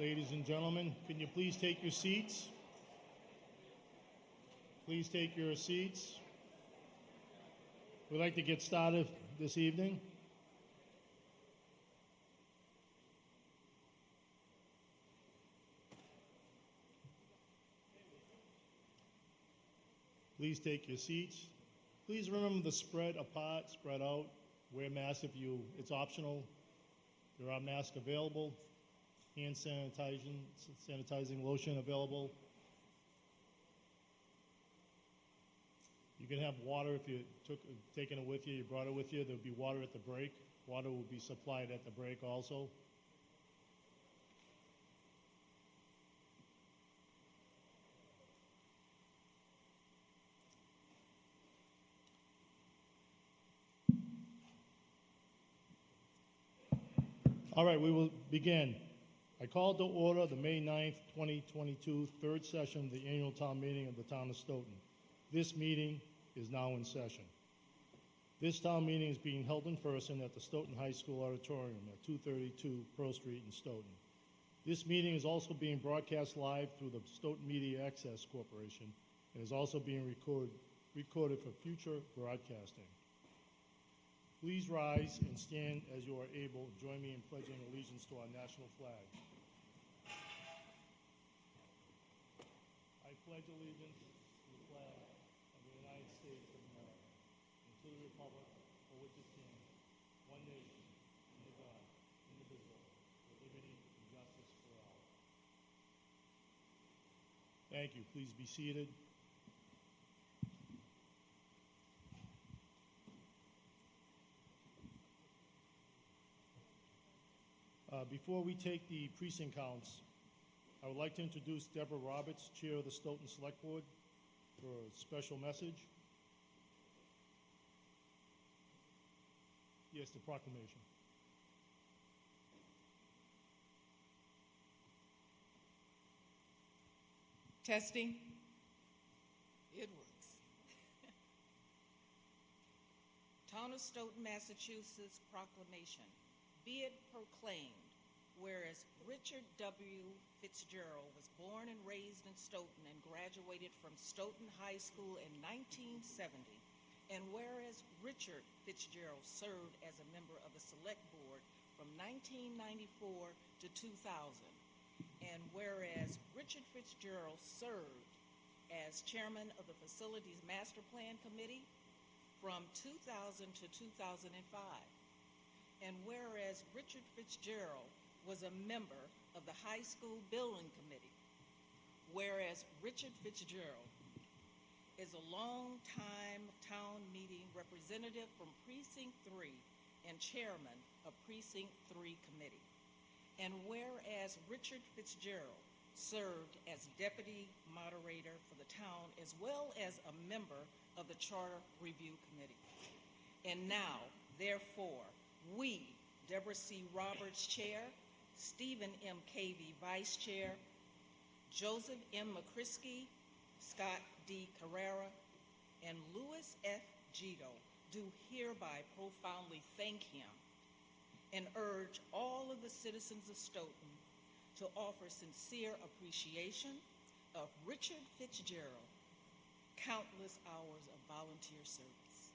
ladies and gentlemen, can you please take your seats? Please take your seats. We'd like to get started this evening. Please take your seats. Please remember to spread apart, spread out, wear masks if it's optional. There are masks available, hand sanitizing lotion available. You can have water if you taken it with you, you brought it with you. There'll be water at the break. Water will be supplied at the break also. All right, we will begin. I called to order the May 9th, 2022 third session of the annual town meeting of the town of Stoughton. This meeting is now in session. This town meeting is being held in person at the Stoughton High School Auditorium at 232 Pearl Street in Stoughton. This meeting is also being broadcast live through the Stoughton Media Access Corporation and is also being recorded for future broadcasting. Please rise and stand as you are able. Join me in pledging allegiance to our national flag. I pledge allegiance to the flag of the United States of America and to the republic for which it stands, one nation, under God, indivisible, with liberty and justice for all. Thank you. Please be seated. Before we take the precinct counts, I would like to introduce Deborah Roberts, Chair of the Stoughton Select Board, for a special message. Yes, the proclamation. Testing. It works. Town of Stoughton, Massachusetts proclamation. Be it proclaimed, whereas Richard W. Fitzgerald was born and raised in Stoughton and graduated from Stoughton High School in 1970, and whereas Richard Fitzgerald served as a member of the Select Board from 1994 to 2000, and whereas Richard Fitzgerald served as chairman of the Facilities Master Plan Committee from 2000 to 2005, and whereas Richard Fitzgerald was a member of the High School Building Committee, whereas Richard Fitzgerald is a long-time town meeting representative from Precinct 3 and chairman of Precinct 3 Committee, and whereas Richard Fitzgerald served as deputy moderator for the town as well as a member of the Charter Review Committee. And now, therefore, we, Deborah C. Roberts, Chair, Stephen M. Cavey, Vice Chair, Joseph M. McCrisky, Scott D. Carrera, and Louis F. Gito do hereby profoundly thank him and urge all of the citizens of Stoughton to offer sincere appreciation of Richard Fitzgerald, countless hours of volunteer service.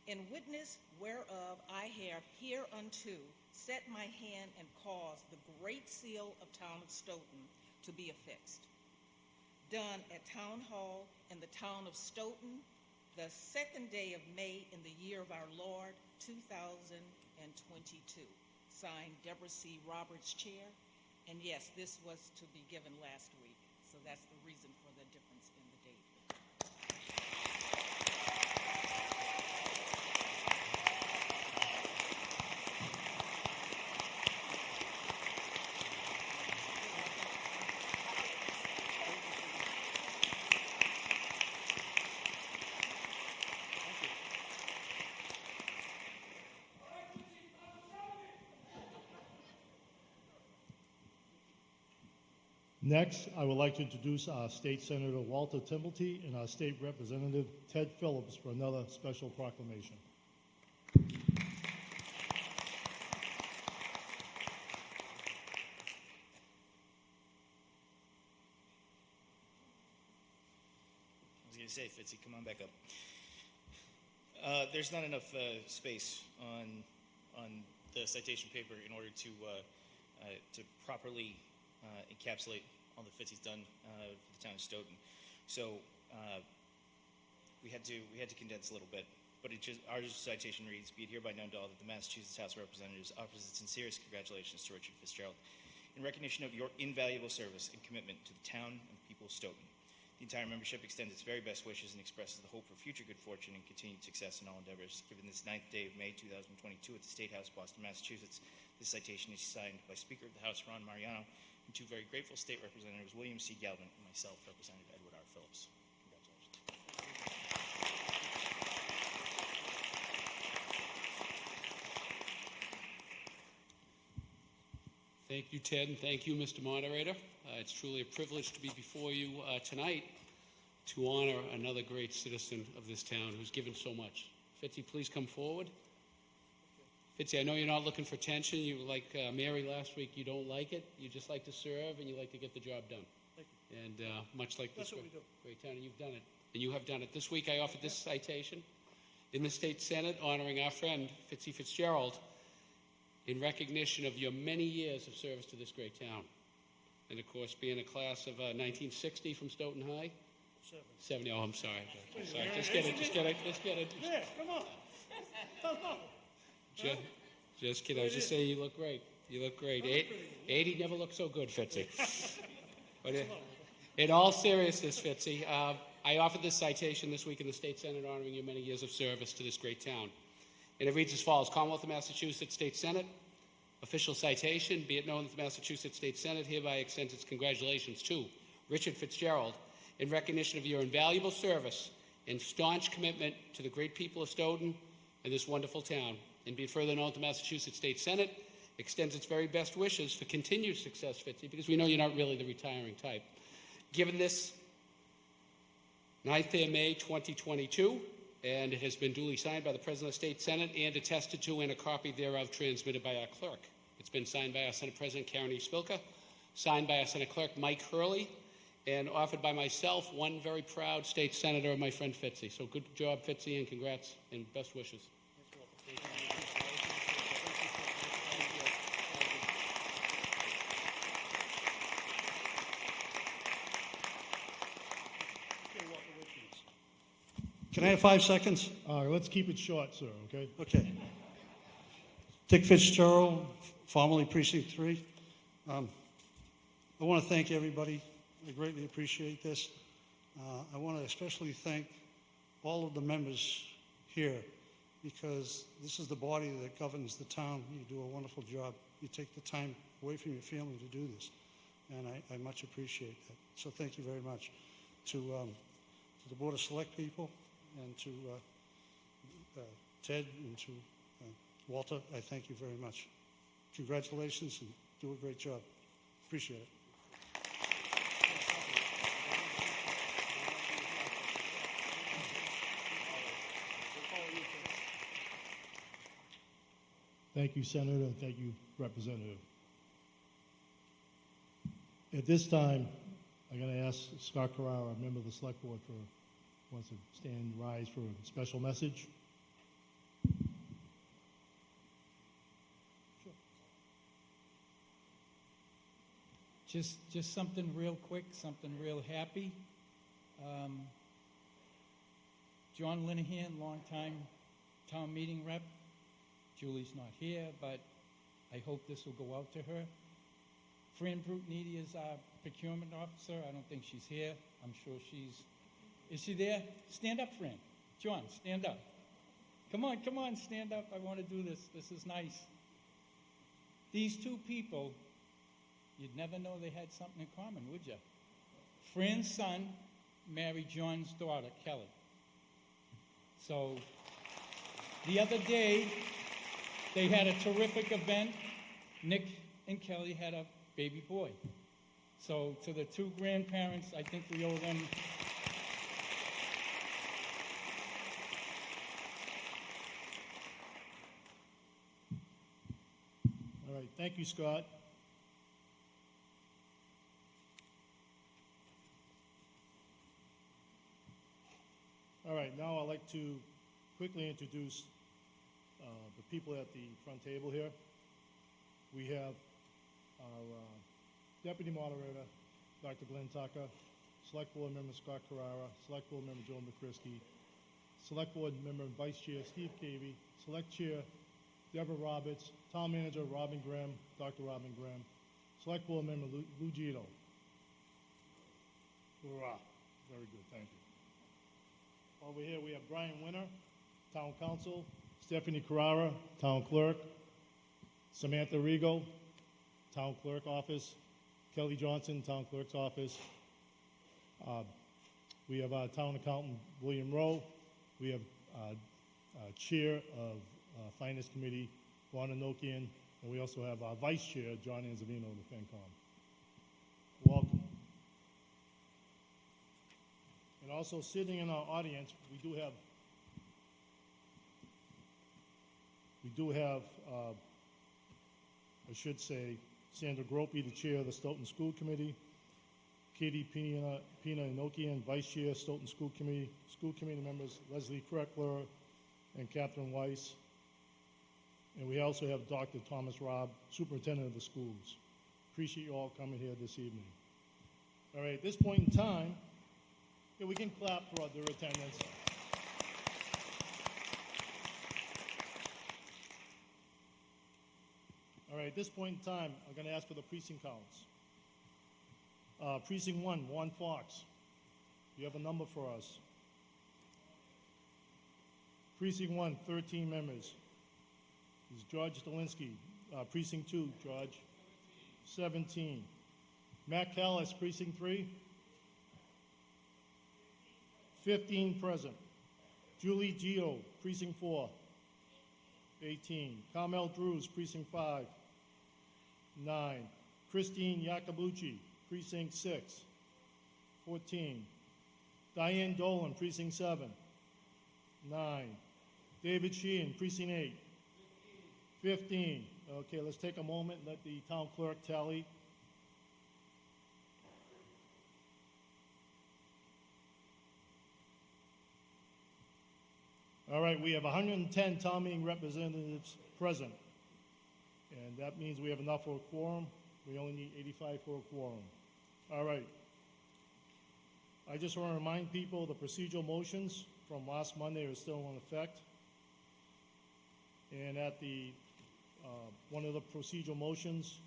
In witness whereof I have hereunto set my hand and caused the great seal of Town of Stoughton to be affixed. Done at Town Hall in the town of Stoughton, the 2nd day of May in the year of our Lord, 2022. Signed, Deborah C. Roberts, Chair. And yes, this was to be given last week, so that's the reason for the difference in the date. Next, I would like to introduce our State Senator Walter Timblety and our State Representative Ted Phillips for another special proclamation. gonna say, Fitzy, come on back up. There's not enough space on the citation paper in order to properly encapsulate all that Fitzy's done for the town of Stoughton. So we had to condense a little bit. But our citation reads, be it hereby known to all that the Massachusetts House of Representatives offers its sincerest congratulations to Richard Fitzgerald in recognition of your invaluable service and commitment to the town and people of Stoughton. The entire membership extends its very best wishes and expresses the hope for future good fortune and continued success in all endeavors. Given this 9th day of May 2022 at the State House, Boston, Massachusetts, this citation is signed by Speaker of the House, Ron Mariano, and two very grateful state representatives, William C. Galvin and myself, Representative Edward R. Phillips. Congratulations. Thank you, Ted, and thank you, Mr. Moderator. It's truly a privilege to be before you tonight to honor another great citizen of this town who's given so much. Fitzy, please come forward. Fitzy, I know you're not looking for attention. You were like Mary last week. You don't like it. You just like to serve, and you like to get the job done. Thank you. And much like this That's what we do. great town, and you've done it. And you have done it. This week I offered this citation in the State Senate honoring our friend, Fitzy Fitzgerald, in recognition of your many years of service to this great town. And of course, being a class of 1960 from Stoughton High. 70, oh, I'm sorry. Sorry. Just get it. Yeah, come on. Come on. Just kidding. I was just saying you look great. You look great. 80 never looked so good, Fitzy. But in all seriousness, Fitzy, I offered this citation this week in the State Senate honoring your many years of service to this great town. And it reads as follows. Commonwealth of Massachusetts State Senate, official citation, be it known that the Massachusetts State Senate hereby extends its congratulations to Richard Fitzgerald in recognition of your invaluable service and staunch commitment to the great people of Stoughton and this wonderful town. And be it further known that the Massachusetts State Senate extends its very best wishes for continued success, Fitzy, because we know you're not really the retiring type. Given this 9th day of May 2022, and it has been duly signed by the President of the State Senate and attested to, and a copy thereof transmitted by our clerk. It's been signed by our Senate President Karen E. Spilka, signed by our Senate Clerk Mike Hurley, and offered by myself, one very proud state senator, my friend Fitzy. So good job, Fitzy, and congrats and best wishes. Can I have 5 seconds? All right, let's keep it short, sir, okay? Okay. Dick Fitzgerald, formerly Precinct 3. I want to thank everybody. I greatly appreciate this. I want to especially thank all of the members here because this is the body that governs the town. You do a wonderful job. You take the time away from your family to do this, and I much appreciate that. So thank you very much. To the Board of Select people and to Ted and to Walter, I thank you very much. Congratulations and do a great job. Appreciate it. Thank you, Senator, and thank you, Representative. At this time, I'm going to ask Scott Carrara, a member of the Select Board, wants to stand and rise for a special message. Just something real quick, something real happy. John Linehan, longtime town meeting rep. Julie's not here, but I hope this will go out to her. Fran Brutniti is our procurement officer. I don't think she's here. I'm sure is she there? Stand up, Fran. John, stand up. Come on, stand up. I want to do this. This is nice. These two people, you'd never know they had something in common, would you? Fran's son married John's daughter, Kelly. So the other day, they had a terrific event. Nick and Kelly had a baby boy. So to the two grandparents, I think we owe them. All right, thank you, Scott. like to quickly introduce the people at the front table here. We have our Deputy Moderator, Dr. Glenn Tucker, Select Board Member Scott Carrara, Select Board Member Joe McCrisky, Select Board Member and Vice Chair Steve Cavey, Select Chair Deborah Roberts, Town Manager Robin Graham, Dr. Robin Graham, Select Board Member Lou Gito. Hurrah. Very good, thank you. Over here we have Brian Winter, Town Council, Stephanie Carrara, Town Clerk, Samantha Rigo, Town Clerk Office, Kelly Johnson, Town Clerk's Office. We have our Town Accountant, William Rowe. We have Chair of Finance Committee, Juan Anokian, and we also have our Vice Chair, John Anzavino of the FinCom. Welcome. And also sitting in our audience, we do have, I should say, Sandra Gropey, the Chair of the Stoughton School Committee, Katie Pina Anokian, Vice Chair, Stoughton School Committee members Leslie Kreckler and Catherine Weiss. And we also have Dr. Thomas Robb, Superintendent of the schools. Appreciate you all coming here this evening. All right, at this point in time, we can clap for their attendance. All right, at this point in time, I'm going to ask for the precinct counts. Precinct 1, Juan Fox. You have a number for us. Precinct 1, 13 members. This is George Delinsky. Precinct 2, George. 17. Matt Callis, Precinct 3. 15 present. Julie Gio, Precinct 4. 18. Carmel Drews, Precinct 5. 9. Christine Yacobucci, Precinct 6. 14. Diane Dolan, Precinct 7. 9. David Sheehan, Precinct 8. 15. Okay, let's take a moment and let the town clerk tally. All right, we have 110 town meeting representatives present. And that means we have enough for a quorum. We only need 85 for a quorum. All right. I just want to remind people the procedural motions from last Monday are still in effect. And at the, one of the procedural motions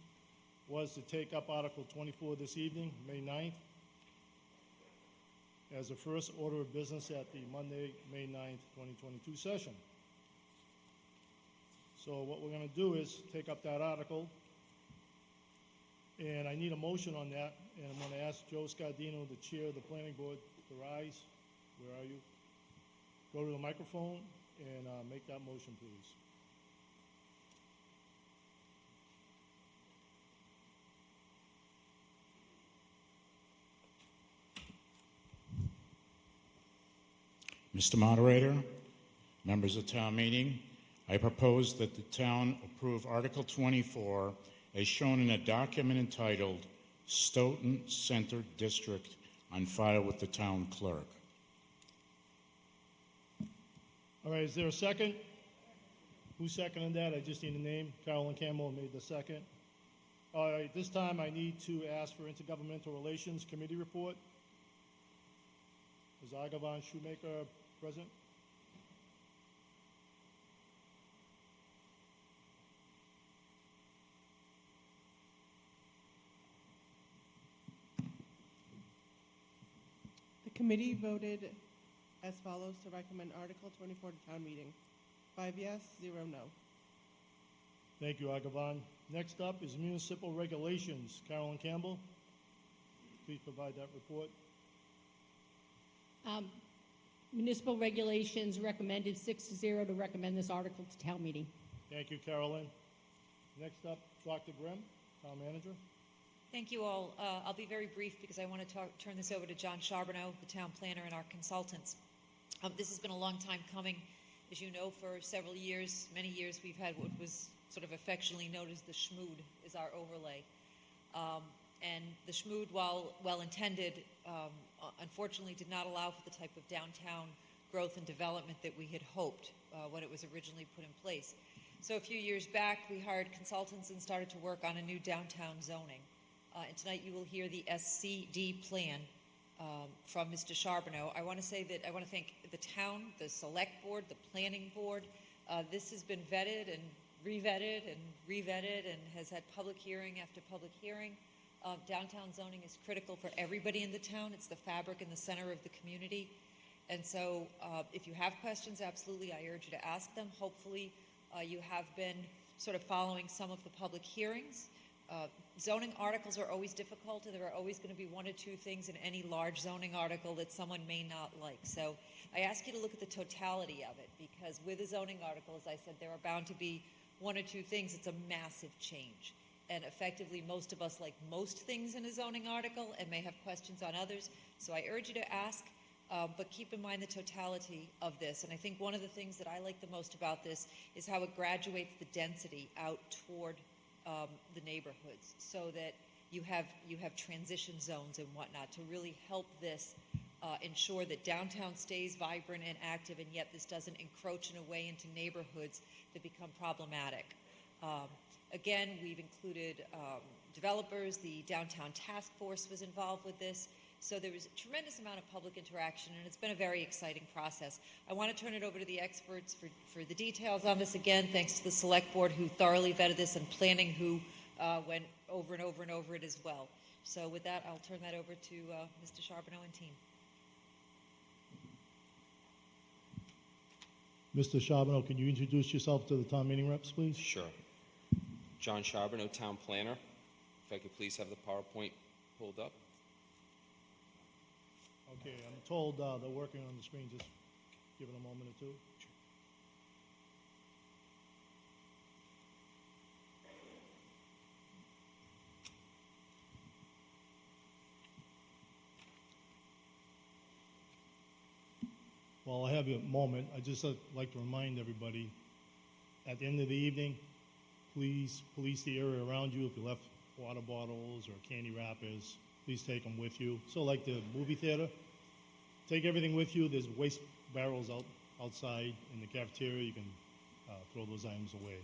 was to take up Article 24 this evening, May 9th, as the first order of business at the Monday, May 9th, 2022 session. So what we're going to do is take up that article, and I need a motion on that, and I'm going to ask Joe Scardino, the chair of the planning board, to rise. Where are you? Go to the microphone and make that motion, please. Mr. Moderator, members of town meeting, I propose that the town approve Article 24 as shown in a document entitled Stoughton Center District on file with the town clerk. All right, is there a second? Who seconded that? I just need a name. Carolyn Campbell made the second. All right, this time I need to ask for Intergovernmental Relations Committee report. Is Agavan Shoemaker present? The committee voted as follows to recommend Article 24 to town meeting. 5 yes, 0 no. Thank you, Agavan. Next up is municipal regulations. Carolyn Campbell, please provide that report. Municipal regulations recommended 6-0 to recommend this article to town meeting. Thank you, Carolyn. Next up, Dr. Grimm, Town Manager. Thank you all. I'll be very brief because I want to turn this over to John Charbonneau, the town planner, and our consultants. This has been a long time coming. As you know, for several years, many years, we've had what was sort of affectionately known as the schmood as our overlay. And the schmood, while well-intended, unfortunately did not allow for the type of downtown growth and development that we had hoped when it was originally put in place. So a few years back, we hired consultants and started to work on a new downtown zoning. And tonight you will hear the SCD plan from Mr. Charbonneau. I want to thank the town, the select board, the planning board. This has been vetted and revetted and has had public hearing after public hearing. Downtown zoning is critical for everybody in the town. It's the fabric and the center of the community. And so if you have questions, absolutely, I urge you to ask them. Hopefully you have been sort of following some of the public hearings. Zoning articles are always difficult, and there are always going to be one or two things in any large zoning article that someone may not like. So I ask you to look at the totality of it, because with a zoning article, as I said, there are bound to be one or two things. It's a massive change. And effectively, most of us like most things in a zoning article and may have questions on others. So I urge you to ask, but keep in mind the totality of this. And I think one of the things that I like the most about this is how it graduates the density out toward the neighborhoods, so that you have transition zones and whatnot to really help this ensure that downtown stays vibrant and active, and yet this doesn't encroach in a way into neighborhoods that become problematic. Again, we've included developers. The downtown task force was involved with this. So there was a tremendous amount of public interaction, and it's been a very exciting process. I want to turn it over to the experts for the details on this. Again, thanks to the select board who thoroughly vetted this, and planning who went over and over and over it as well. So with that, I'll turn that over to Mr. Charbonneau and team. Mr. Charbonneau, can you introduce yourself to the town meeting reps, please? Sure. John Charbonneau, Town Planner. If I could please have the PowerPoint pulled up. Okay, I'm told they're working on the screen. Just give it a moment or two. While I have you a moment, I just like to remind everybody, at the end of the evening, please police the area around you. If you left water bottles or candy wrappers, please take them with you. So like the movie theater, take everything with you. There's waste barrels outside in the cafeteria. You can throw those items away.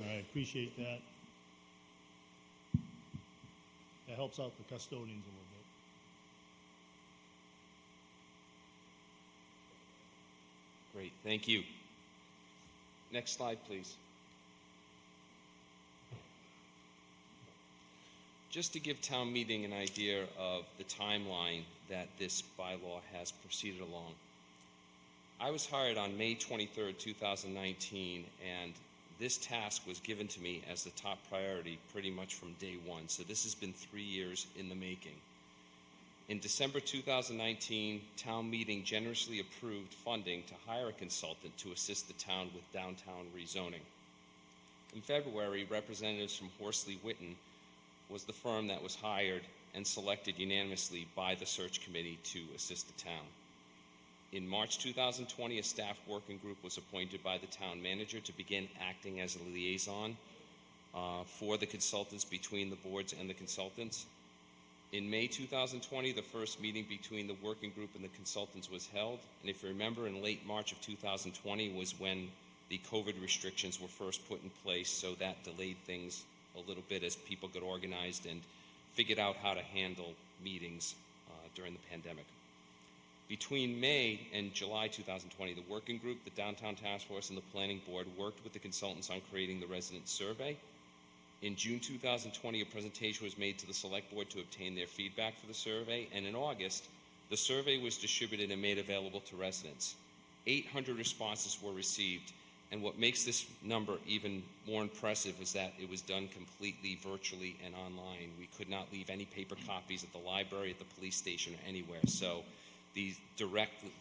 All right, appreciate that. That helps out the custodians a little bit. Great, thank you. Next slide, please. Just to give town meeting an idea of the timeline that this bylaw has proceeded along. I was hired on May 23rd, 2019, and this task was given to me as the top priority pretty much from day one. So this has been 3 years in the making. In December 2019, town meeting generously approved funding to hire a consultant to assist the town with downtown rezoning. In February, representatives from Horsley Witten was the firm that was hired and selected unanimously by the search committee to assist the town. In March 2020, a staff working group was appointed by the town manager to begin acting as a liaison for the consultants between the boards and the consultants. In May 2020, the first meeting between the working group and the consultants was held. And if you remember, in late March of 2020 was when the COVID restrictions were first put in place, so that delayed things a little bit as people got organized and figured out how to handle meetings during the pandemic. Between May and July 2020, the working group, the Downtown Task Force, and the Planning Board worked with the consultants on creating the resident survey. In June 2020, a presentation was made to the Select Board to obtain their feedback for the survey, and in August, the survey was distributed and made available to residents. 800 responses were received, and what makes this number even more impressive is that it was done completely virtually and online. We could not leave any paper copies at the library, at the police station, or anywhere. So these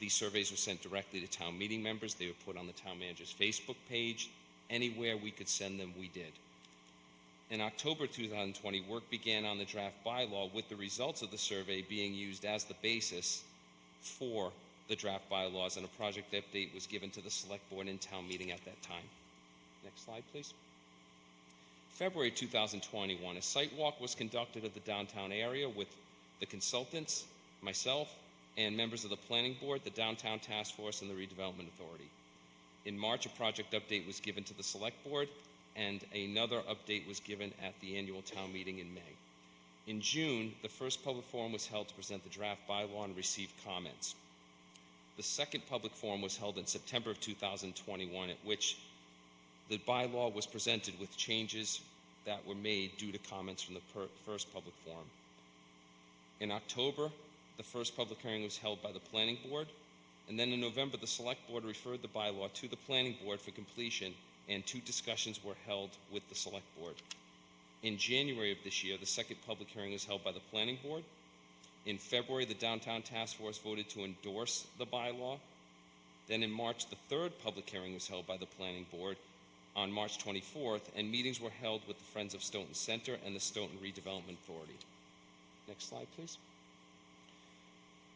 surveys were sent directly to town meeting members. They were put on the town manager's Facebook page. Anywhere we could send them, we did. In October 2020, work began on the draft bylaw, with the results of the survey being used as the basis for the draft bylaws, and a project update was given to the Select Board and town meeting at that time. Next slide, please. February 2021, a site walk was conducted of the downtown area with the consultants, myself, and members of the Planning Board, the Downtown Task Force, and the Redevelopment Authority. In March, a project update was given to the Select Board, and another update was given at the annual town meeting in May. In June, the first public forum was held to present the draft bylaw and receive comments. The second public forum was held in September of 2021, at which the bylaw was presented with changes that were made due to comments from the first public forum. In October, the first public hearing was held by the Planning Board, and then in November, the Select Board referred the bylaw to the Planning Board for completion, and 2 discussions were held with the Select Board. In January of this year, the second public hearing was held by the Planning Board. In February, the Downtown Task Force voted to endorse the bylaw. Then in March, the third public hearing was held by the Planning Board on March 24th, and meetings were held with the Friends of Stoughton Center and the Stoughton Redevelopment Authority. Next slide, please.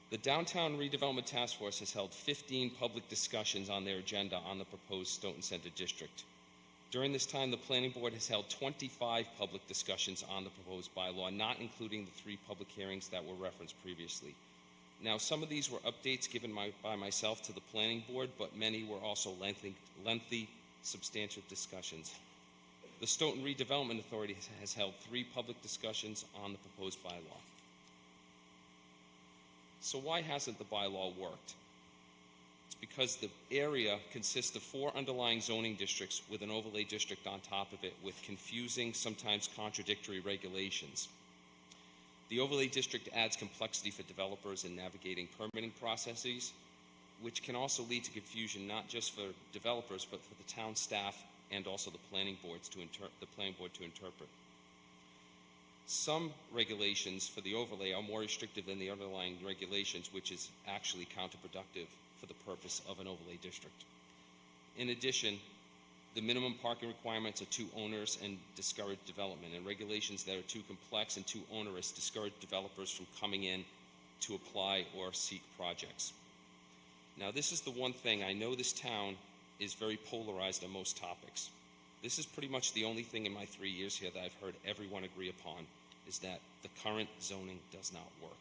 The Downtown Redevelopment Task Force has held 15 public discussions on their agenda on the proposed Stoughton Center District. During this time, the Planning Board has held 25 public discussions on the proposed bylaw, not including the 3 public hearings that were referenced previously. Now, some of these were updates given by myself to the Planning Board, but many were also lengthy, substantial discussions. The Stoughton Redevelopment Authority has held 3 public discussions on the proposed bylaw. So why hasn't the bylaw worked? It's because the area consists of 4 underlying zoning districts with an overlay district on top of it with confusing, sometimes contradictory regulations. The overlay district adds complexity for developers in navigating permitting processes, which can also lead to confusion not just for developers, but for the town staff and also the planning board to interpret. Some regulations for the overlay are more restrictive than the underlying regulations, which is actually counterproductive for the purpose of an overlay district. In addition, the minimum parking requirements are too onerous and discourage development, and regulations that are too complex and too onerous discourage developers from coming in to apply or seek projects. Now, this is the one thing, I know this town is very polarized on most topics. This is pretty much the only thing in my 3 years here that I've heard everyone agree upon, is that the current zoning does not work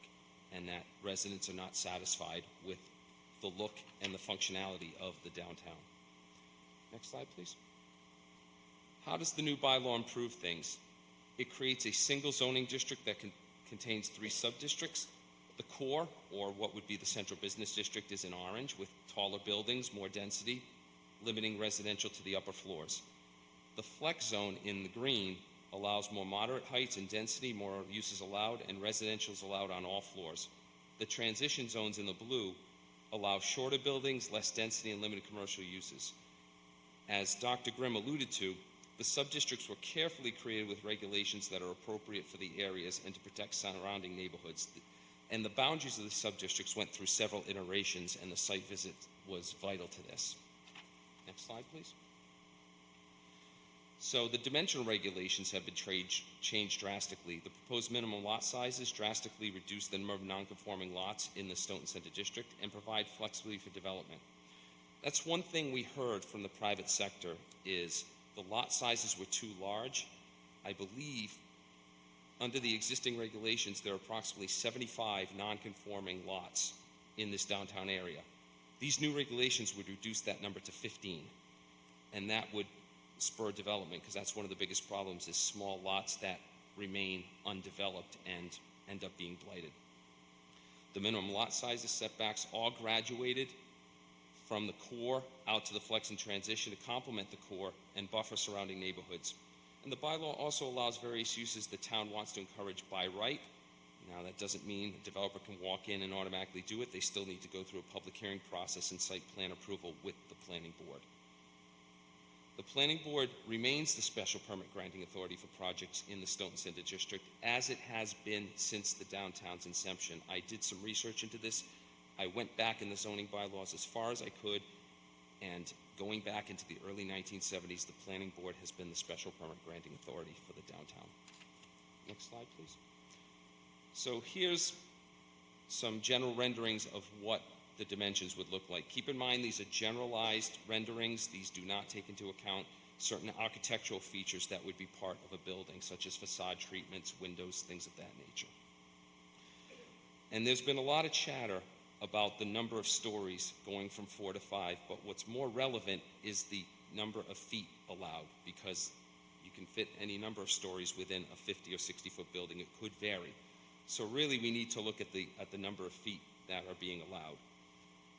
and that residents are not satisfied with the look and the functionality of the downtown. Next slide, please. How does the new bylaw improve things? It creates a single zoning district that contains 3 sub-districts. The core, or what would be the central business district, is in orange with taller buildings, more density, limiting residential to the upper floors. The flex zone in the green allows more moderate heights and density, more uses allowed, and residential is allowed on all floors. The transition zones in the blue allow shorter buildings, less density, and limited commercial uses. As Dr. Grimm alluded to, the sub-districts were carefully created with regulations that are appropriate for the areas and to protect surrounding neighborhoods. And the boundaries of the sub-districts went through several iterations, and the site visit was vital to this. Next slide, please. So the dimensional regulations have been changed drastically. The proposed minimum lot sizes drastically reduce the number of non-conforming lots in the Stoughton Center District and provide flexibility for development. That's one thing we heard from the private sector, is the lot sizes were too large. I believe under the existing regulations, there are approximately 75 non-conforming lots in this downtown area. These new regulations would reduce that number to 15, and that would spur development, because that's one of the biggest problems, is small lots that remain undeveloped and end up being blighted. The minimum lot sizes, setbacks, all graduated from the core out to the flex and transition to complement the core and buffer surrounding neighborhoods. And the bylaw also allows various uses the town wants to encourage by right. Now, that doesn't mean a developer can walk in and automatically do it. They still need to go through a public hearing process and site plan approval with the planning board. The planning board remains the special permit granting authority for projects in the Stoughton Center District, as it has been since the downtown's inception. I did some research into this. I went back in the zoning bylaws as far as I could, and going back into the early 1970s, the planning board has been the special permit granting authority for the downtown. Next slide, please. So here's some general renderings of what the dimensions would look like. Keep in mind, these are generalized renderings. These do not take into account certain architectural features that would be part of a building, such as facade treatments, windows, things of that nature. And there's been a lot of chatter about the number of stories going from 4 to 5, but what's more relevant is the number of feet allowed, because you can fit any number of stories within a 50 or 60-foot building. It could vary. So really, we need to look at the number of feet that are being allowed.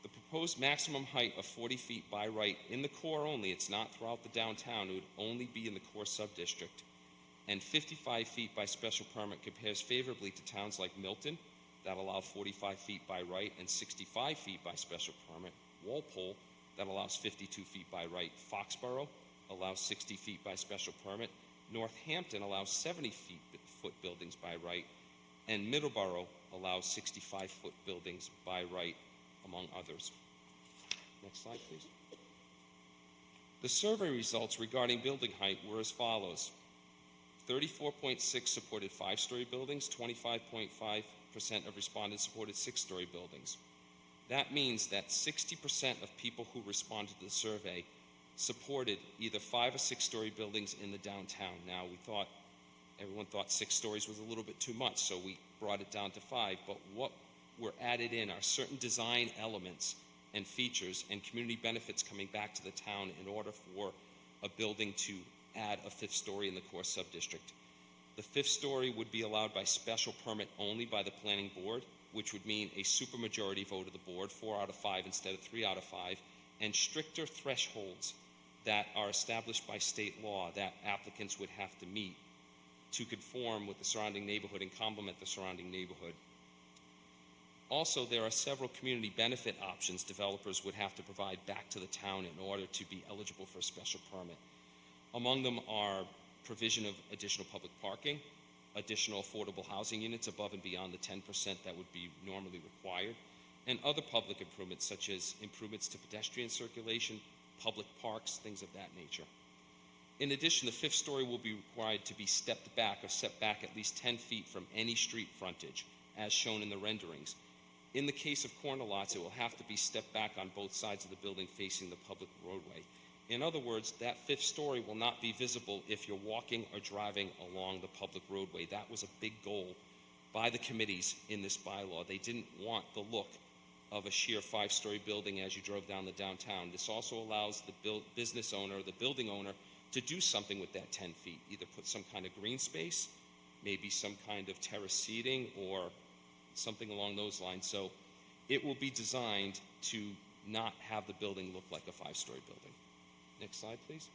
The proposed maximum height of 40 feet by right in the core only, it's not throughout the downtown, it would only be in the core subdistrict, and 55 feet by special permit compares favorably to towns like Milton, that allow 45 feet by right and 65 feet by special permit, Walpole, that allows 52 feet by right, Foxborough allows 60 feet by special permit, Northampton allows 70-foot buildings by right, and Middleborough allows 65-foot buildings by right, among others. Next slide, please. The survey results regarding building height were as follows. 34.6 supported 5-story buildings, 25.5% of respondents supported 6-story buildings. That means that 60% of people who responded to the survey supported either 5 or 6-story buildings in the downtown. Now, everyone thought 6 stories was a little bit too much, so we brought it down to 5, but what were added in are certain design elements and features and community benefits coming back to the town in order for a building to add a 5th story in the core subdistrict. The 5th story would be allowed by special permit only by the planning board, which would mean a supermajority vote of the board, 4 out of 5 instead of 3 out of 5, and stricter thresholds that are established by state law that applicants would have to meet to conform with the surrounding neighborhood and complement the surrounding neighborhood. Also, there are several community benefit options developers would have to provide back to the town in order to be eligible for a special permit. Among them are provision of additional public parking, additional affordable housing units above and beyond the 10% that would be normally required, and other public improvements such as improvements to pedestrian circulation, public parks, things of that nature. In addition, the 5th story will be required to be stepped back or set back at least 10 feet from any street frontage, as shown in the renderings. In the case of corner lots, it will have to be stepped back on both sides of the building facing the public roadway. In other words, that 5th story will not be visible if you're walking or driving along the public roadway. That was a big goal by the committees in this bylaw. They didn't want the look of a sheer 5-story building as you drove down the downtown. This also allows the business owner, the building owner, to do something with that 10 feet, either put some kind of green space, maybe some kind of terrace seating or something along those lines. So it will be designed to not have the building look like a 5-story building. Next slide, please.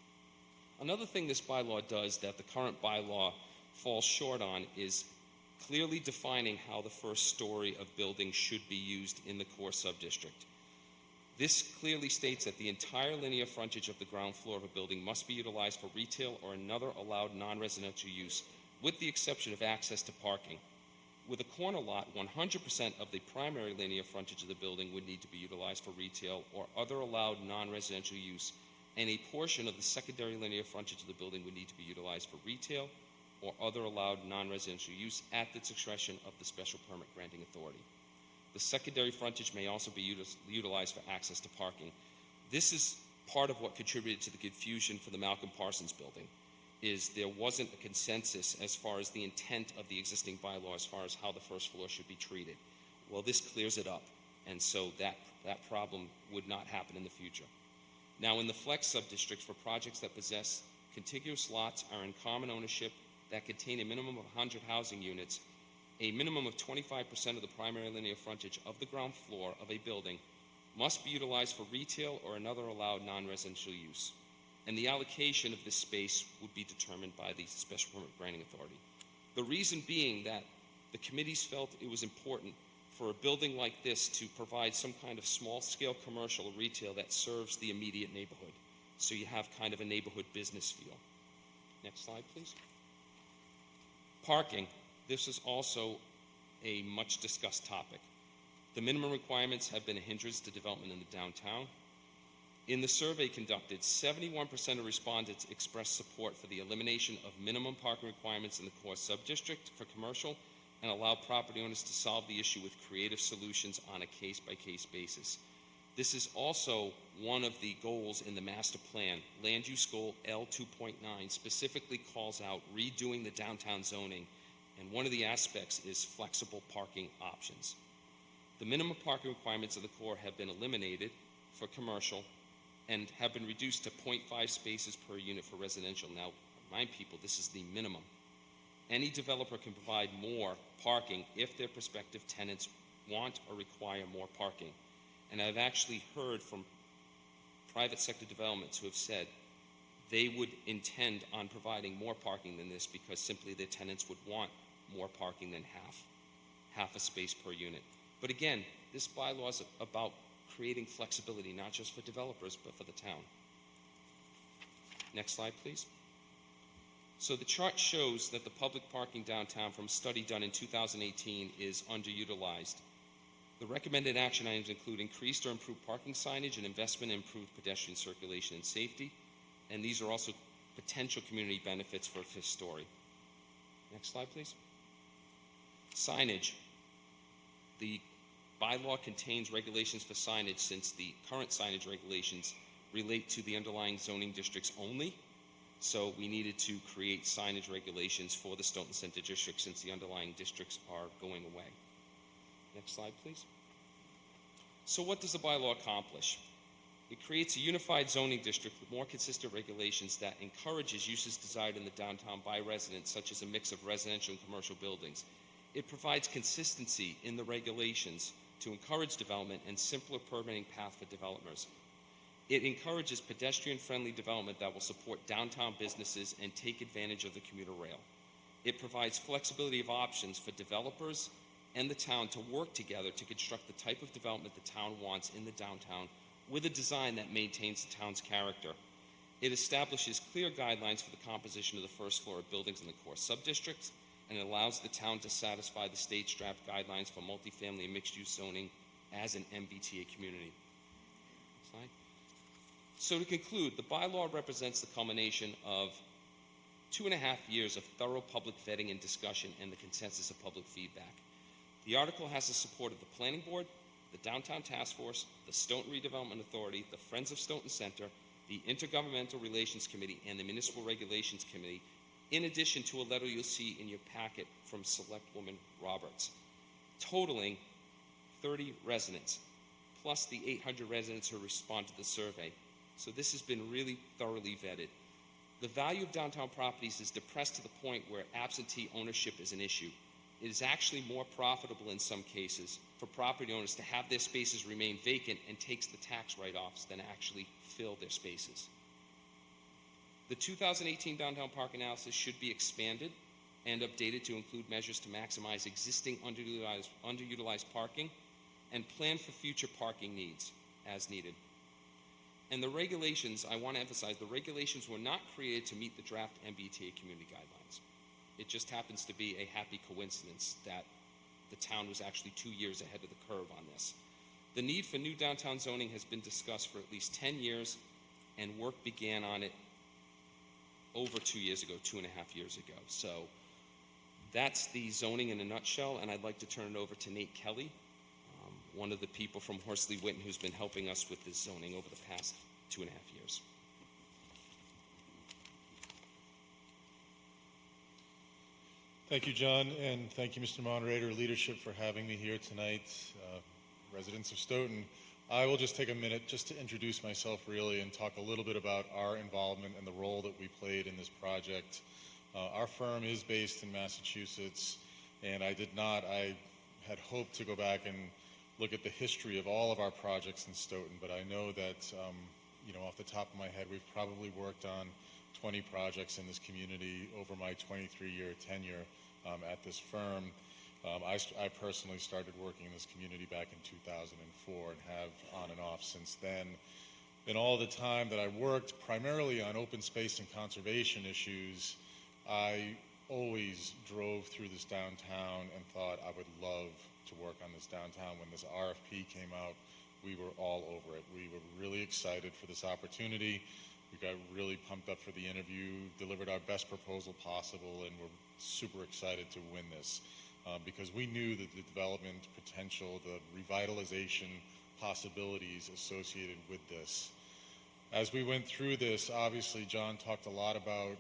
Another thing this bylaw does that the current bylaw falls short on is clearly defining how the first story of buildings should be used in the core subdistrict. This clearly states that the entire linear frontage of the ground floor of a building must be utilized for retail or another allowed non-residential use, with the exception of access to parking. With a corner lot, 100% of the primary linear frontage of the building would need to be utilized for retail or other allowed non-residential use, and a portion of the secondary linear frontage of the building would need to be utilized for retail or other allowed non-residential use at the discretion of the special permit granting authority. The secondary frontage may also be utilized for access to parking. This is part of what contributed to the confusion for the Malcolm Parsons building, is there wasn't a consensus as far as the intent of the existing bylaw as far as how the first floor should be treated. Well, this clears it up, and so that problem would not happen in the future. Now, in the flex subdistricts, for projects that possess contiguous lots are in common ownership that contain a minimum of 100 housing units, a minimum of 25% of the primary linear frontage of the ground floor of a building must be utilized for retail or another allowed non-residential use, and the allocation of this space would be determined by the special permit granting authority. The reason being that the committees felt it was important for a building like this to provide some kind of small-scale commercial or retail that serves the immediate neighborhood, so you have kind of a neighborhood business feel. Next slide, please. Parking. This is also a much-discussed topic. The minimum requirements have been a hindrance to development in the downtown. In the survey conducted, 71% of respondents expressed support for the elimination of minimum parking requirements in the core subdistrict for commercial and allow property owners to solve the issue with creative solutions on a case-by-case basis. This is also one of the goals in the master plan. Land use goal L2.9 specifically calls out redoing the downtown zoning, and one of the aspects is flexible parking options. The minimum parking requirements of the core have been eliminated for commercial and have been reduced to 0.5 spaces per unit for residential. Now, remind people, this is the minimum. Any developer can provide more parking if their prospective tenants want or require more parking. And I've actually heard from private sector developments who have said they would intend on providing more parking than this because simply their tenants would want more parking than half a space per unit. But again, this bylaw is about creating flexibility, not just for developers, but for the town. Next slide, please. So the chart shows that the public parking downtown from a study done in 2018 is underutilized. The recommended action items include increased or improved parking signage and investment in improved pedestrian circulation and safety. And these are also potential community benefits for a fifth story. Next slide, please. Signage. The bylaw contains regulations for signage since the current signage regulations relate to the underlying zoning districts only. So we needed to create signage regulations for the Stoughton Center District since the underlying districts are going away. Next slide, please. So what does the bylaw accomplish? It creates a unified zoning district with more consistent regulations that encourages uses desired in the downtown by residents, such as a mix of residential and commercial buildings. It provides consistency in the regulations to encourage development and simpler permitting path for developers. It encourages pedestrian-friendly development that will support downtown businesses and take advantage of the commuter rail. It provides flexibility of options for developers and the town to work together to construct the type of development the town wants in the downtown with a design that maintains the town's character. It establishes clear guidelines for the composition of the first floor of buildings in the core subdistricts, and it allows the town to satisfy the state's draft guidelines for multifamily and mixed-use zoning as an MBTA community. Next slide. So to conclude, the bylaw represents the culmination of 2.5 years of thorough public vetting and discussion and the consensus of public feedback. The article has the support of the Planning Board, the Downtown Task Force, the Stoughton Redevelopment Authority, the Friends of Stoughton Center, the Intergovernmental Relations Committee, and the Municipal Regulations Committee, in addition to a letter you'll see in your packet from Selectwoman Roberts, totaling 30 residents, plus the 800 residents who respond to the survey. So this has been really thoroughly vetted. The value of downtown properties is depressed to the point where absentee ownership is an issue. It is actually more profitable in some cases for property owners to have their spaces remain vacant and takes the tax write-offs than actually fill their spaces. The 2018 downtown park analysis should be expanded and updated to include measures to maximize existing underutilized parking and plan for future parking needs as needed. And the regulations, I want to emphasize, the regulations were not created to meet the draft MBTA community guidelines. It just happens to be a happy coincidence that the town was actually 2 years ahead of the curve on this. The need for new downtown zoning has been discussed for at least 10 years, and work began on it over 2 years ago, 2.5 years ago. So that's the zoning in a nutshell, and I'd like to turn it over to Nate Kelly, one of the people from Horsley Witten who's been helping us with this zoning over the past 2.5 years. Thank you, John, and thank you, Mr. Moderator, leadership for having me here tonight, residents of Stoughton. I will just take a minute just to introduce myself really and talk a little bit about our involvement and the role that we played in this project. Our firm is based in Massachusetts, and I had hoped to go back and look at the history of all of our projects in Stoughton, but I know that, off the top of my head, we've probably worked on 20 projects in this community over my 23-year tenure at this firm. I personally started working in this community back in 2004 and have on and off since then. In all the time that I worked primarily on open space and conservation issues, I always drove through this downtown and thought I would love to work on this downtown. When this RFP came out, we were all over it. We were really excited for this opportunity. We got really pumped up for the interview, delivered our best proposal possible, and we're super excited to win this because we knew that the development potential, the revitalization possibilities associated with this. As we went through this, obviously John talked a lot about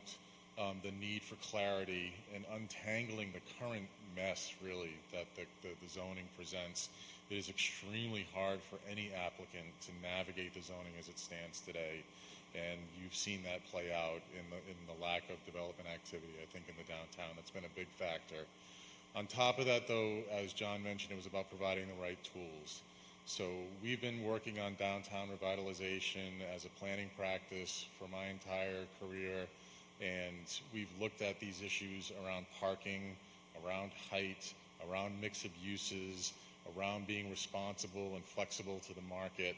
the need for clarity and untangling the current mess really that the zoning presents. it is extremely hard for any applicant to navigate the zoning as it stands today. And you've seen that play out in the lack of development activity, I think, in the downtown. That's been a big factor. On top of that, though, as John mentioned, it was about providing the right tools. So we've been working on downtown revitalization as a planning practice for my entire career, and we've looked at these issues around parking, around height, around mix of uses, around being responsible and flexible to the market.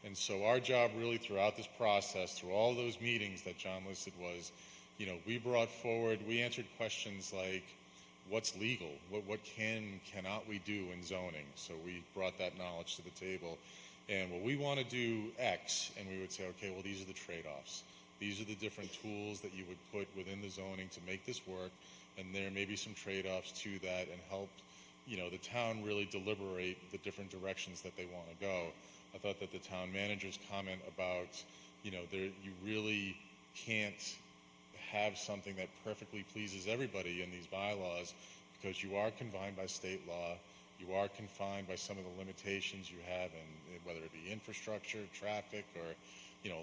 And so our job really throughout this process, through all those meetings that John listed was, we answered questions like, what's legal? What cannot we do in zoning? So we brought that knowledge to the table. And well, we want to do X, and we would say, okay, well, these are the trade-offs. These are the different tools that you would put within the zoning to make this work, and there may be some trade-offs to that and help, the town really deliberate the different directions that they want to go. I thought that the town manager's comment about, you really can't have something that perfectly pleases everybody in these bylaws because you are confined by state law, you are confined by some of the limitations you have in whether it be infrastructure, traffic, or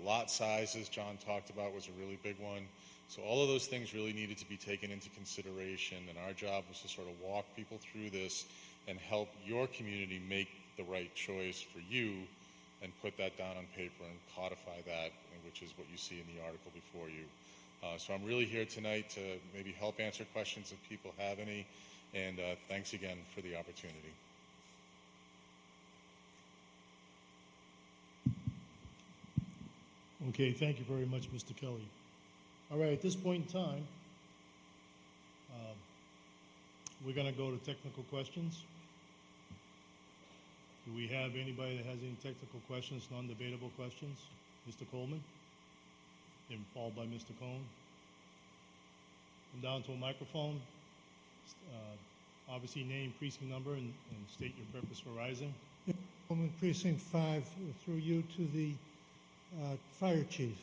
lot sizes. John talked about was a really big one. So all of those things really needed to be taken into consideration, and our job was to sort of walk people through this and help your community make the right choice for you and put that down on paper and codify that, which is what you see in the article before you. So I'm really here tonight to maybe help answer questions if people have any, and thanks again for the opportunity. Okay, thank you very much, Mr. Kelly. All right, at this point in time, we're going to go to technical questions. Do we have anybody that has any technical questions, non-debatable questions? Mr. Coleman? And followed by Mr. Cohn. Come down to a microphone. Obviously, name, precinct number, and state your purpose for rising. Coleman, Precinct 5, through you to the fire chief.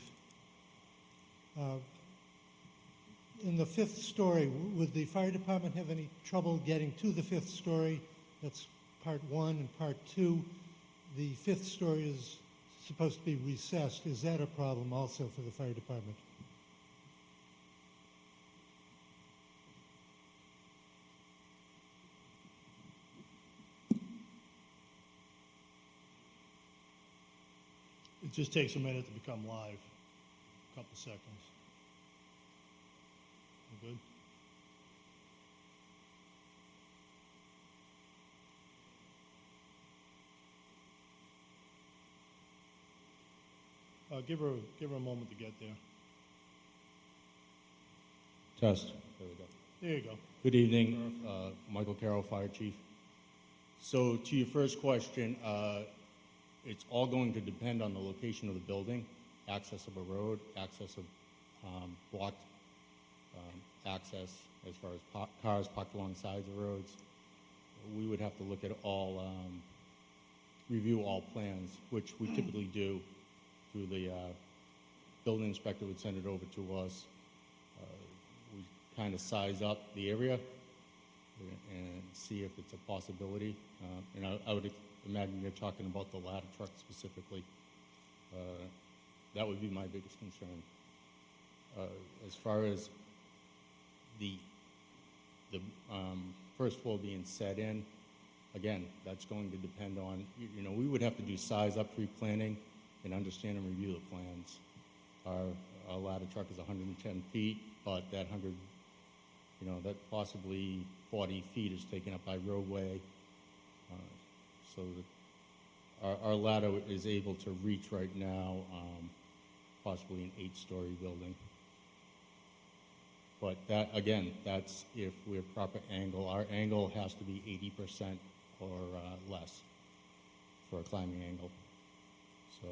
In the 5th story, would the fire department have any trouble getting to the 5th story? That's part 1, and part 2. The 5th story is supposed to be recessed. Is that a problem also for the fire department? It just takes a minute to become live. A couple seconds. You good? Give her a moment to get there. Test. There we go. There you go. Good evening, Michael Carroll, Fire Chief. So to your first question, it's all going to depend on the location of the building, access of a road, access of blocked access as far as cars parked alongside the roads. We would have to look at all, review all plans, which we typically do through the building inspector would send it over to us. We kind of size up the area and see if it's a possibility. And I would imagine you're talking about the ladder truck specifically. That would be my biggest concern. As far as the first floor being set in, again, that's going to depend on, we would have to do size up pre-planning and understand and review the plans. Our ladder truck is 110 feet, but that that possibly 40 feet is taken up by roadway. So that our ladder is able to reach right now possibly an 8-story building. But that, again, that's if we're proper angle. Our angle has to be 80% or less for a climbing angle. So,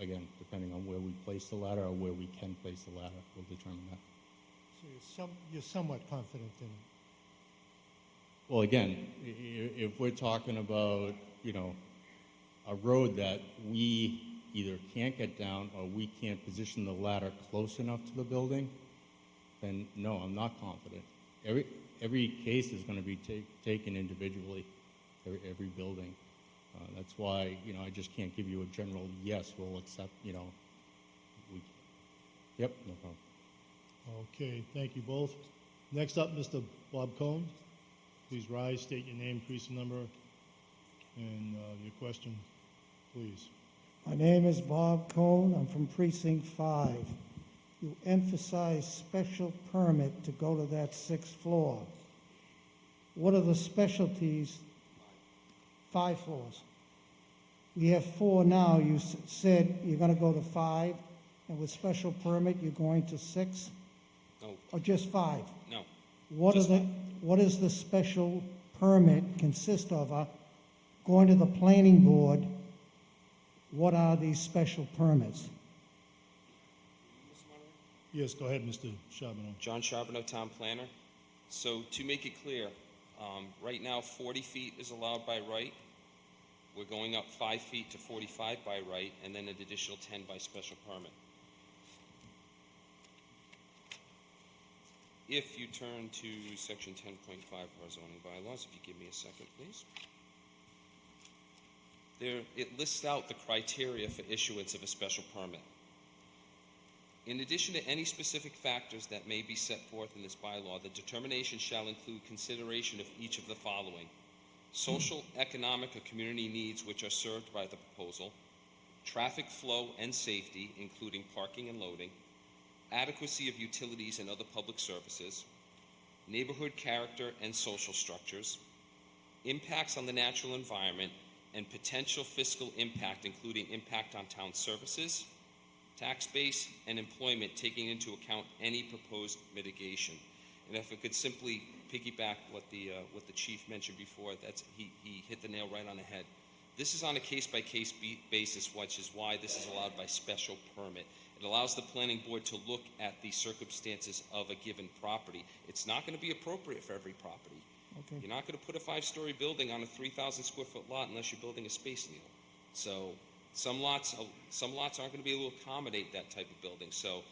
again, depending on where we place the ladder or where we can place the ladder, will determine that. So you're somewhat confident in it? Well, again, if we're talking about, a road that we either can't get down or we can't position the ladder close enough to the building, then no, I'm not confident. Every case is going to be taken individually, every building. That's why, I just can't give you a general yes, we'll accept, yep, no problem. Okay, thank you both. Next up, Mr. Bob Cohn. Please rise, state your name, precinct number, and your question, please. My name is Bob Cohn. I'm from Precinct 5. You emphasize special permit to go to that 6th floor. What are the specialties? 5 floors. We have 4 now. You said you're going to go to 5, and with special permit, you're going to 6? No, Or just 5? no. What does the special permit consist of? Going to the planning board, what are these special permits? Yes, go ahead, Mr. Charbonneau. John Charbonneau, Town Planner. So to make it clear, right now 40 feet is allowed by right. We're going up 5 feet to 45 by right, and then an additional 10 by special permit. If you turn to section 10.5 of our zoning bylaws, if you give me a second, please. There, it lists out the criteria for issuance of a special permit. In addition to any specific factors that may be set forth in this bylaw, the determination shall include consideration of each of the following: social, economic, or community needs which are served by the proposal, traffic flow and safety, including parking and loading, adequacy of utilities and other public services, neighborhood character and social structures, impacts on the natural environment, and potential fiscal impact, including impact on town services, tax base, and employment, taking into account any proposed mitigation. And if I could simply piggyback what the chief mentioned before, he hit the nail right on the head. This is on a case-by-case basis, which is why this is allowed by special permit. It allows the planning board to look at the circumstances of a given property. It's not going to be appropriate for every property. Okay. You're not going to put a 5-story building on a 3,000 square foot lot unless you're building a Space Needle. So some lots aren't going to be able to accommodate that type of building. So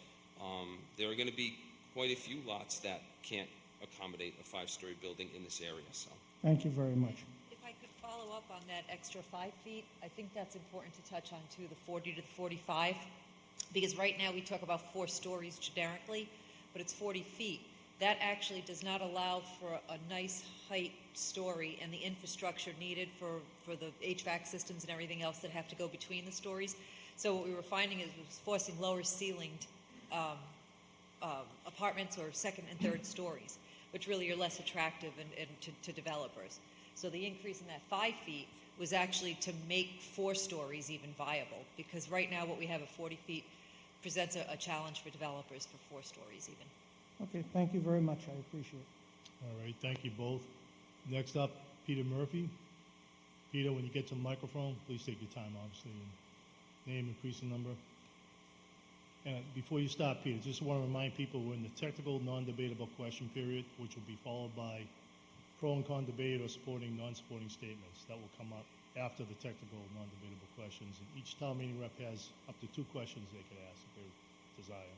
there are going to be quite a few lots that can't accommodate a 5-story building in this area. So Thank you very much. If I could follow up on that extra 5 feet, I think that's important to touch on too, the 40 to the 45, because right now we talk about 4 stories generically, but it's 40 feet. That actually does not allow for a nice height story and the infrastructure needed for the HVAC systems and everything else that have to go between the stories. So what we were finding is it was forcing lower ceilinged apartments or 2nd and 3rd stories, which really are less attractive to developers. So the increase in that 5 feet was actually to make 4 stories even viable, because right now what we have at 40 feet presents a challenge for developers for 4 stories even. Okay, thank you very much. I appreciate it. All right, thank you both. Next up, Peter Murphy. Peter, when you get to the microphone, please take your time, obviously, and name and precinct number. And before you start, Peter, just want to remind people we're in the technical, non-debatable question period, which will be followed by pro and con debate or supporting, non-supporting statements. That will come up after the technical, non-debatable questions. And each town meeting rep has up to 2 questions they could ask if they desire.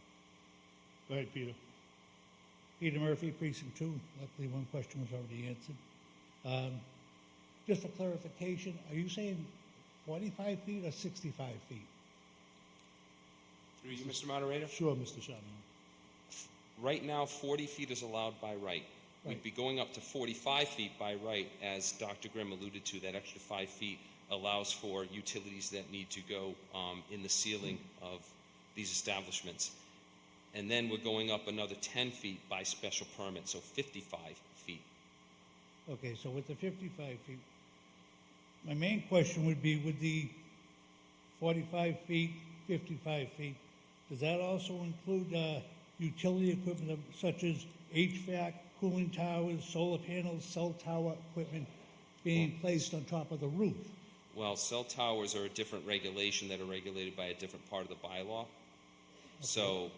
Go ahead, Peter. Peter Murphy, Precinct 2. Luckily, one question was already answered. Just for clarification, are you saying 45 feet or 65 feet? through you, Mr. Moderator. Sure, Mr. Charbonneau. Right now, 40 feet is allowed by right. We'd be going up to 45 feet by right, as Dr. Grimm alluded to. That extra 5 feet allows for utilities that need to go in the ceiling of these establishments. And then we're going up another 10 feet by special permit, so 55 feet. Okay, so with the 55 feet, my main question would be, with the 45 feet, 55 feet, does that also include utility equipment such as HVAC, cooling towers, solar panels, cell tower equipment being placed on top of the roof? Well, cell towers are a different regulation that are regulated by a different part of the bylaw. Okay. So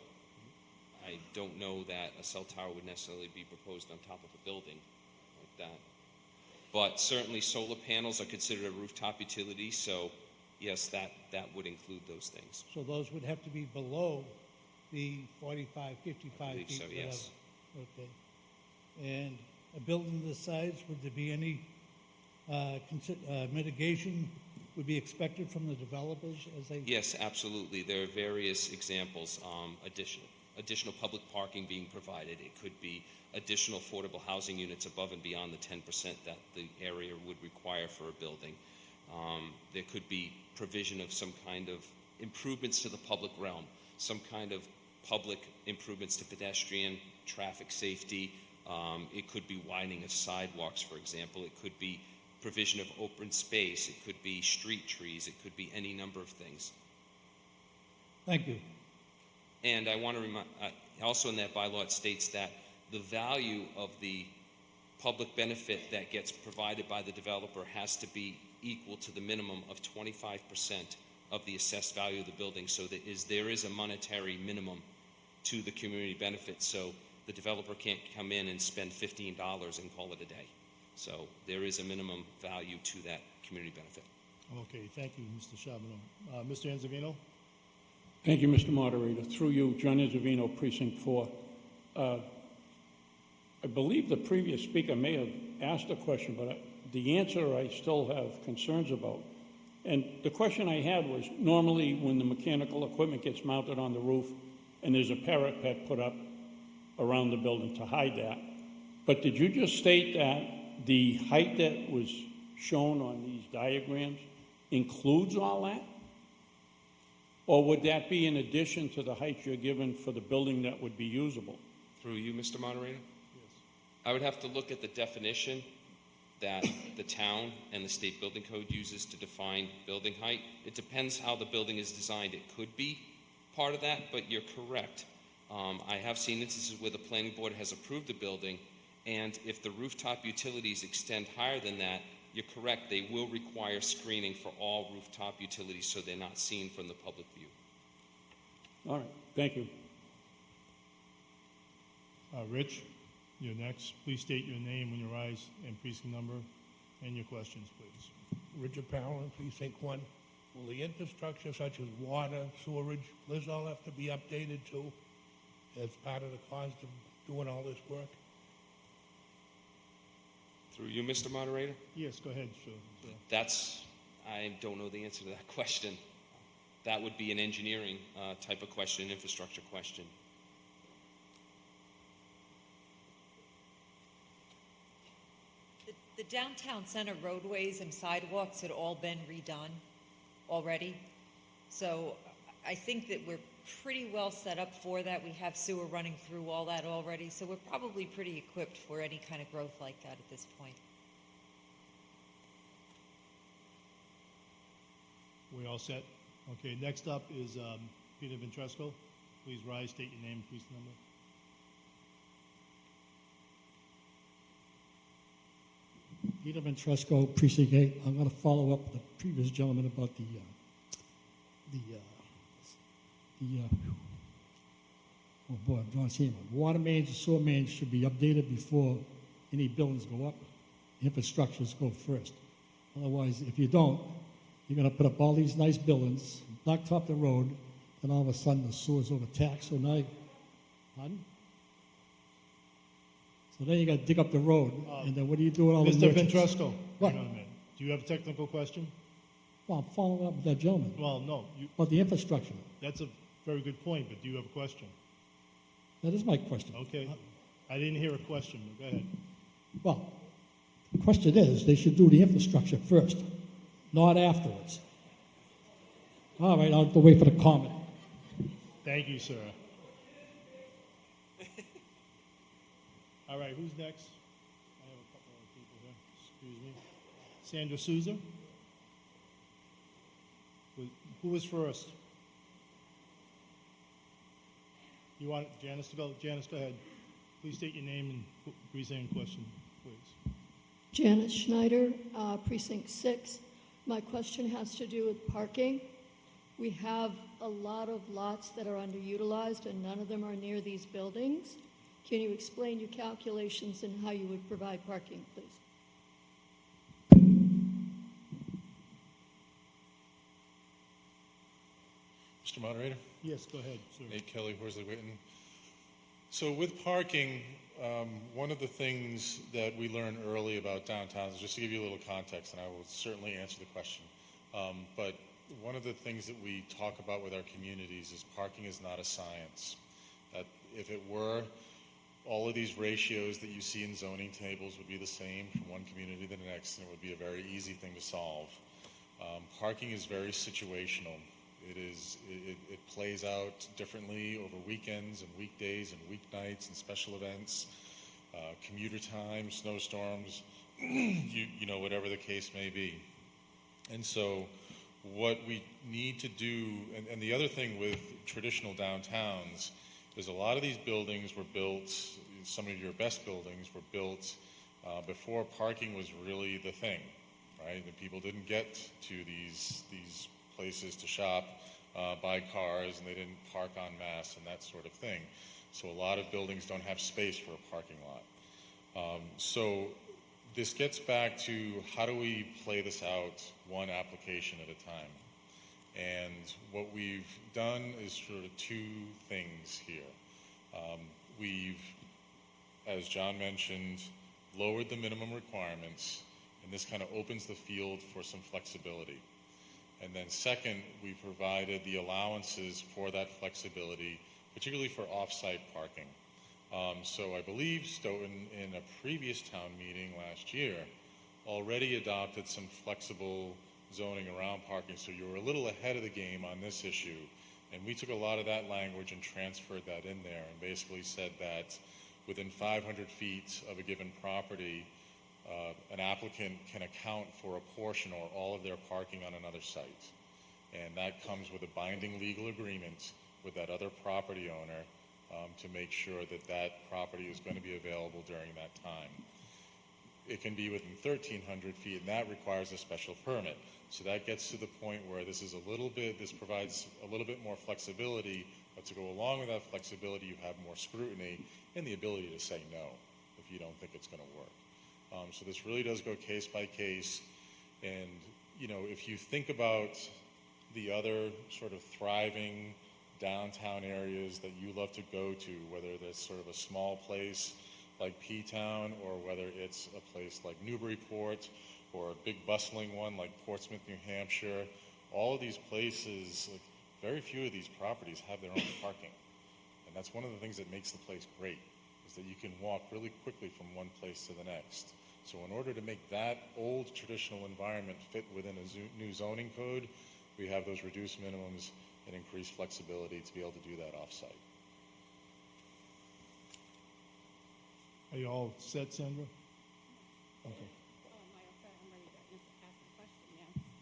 I don't know that a cell tower would necessarily be proposed on top of a building like that. But certainly solar panels are considered a rooftop utility, so yes, that would include those things. So those would have to be below the 45, 55 I believe feet, so, whatever. yes. Okay. And a building this size, would there be any mitigation would be expected from the developers as they? Yes, absolutely. There are various examples. Additional public parking being provided. It could be additional affordable housing units above and beyond the 10% that the area would require for a building. There could be provision of some kind of improvements to the public realm, some kind of public improvements to pedestrian, traffic safety. It could be widening of sidewalks, for example. It could be provision of open space. It could be street trees. It could be any number of things. Thank you. And I want to remind, also in that bylaw, it states that the value of the public benefit that gets provided by the developer has to be equal to the minimum of 25% of the assessed value of the building. So there is a monetary minimum to the community benefit. So the developer can't come in and spend $15 and call it a day. So there is a minimum value to that community benefit. Okay, thank you, Mr. Charbonneau. Mr. Anzavino? Thank you, Mr. Moderator. Through you, John Izzavino, Precinct 4. I believe the previous speaker may have asked a question, but the answer I still have concerns about. And the question I had was, normally when the mechanical equipment gets mounted on the roof and there's a parapet put up around the building to hide that, but did you just state that the height that was shown on these diagrams includes all that? Or would that be in addition to the height you're given for the building that would be usable? Through you, Mr. Moderator? Yes. I would have to look at the definition that the town and the state building code uses to define building height. It depends how the building is designed. It could be part of that, but you're correct. I have seen instances where the planning board has approved a building, and if the rooftop utilities extend higher than that, you're correct, they will require screening for all rooftop utilities so they're not seen from the public view. All right, thank you. Rich, you're next. Please state your name when you rise and precinct number and your questions, please. Richard Powell, Precinct 1. Will the infrastructure such as water, sewerage, those all have to be updated too as part of the cost of doing all this work? Through you, Mr. Moderator? Yes, go ahead, sure. I don't know the answer to that question. That would be an engineering type of question, an infrastructure question. The downtown center roadways and sidewalks had all been redone already. So I think that we're pretty well set up for that. We have sewer running through all that already. So we're probably pretty equipped for any kind of growth like that at this point. We all set? Okay, next up is Peter Ventresco. Please rise, state your name, precinct number. Peter Ventresco, Precinct 8. I'm going to follow up the previous gentleman about oh boy, I'm drawing seeing water mains and sewer mains should be updated before any buildings go up. Infrastructures go first. Otherwise, if you don't, you're going to put up all these nice buildings, blacktop the road, and all of a sudden the sewer's overtaxed. So now, pardon? So then you got to dig up the road, and then what do you do with all the Mr. merchants? Ventresco, What? hang on a minute. Do you have a technical question? Well, I'm following up with that gentleman. Well, no. About the infrastructure. That's a very good point, but do you have a question? That is my question. Okay. I didn't hear a question, but go ahead. Well, the question is, they should do the infrastructure first, not afterwards. All right, I'll have to wait for the comment. Thank you, sir. All right, who's next? I have a couple of people here. Excuse me. Sandra Souza? Who was first? You want Janice to go? Janice, go ahead. Please state your name and precinct question, please. Janice Schneider, Precinct 6. My question has to do with parking. We have a lot of lots that are underutilized, and none of them are near these buildings. Can you explain your calculations and how you would provide parking, please? Mr. Moderator? Yes, go ahead, sir. Nate Kelly, Horsley Witten. So with parking, one of the things that we learned early about downtowns, just to give you a little context, and I will certainly answer the question, but one of the things that we talk about with our communities is parking is not a science. That if it were, all of these ratios that you see in zoning tables would be the same from one community to the next, and it would be a very easy thing to solve. Parking is very situational. It plays out differently over weekends and weekdays and weeknights and special events, commuter time, snowstorms, whatever the case may be. And so what we need to do, and the other thing with traditional downtowns is a lot of these buildings were built, some of your best buildings were built before parking was really the thing, right? And people didn't get to these places to shop, buy cars, and they didn't park en masse and that sort of thing. So a lot of buildings don't have space for a parking lot. So this gets back to how do we play this out one application at a time? And what we've done is sort of two things here. We've, as John mentioned, lowered the minimum requirements, and this kind of opens the field for some flexibility. And then second, we provided the allowances for that flexibility, particularly for off-site parking. So I believe Stoughton, in a previous town meeting last year, already adopted some flexible zoning around parking, so you were a little ahead of the game on this issue. And we took a lot of that language and transferred that in there and basically said that within 500 feet of a given property, an applicant can account for a portion or all of their parking on another site. And that comes with a binding legal agreement with that other property owner to make sure that that property is going to be available during that time. It can be within 1,300 feet, and that requires a special permit. So that gets to the point where this provides a little bit more flexibility, but to go along with that flexibility, you have more scrutiny and the ability to say no if you don't think it's going to work. So this really does go case by case. And, if you think about the other sort of thriving downtown areas that you love to go to, whether that's sort of a small place like P-Town or whether it's a place like Newburyport or a big bustling one like Portsmouth, New Hampshire, all of these places, like, very few of these properties have their own parking. And that's one of the things that makes the place great, is that you can walk really quickly from one place to the next. So in order to make that old traditional environment fit within a new zoning code, we have those reduced minimums and increased flexibility to be able to do that off-site. Are you all set, Sandra? Okay.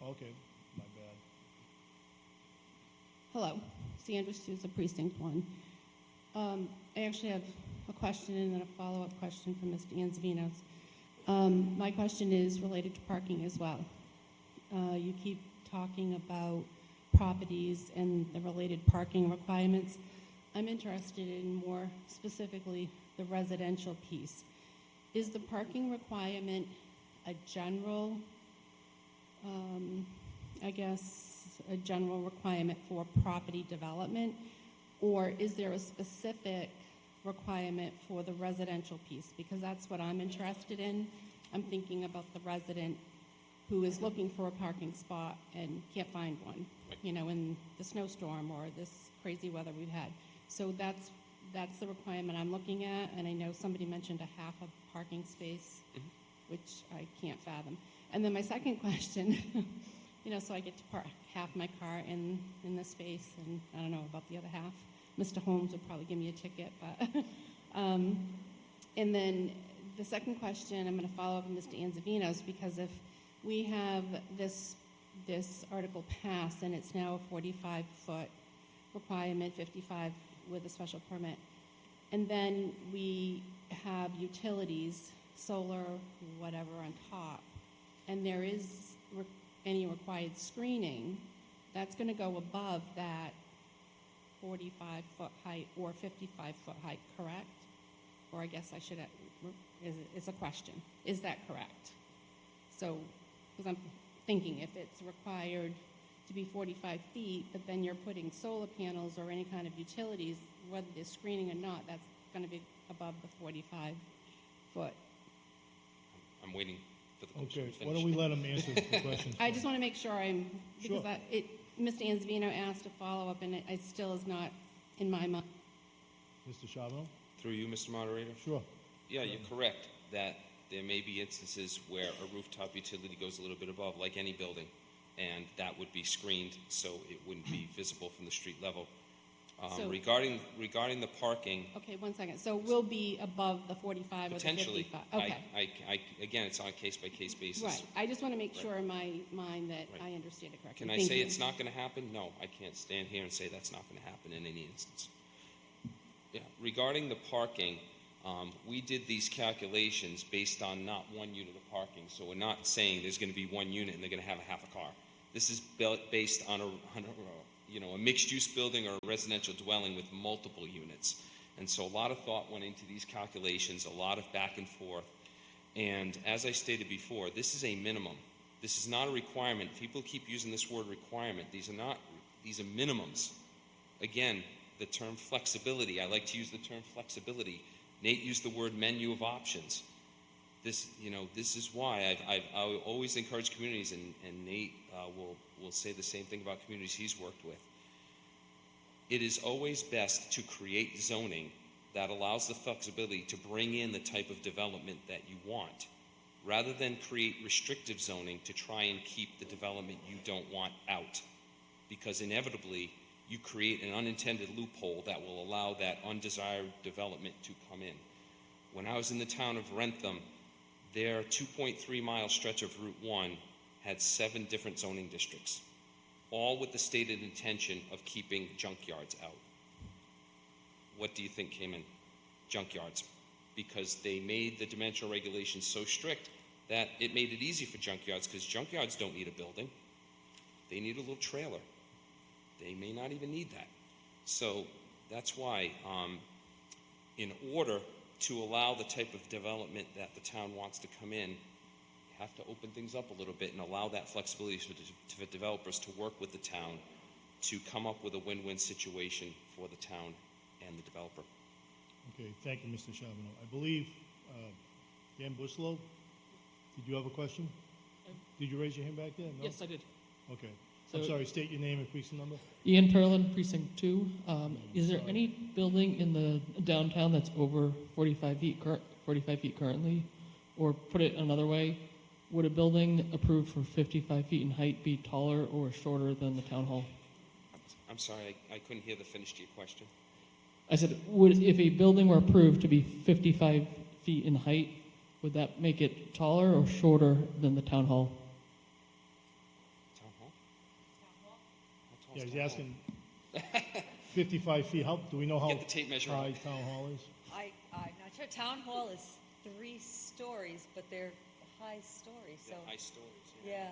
Okay, my bad. Hello, Sandra Souza, Precinct 1. I actually have a question and then a follow-up question from Mr. Anzavinos. My question is related to parking as well. You keep talking about properties and the related parking requirements. I'm interested in more specifically the residential piece. Is the parking requirement a general, a general requirement for property development, or is there a specific requirement for the residential piece? Because that's what I'm interested in. I'm thinking about the resident who is looking for a parking spot and can't find one, in the snowstorm or this crazy weather we've had. So that's the requirement I'm looking at, and I know somebody mentioned a half a parking space, which I can't fathom. And then my second question, so I get to park half my car in this space, and I don't know about the other half. Mr. Holmes would probably give me a ticket, but and then the second question, I'm going to follow up with Mr. Anzavinos, because if we have this article pass and it's now a 45-foot requirement, 55 with a special permit, and then we have utilities, solar, whatever, on top, and there is any required screening, that's going to go above that 45-foot height or 55-foot height, correct? Or I guess I should, it's a question. Is that correct? So, because I'm thinking if it's required to be 45 feet, but then you're putting solar panels or any kind of utilities, whether there's screening or not, that's going to be above the 45-foot. I'm waiting for the Okay, question to why finish. don't we let him answer the questions? I just want to make sure because Sure. Mr. Anzavino asked a follow-up, and it still is not in my mind. Mr. Charbonneau? Through you, Mr. Moderator? Sure. Yeah, you're correct that there may be instances where a rooftop utility goes a little bit above, like any building, and that would be screened so it wouldn't be visible from the street level. So- Regarding the parking, Okay, 1 second. So we'll be above the 45 or the 55? potentially, Okay. again, it's on a case-by-case basis. Right. I just want to make Right. sure in my mind that Right. I understand it correctly. Can I Thank say you. it's not going to happen? No, I can't stand here and say that's not going to happen in any instance. Yeah, regarding the parking, we did these calculations based on not one unit of parking. So we're not saying there's going to be one unit and they're going to have a half a car. This is based on a mixed-use building or a residential dwelling with multiple units. And so a lot of thought went into these calculations, a lot of back and forth. And as I stated before, this is a minimum. This is not a requirement. People keep using this word requirement. These are minimums. Again, the term flexibility. I like to use the term flexibility. Nate used the word menu of options. This is why I always encourage communities, and Nate will say the same thing about communities he's worked with. It is always best to create zoning that allows the flexibility to bring in the type of development that you want, rather than create restrictive zoning to try and keep the development you don't want out. Because inevitably, you create an unintended loophole that will allow that undesired development to come in. When I was in the town of Rentham, their 2.3-mile stretch of Route 1 had 7 different zoning districts, all with the stated intention of keeping junkyards out. What do you think came in? Junkyards. Because they made the dimensional regulations so strict that it made it easy for junkyards, because junkyards don't need a building. They need a little trailer. They may not even need that. So that's why, in order to allow the type of development that the town wants to come in, you have to open things up a little bit and allow that flexibility for developers to work with the town to come up with a win-win situation for the town and the developer. Okay, thank you, Mr. Charbonneau. I believe Dan Buslow, did you have a question? Did you raise your hand back there? No? Yes, I did. Okay. I'm sorry, state your name and precinct number. Ian Perlin, Precinct 2. Is there any building in the downtown that's over 45 feet currently? Or put it another way, would a building approved for 55 feet in height be taller or shorter than the town hall? I'm sorry, I couldn't hear the finish to your question. I said, if a building were approved to be 55 feet in height, would that make it taller or shorter than the town hall? Town hall? Yeah, he's asking 55 feet. Do we know how Get the tape measure high out. town hall is? I'm not sure. Town hall is 3 stories, but they're high stories, so. High stories. Yeah.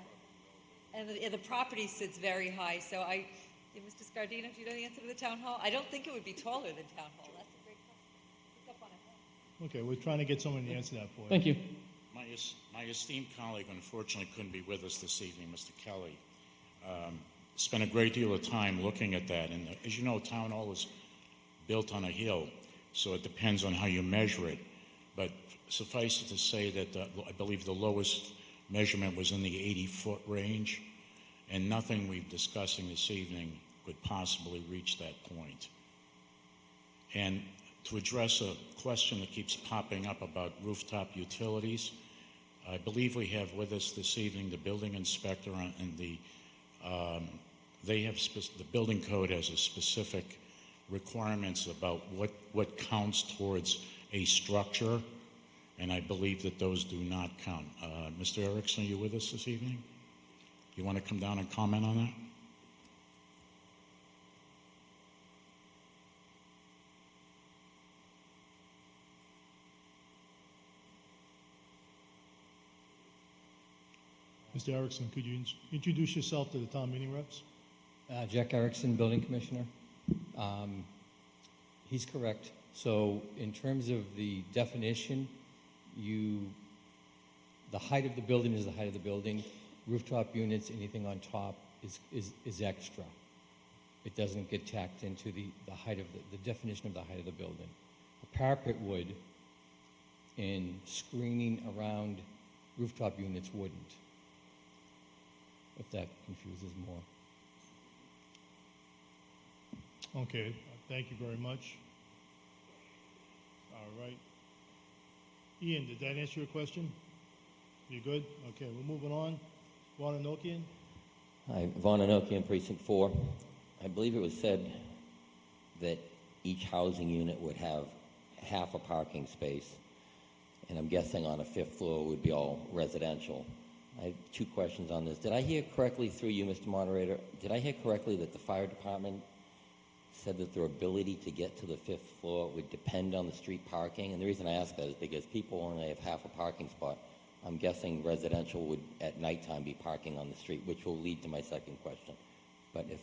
And the property sits very high, so Mr. Scardino, do you know the answer to the town hall? I don't think it would be taller than town hall. That's a great question. Look up on a hill. Okay, we're trying to get someone to answer that for you. Thank you. My esteemed colleague unfortunately couldn't be with us this evening, Mr. Kelly. Spent a great deal of time looking at that, and as you know, Town Hall is built on a hill, so it depends on how you measure it. But suffice it to say that I believe the lowest measurement was in the 80-foot range, and nothing we're discussing this evening could possibly reach that point. And to address a question that keeps popping up about rooftop utilities, I believe we have with us this evening the building inspector and the building code has a specific requirements about what counts towards a structure, and I believe that those do not count. Mr. Erickson, are you with us this evening? You want to come down and comment on that? Mr. Erickson, could you introduce yourself to the town meeting reps? Jack Erickson, Building Commissioner. He's correct. So in terms of the definition, the height of the building is the height of the building. Rooftop units, anything on top is extra. it doesn't get tacked into the height of the definition of the height of the building. A parapet would, and screening around rooftop units wouldn't, if that confuses more. Okay, thank you very much. All right. Ian, did that answer your question? You good? Okay, we're moving on. Vaughn Anokian? Hi, Vaughn Anokian, Precinct 4. I believe it was said that each housing unit would have half a parking space, and I'm guessing on a fifth floor would be all residential. I have two questions on this. Did I hear correctly through you, Mr. Moderator? Did I hear correctly that the fire department said that their ability to get to the fifth floor would depend on the street parking? And the reason I ask that is because people only have half a parking spot. I'm guessing residential would at nighttime be parking on the street, which will lead to my second question. But if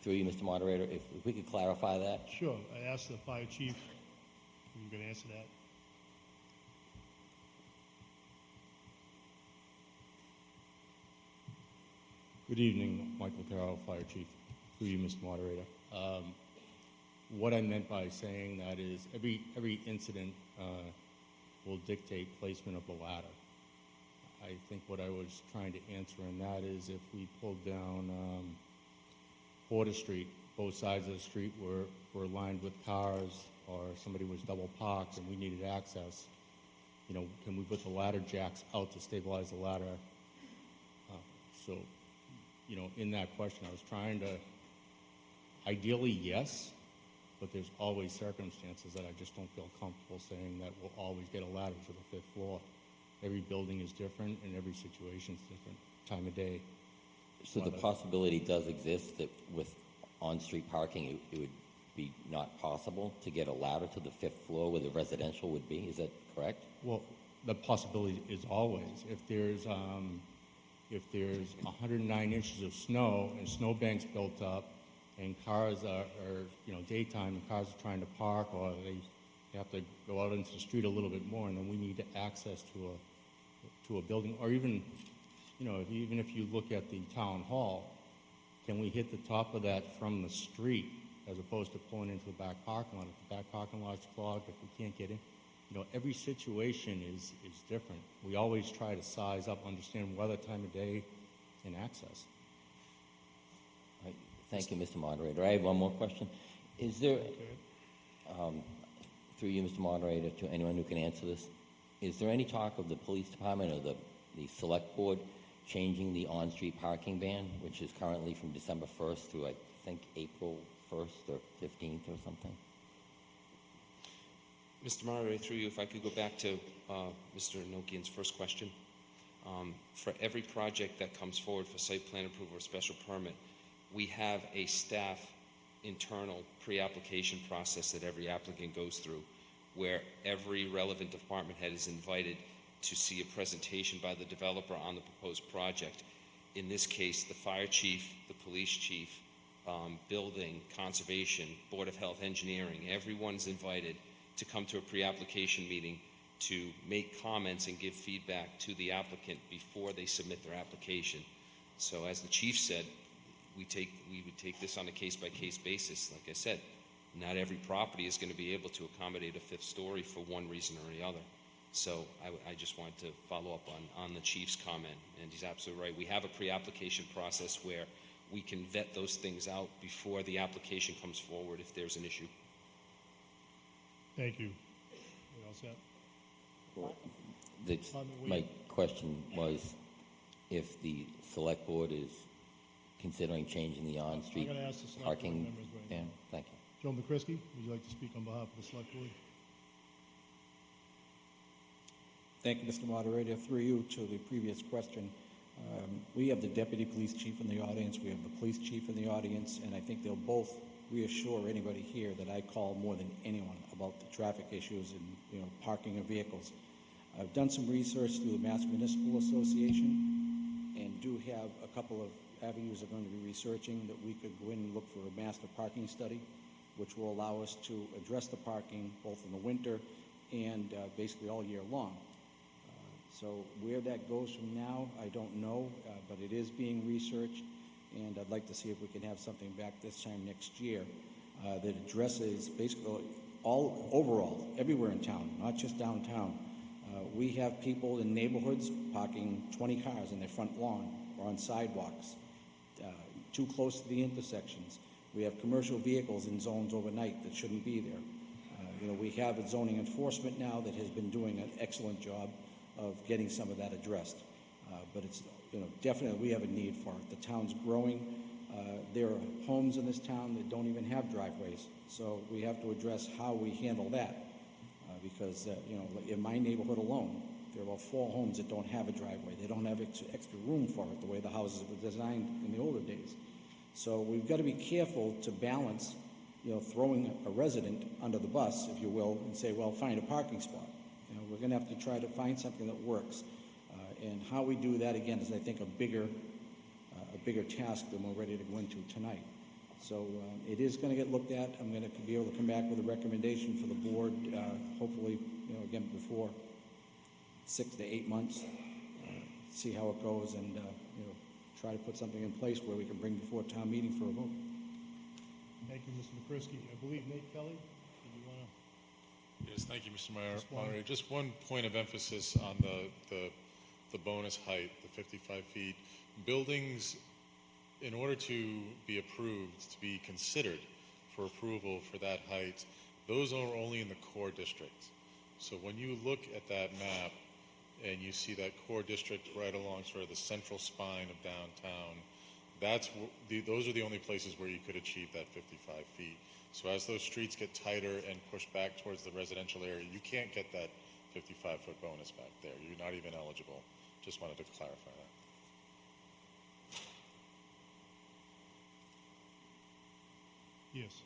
through you, Mr. Moderator, if we could clarify that. Sure. I asked the fire chief if you could answer that. Good evening, Michael Carroll, Fire Chief. Through you, Mr. Moderator. What I meant by saying that is every incident will dictate placement of the ladder. I think what I was trying to answer in that is if we pulled down Porter Street, both sides of the street were lined with cars, or somebody was double parked and we needed access, can we put the ladder jacks out to stabilize the ladder? In that question, I was trying to, ideally, yes, but there's always circumstances that I just don't feel comfortable saying that we'll always get a ladder to the fifth floor. Every building is different and every situation is different, time of day. So the possibility does exist that with on-street parking, it would be not possible to get a ladder to the fifth floor where the residential would be. Is that correct? Well, the possibility is always, if there's 109 inches of snow and snowbanks built up and cars are daytime and cars are trying to park, or they have to go out into the street a little bit more, and then we need access to a building, or even if you look at the town hall, can we hit the top of that from the street as opposed to pulling into the back parking lot? If the back parking lot's clogged, if we can't get in, every situation is different. We always try to size up, understand weather, time of day, and access. Thank you, Mr. Moderator. I have one more question. Is there, through you, Mr. Moderator, to anyone who can answer this, is there any talk of the police department or the select board changing the on-street parking ban, which is currently from December 1st through, I think, April 1st or 15th or something? Mr. Moderator, through you, if I could go back to Mr. Nokian's first question. For every project that comes forward for site plan approval or special permit, we have a staff internal pre-application process that every applicant goes through, where every relevant department head is invited to see a presentation by the developer on the proposed project. In this case, the fire chief, the police chief, building, conservation, Board of Health, engineering, everyone's invited to come to a pre-application meeting to make comments and give feedback to the applicant before they submit their application. So as the chief said, we would take this on a case-by-case basis. Like I said, not every property is going to be able to accommodate a fifth story for one reason or the other. So I just wanted to follow up on the chief's comment, and he's absolutely right. We have a pre-application process where we can vet those things out before the application comes forward if there's an issue. Thank you. You all set? My question was if the select board is considering changing the on-street I'm going to ask the select board parking members right ban. now. Thank you. Joe McCrisky, would you like to speak on behalf of the select board? Thank you, Mr. Moderator. Through you to the previous question, we have the deputy police chief in the audience, we have the police chief in the audience, and I think they'll both reassure anybody here that I call more than anyone about the traffic issues and parking of vehicles. I've done some research through the Mass Municipal Association and do have a couple of avenues I'm going to be researching that we could go in and look for a master parking study, which will allow us to address the parking both in the winter and basically all year long. So where that goes from now, I don't know, but it is being researched, and I'd like to see if we can have something back this time next year that addresses basically overall, everywhere in town, not just downtown. We have people in neighborhoods parking 20 cars in their front lawn or on sidewalks, too close to the intersections. We have commercial vehicles in zones overnight that shouldn't be there. We have a zoning enforcement now that has been doing an excellent job of getting some of that addressed. But it's, definitely we have a need for it. The town's growing. There are homes in this town that don't even have driveways. So we have to address how we handle that. Because, in my neighborhood alone, there are about 4 homes that don't have a driveway. They don't have extra room for it, the way the houses were designed in the older days. So we've got to be careful to balance, throwing a resident under the bus, if you will, and say, well, find a parking spot. We're going to have to try to find something that works. And how we do that, again, is, I think, a bigger task than we're ready to go into tonight. So it is going to get looked at. I'm going to be able to come back with a recommendation for the board, hopefully, again, before 6 to 8 months, see how it goes, and try to put something in place where we can bring before town meeting for a vote. Thank you, Mr. McCrisky. I believe Nate Kelly, did you want to? Yes, thank you, Mr. Moderator. Just one point of emphasis on the bonus height, the 55 feet. Buildings, in order to be approved, to be considered for approval for that height, those are only in the core district. So when you look at that map and you see that core district right along sort of the central spine of downtown, those are the only places where you could achieve that 55 feet. So as those streets get tighter and pushed back towards the residential area, you can't get that 55-foot bonus back there. You're not even eligible. Just wanted to clarify that. Yes.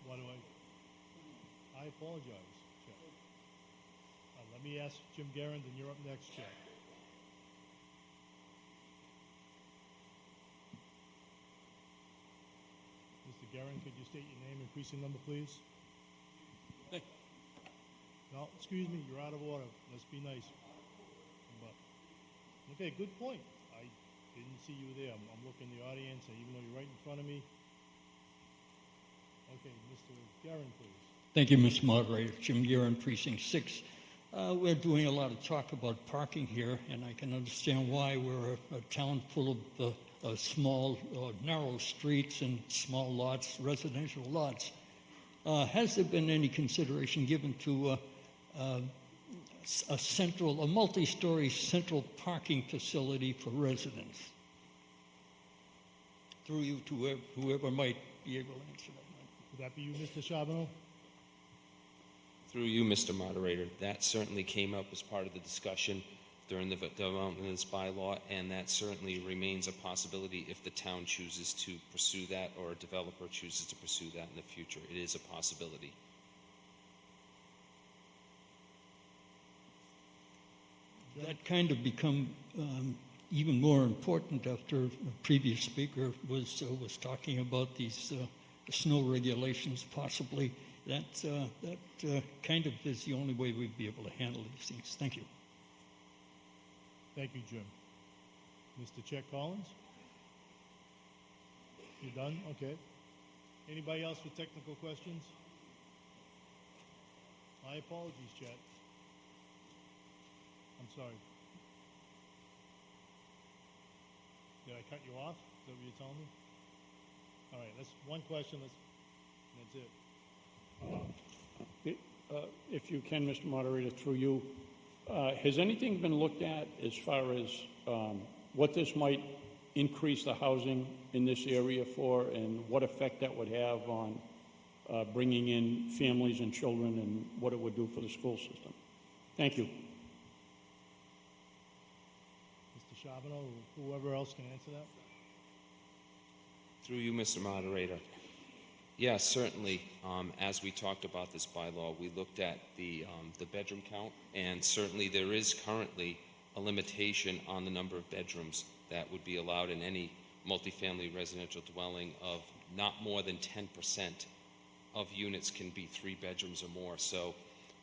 Why do I apologize, Chet. Let me ask Jim Guerin, then you're up next, Chet. Mr. Guerin, could you state your name and precinct number, please? No, excuse me, you're out of order. Let's be nice. But, okay, good point. I didn't see you there. I'm looking in the audience, and even though you're right in front of me. Okay, Mr. Guerin, please. Thank you, Mr. Moderator. Jim Guerin, Precinct 6. We're doing a lot of talk about parking here, and I can understand why. We're a town full of small, narrow streets and small lots, residential lots. Has there been any consideration given to a multi-story central parking facility for residents? Through you to whoever might be able to answer that. Would that be you, Mr. Charbonneau? Through you, Mr. Moderator, that certainly came up as part of the discussion during the development of this bylaw, and that certainly remains a possibility if the town chooses to pursue that or a developer chooses to pursue that in the future. It is a possibility. That kind of become even more important after a previous speaker was talking about these snow regulations, possibly. That kind of is the only way we'd be able to handle these things. Thank you. Thank you, Jim. Mr. Chet Collins? You done? Okay. Anybody else with technical questions? My apologies, Chet. I'm sorry. Did I cut you off? Is that what you're telling me? All right, that's one question. That's it. If you can, Mr. Moderator, through you, has anything been looked at as far as what this might increase the housing in this area for, and what effect that would have on bringing in families and children, and what it would do for the school system? Thank you. Mr. Charbonneau, or whoever else can answer that? Through you, Mr. Moderator. Yes, certainly. As we talked about this bylaw, we looked at the bedroom count, and certainly there is currently a limitation on the number of bedrooms that would be allowed in any multifamily residential dwelling of not more than 10% of units can be 3 bedrooms or more. So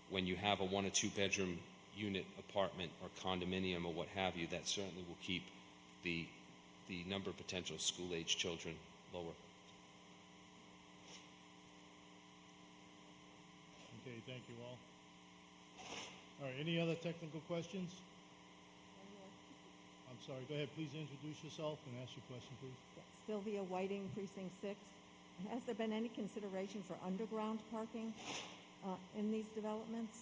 when you have a 1 or 2 bedroom unit apartment or condominium or what have you, that certainly will keep the number of potential school-age children lower. Okay, thank you all. All right, any other technical questions? I'm sorry, go ahead, please introduce yourself and ask your question, please. Sylvia Whiting, Precinct 6. Has there been any consideration for underground parking in these developments?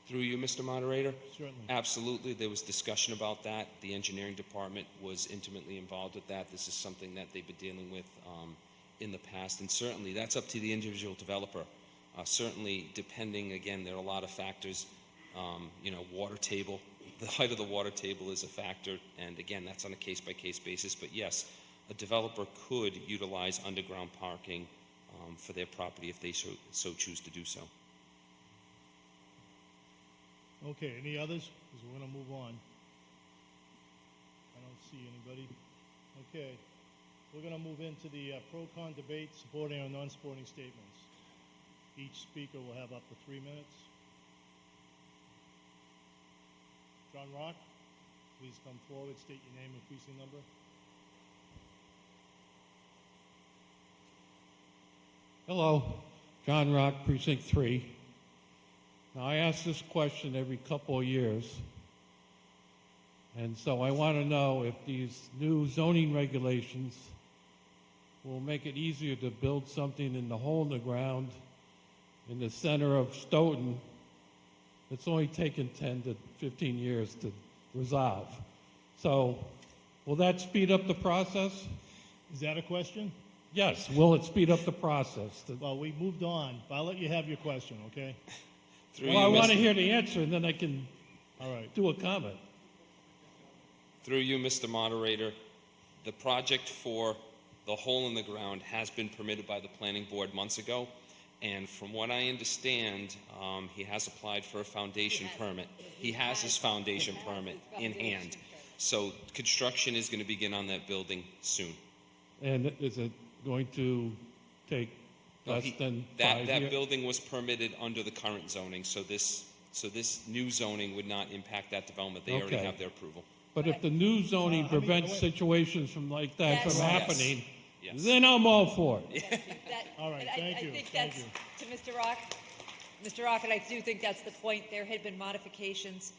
Through you, Mr. Moderator? Certainly. Absolutely. There was discussion about that. The engineering department was intimately involved with that. This is something that they've been dealing with in the past, and certainly that's up to the individual developer. Certainly, depending, again, there are a lot of factors. Water table. The height of the water table is a factor, and again, that's on a case-by-case basis. But yes, a developer could utilize underground parking for their property if they so choose to do so. Okay, any others? Because we're going to move on. I don't see anybody. Okay, we're going to move into the pro-con debate, supporting or non-supporting statements. Each speaker will have up to 3 minutes. John Rock, please come forward, state your name and precinct number. Hello, John Rock, Precinct 3. Now, I ask this question every couple of years, and so I want to know if these new zoning regulations will make it easier to build something in the hole in the ground in the center of Stoughton. It's only taken 10 to 15 years to resolve. So, will that speed up the process? Is that a question? Yes. Will it speed up the process? Well, we moved on, but I'll let you have your question, okay? Well, I want to hear the answer, and then I can All right. do a comment. Through you, Mr. Moderator, the project for the hole in the ground has been permitted by the planning board months ago, and from what I understand, he has applied for a foundation permit. He has his foundation permit in hand. So construction is going to begin on that building soon. And is it going to take less than 5 that years? building was permitted under the current zoning, so this new zoning would not impact that development. They already Okay. have their approval. But if the new zoning prevents situations from like that from Yes. happening, Yes. then I'm all for it. All right, And thank you. I think Thank that's, you. to Mr. Rock, and I do think that's the point. There had been modifications,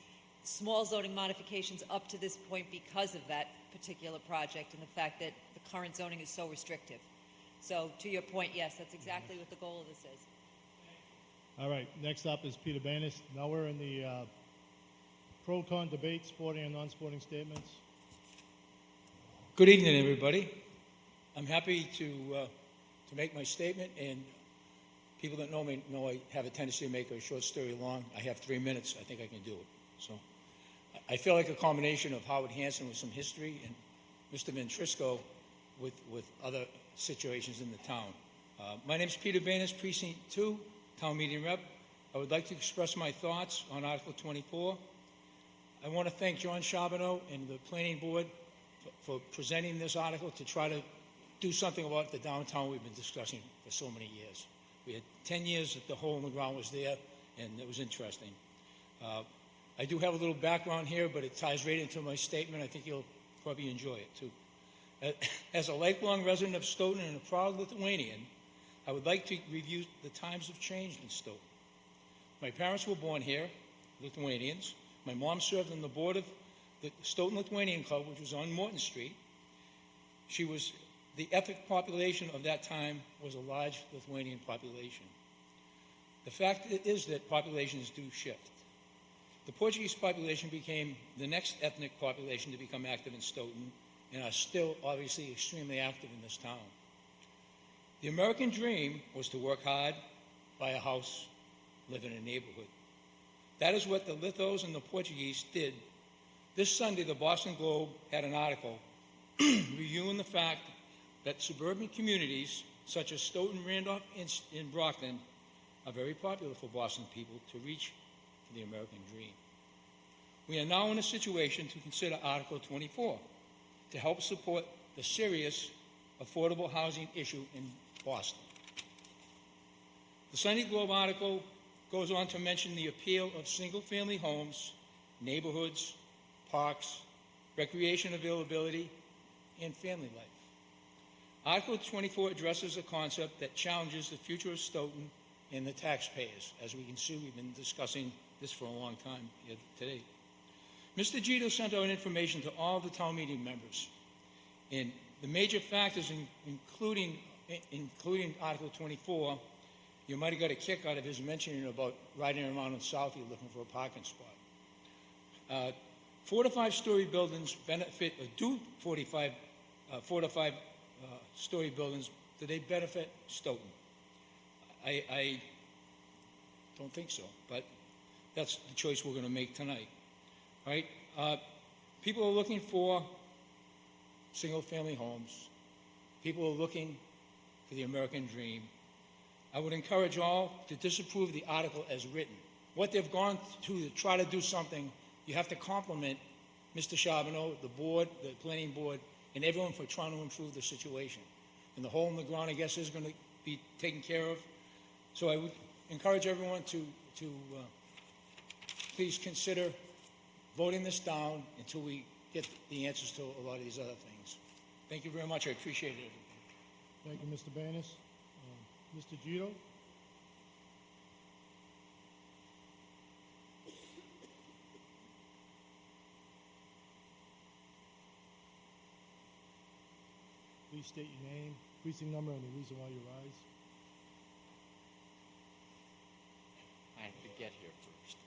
small zoning modifications up to this point because of that particular project and the fact that the current zoning is so restrictive. So to your point, yes, that's exactly what the goal of this is. All right, next up is Peter Banis. Now we're in the pro-con debate, supporting and non-supporting statements. Good evening, everybody. I'm happy to make my statement, and people that know me know I have a tendency to make a short story long. I have 3 minutes. I think I can do it. So I feel like a combination of Howard Hanson with some history and Mr. Ventrisco with other situations in the town. My name is Peter Banis, Precinct 2, Town Meeting Rep. I would like to express my thoughts on Article 24. I want to thank John Charbonneau and the Planning Board for presenting this article to try to do something about the downtown we've been discussing for so many years. We had 10 years that the hole in the ground was there, and it was interesting. I do have a little background here, but it ties right into my statement. I think you'll probably enjoy it, too. As a lifelong resident of Stoughton and a proud Lithuanian, I would like to review the times have changed in Stoughton. My parents were born here, Lithuanians. My mom served on the board of the Stoughton Lithuanian Club, which was on Morton Street. The ethnic population of that time was a large Lithuanian population. The fact is that populations do shift. The Portuguese population became the next ethnic population to become active in Stoughton and are still obviously extremely active in this town. The American dream was to work hard, buy a house, live in a neighborhood. That is what the Lithos and the Portuguese did. This Sunday, the Boston Globe had an article reviewing the fact that suburban communities such as Stoughton, Randolph, and Brockton are very popular for Boston people to reach for the American dream. We are now in a situation to consider Article 24 to help support the serious affordable housing issue in Boston. The Sunday Globe article goes on to mention the appeal of single-family homes, neighborhoods, parks, recreation availability, and family life. Article 24 addresses a concept that challenges the future of Stoughton and the taxpayers. As we can see, we've been discussing this for a long time here today. Mr. Gito sent out information to all the town meeting members, and the major factors, including Article 24, you might have got a kick out of his mentioning about riding around in Southie looking for a parking spot. 4 to 5 story buildings benefit, or do 4 to 5 story buildings, do they benefit Stoughton? I don't think so, but that's the choice we're going to make tonight. Right? People are looking for single-family homes. People are looking for the American dream. I would encourage all to disapprove the article as written. What they've gone to try to do something, you have to compliment Mr. Charbonneau, the board, the planning board, and everyone for trying to improve the situation. And the hole in the ground, I guess, is going to be taken care of. So I would encourage everyone to please consider voting this down until we get the answers to a lot of these other things. Thank you very much. I appreciate it. Thank you, Mr. Banis. Mr. Gito? Please state your name, precinct number, and the reason why you rise. I have to get here first.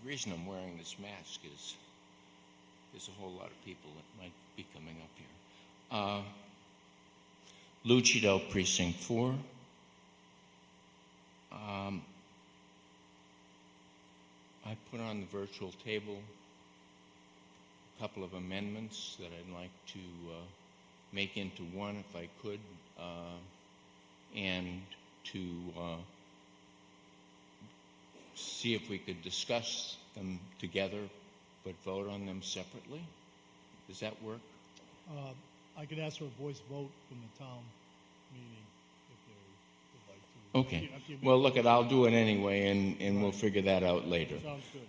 The reason I'm wearing this mask is there's a whole lot of people that might be coming up here. Lou Cheadle, Precinct 4. I put on the virtual table a couple of amendments that I'd like to make into one if I could, and to see if we could discuss them together but vote on them separately. Does that work? I could ask for a voice vote from the town meeting if they would like to. Okay. After you make Well, the look, motion. I'll do it anyway, and we'll figure that out later. Sounds good.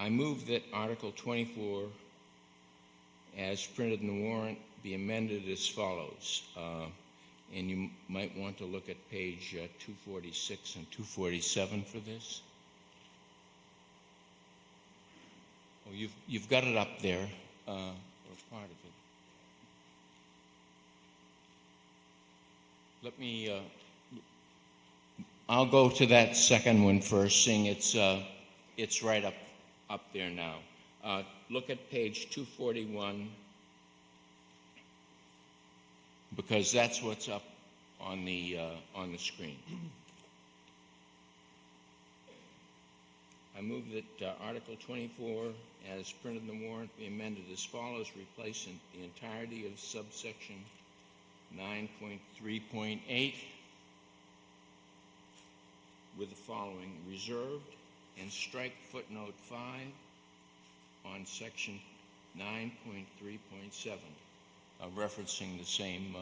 I move that Article 24, as printed in the warrant, be amended as follows. And you might want to look at page 246 and 247 for this. Oh, you've got it up there, or part of it. Let me, I'll go to that second one first, seeing it's right up there now. Look at page 241, because that's what's up on the screen. I move that Article 24, as printed in the warrant, be amended as follows, replacing the entirety of subsection 9.3.8 with the following: reserved, and strike footnote 5 on section 9.3.7, referencing the same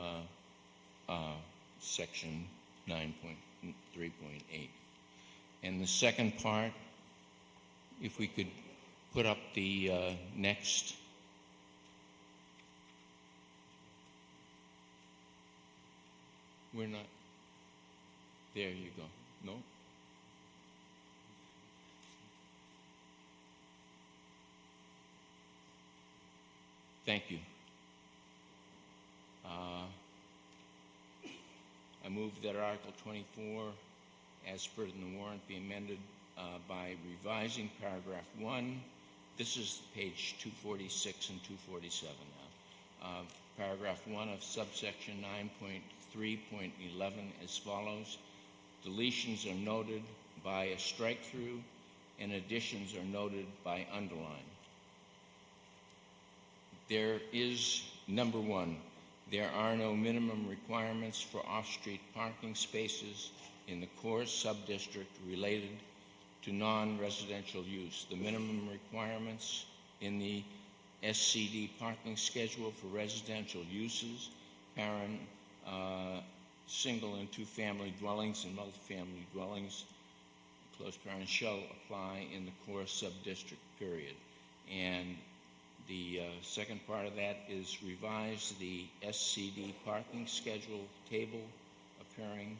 section 9.3.8. And the second part, if we could put up the next. We're not. There you go. No? Thank you. I move that Article 24, as printed in the warrant, be amended by revising paragraph 1. This is page 246 and 247 now. Paragraph 1 of subsection 9.3.11 as follows: deletions are noted by a strike-through and additions are noted by underline. There is, number one, There are no minimum requirements for off-street parking spaces in the core subdistrict related to non-residential use. The minimum requirements in the SCD parking schedule for residential uses, parent, single and two-family dwellings and multifamily dwellings, close parents, shall apply in the core subdistrict, period. And the second part of that is revise the SCD parking schedule table appearing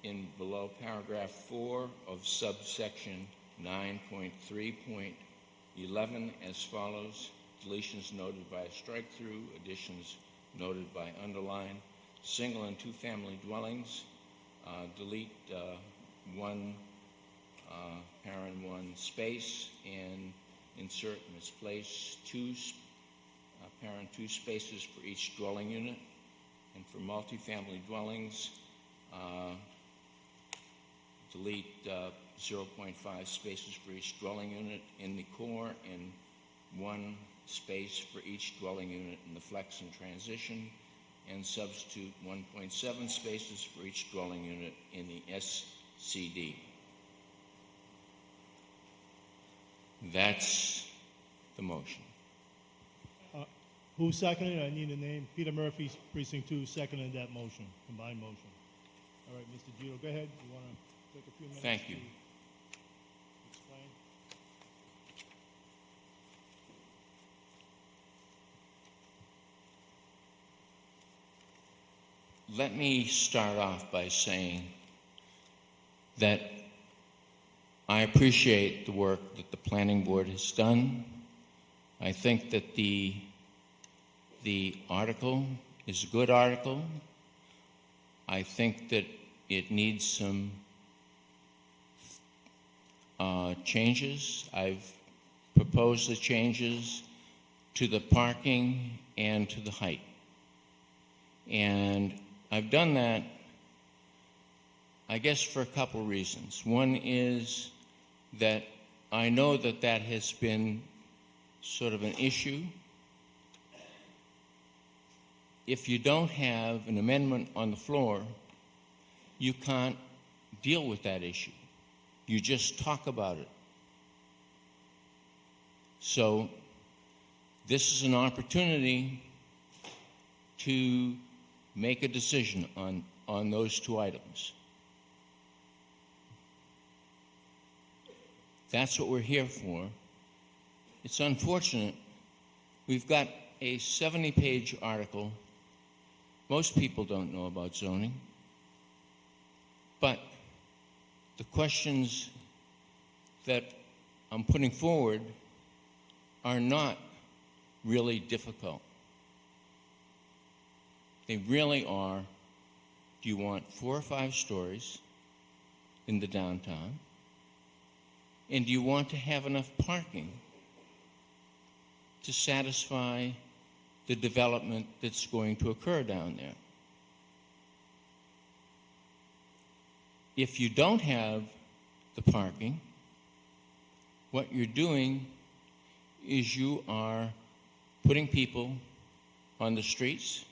in below paragraph 4 of subsection 9.3.11 as follows. Deletions noted by a strike-through, additions noted by underline. Single and two-family dwellings, delete one parent one space and insert in its place parent two spaces for each dwelling unit. And for multifamily dwellings, delete 0.5 spaces for each dwelling unit in the core and one space for each dwelling unit in the flex and transition, and substitute 1.7 spaces for each dwelling unit in the SCD. That's the motion. Who seconded? I need a name. Peter Murphy, Precinct 2, seconded that motion, combined motion. All right, Mr. Gito, go ahead. You want to take a few minutes? Thank you. to explain? Let me start off by saying that I appreciate the work that the Planning Board has done. I think that the article is a good article. I think that it needs some changes. I've proposed the changes to the parking and to the height. And I've done that, I guess, for a couple reasons. One is that I know that that has been sort of an issue. If you don't have an amendment on the floor, you can't deal with that issue. You just talk about it. So this is an opportunity to make a decision on those two items. That's what we're here for. It's unfortunate. We've got a 70-page article. Most people don't know about zoning. But the questions that I'm putting forward are not really difficult. They really are, do you want 4 or 5 stories in the downtown? And do you want to have enough parking to satisfy the development that's going to occur down there? If you don't have the parking, what you're doing is you are putting people on the streets.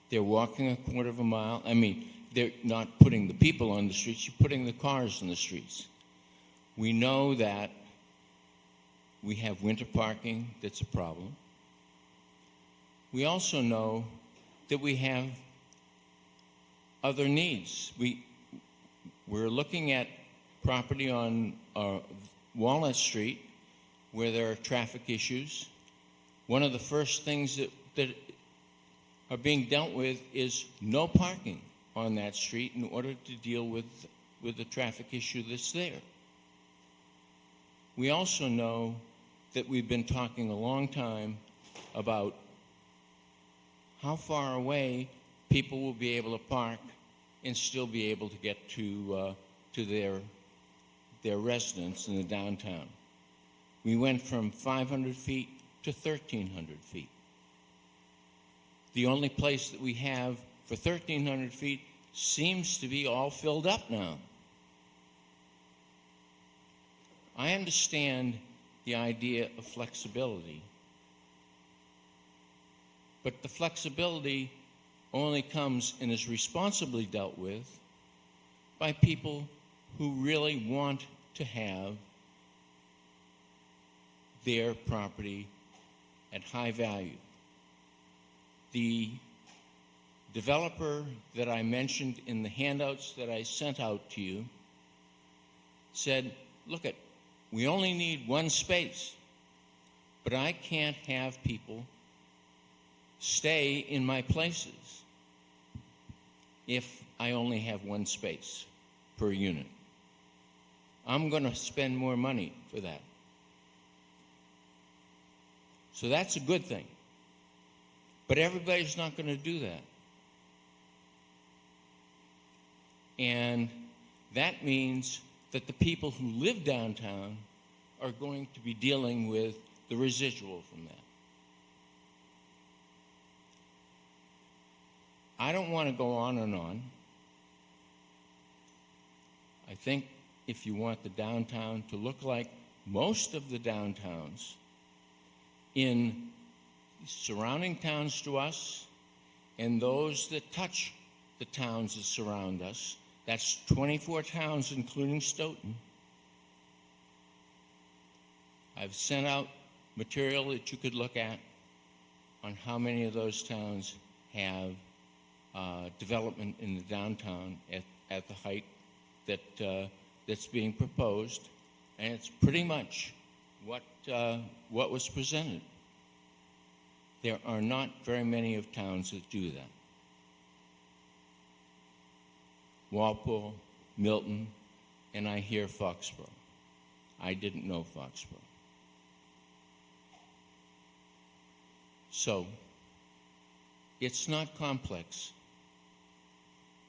They're walking a quarter of a mile. I mean, they're not putting the people on the streets, you're putting the cars on the streets. We know that we have winter parking that's a problem. We also know that we have other needs. We're looking at property on Walnut Street where there are traffic issues. One of the first things that are being dealt with is no parking on that street in order to deal with the traffic issue that's there. We also know that we've been talking a long time about how far away people will be able to park and still be able to get to their residence in the downtown. We went from 500 feet to 1,300 feet. The only place that we have for 1,300 feet seems to be all filled up now. I understand the idea of flexibility, But the flexibility only comes and is responsibly dealt with by people who really want to have their property at high value. The developer that I mentioned in the handouts that I sent out to you said, look, we only need one space, but I can't have people stay in my places if I only have one space per unit. I'm going to spend more money for that. So that's a good thing. But everybody's not going to do that. And that means that the people who live downtown are going to be dealing with the residual from that. I don't want to go on and on. I think if you want the downtown to look like most of the downtowns in surrounding towns to us and those that touch the towns that surround us, that's 24 towns including Stoughton. I've sent out material that you could look at on how many of those towns have development in the downtown at the height that's being proposed, and it's pretty much what was presented. There are not very many of towns that do that. Walpole, Milton, and I hear Foxborough. I didn't know Foxborough. So, it's not complex.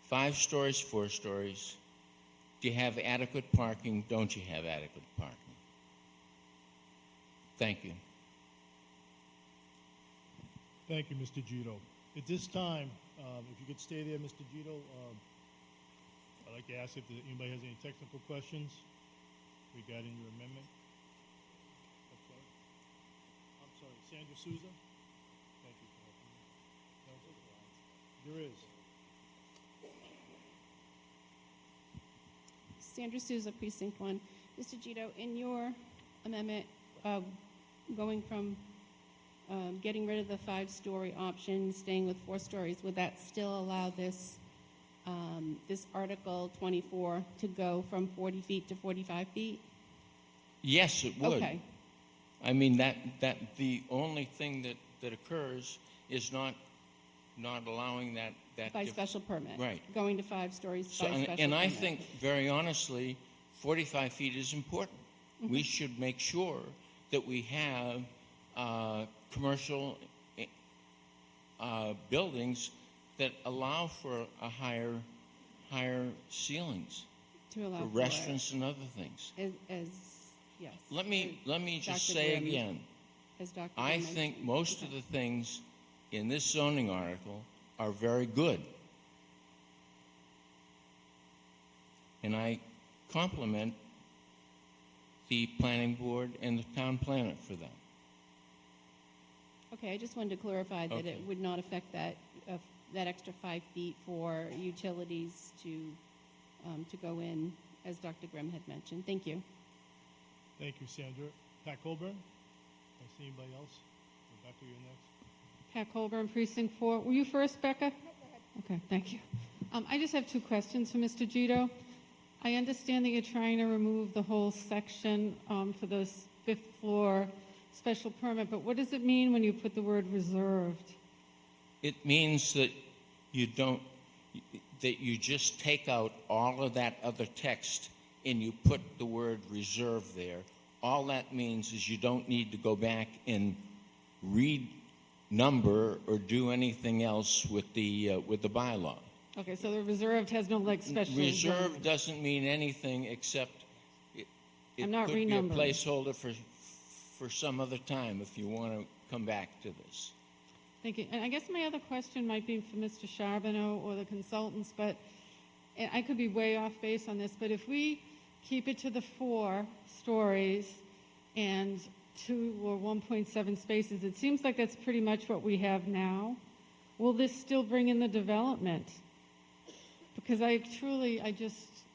5 stories, 4 stories. Do you have adequate parking? Don't you have adequate parking? Thank you. Thank you, Mr. Gito. At this time, if you could stay there, Mr. Gito, I'd like to ask if anybody has any technical questions regarding your amendment. I'm sorry, Sandra Souza? Thank you for helping me. There is. Sandra Souza, Precinct 1. Mr. Gito, in your amendment, going from getting rid of the 5-story option, staying with 4 stories, would that still allow this this Article 24 to go from 40 feet to 45 feet? Yes, it would. Okay. I mean, that the only thing that occurs is not allowing that By special permit. Right. Going to 5 stories So, by special and I permit. think, very honestly, 45 feet is important. Mm-hmm. We should make sure that we have commercial buildings that allow for a higher ceilings To allow for for restaurants and other things. Yes. Let me just Dr. say Grimm- again, as Dr. I Grimm think mentioned. most of the things in this zoning article are very good. And I compliment the planning board and the town planner for that. Okay, I just wanted to clarify that Okay. it would not affect that extra 5 feet for utilities to go in, as Dr. Grimm had mentioned. Thank you. Thank you, Sandra. Pat Colburn? I see anybody else? Rebecca, you're next. Pat Colburn, Precinct 4. Were you first, Becca? Okay, thank you. I just have 2 questions for Mr. Gito. I understand that you're trying to remove the whole section for the 5th floor special permit, but what does it mean when you put the word reserved? It means that you just take out all of that other text and you put the word reserve there. All that means is you don't need to go back and read number or do anything else with the bylaw. Okay, so the reserved has no special... Reserve doesn't mean anything except it I'm not could be a renumbering. placeholder for some other time if you want to come back to this. Thank you. And I guess my other question might be for Mr. Charbonneau or the consultants, but and I could be way off base on this, but if we keep it to the 4 stories and 2 or 1.7 spaces. It seems like that's pretty much what we have now. Will this still bring in the development? Because I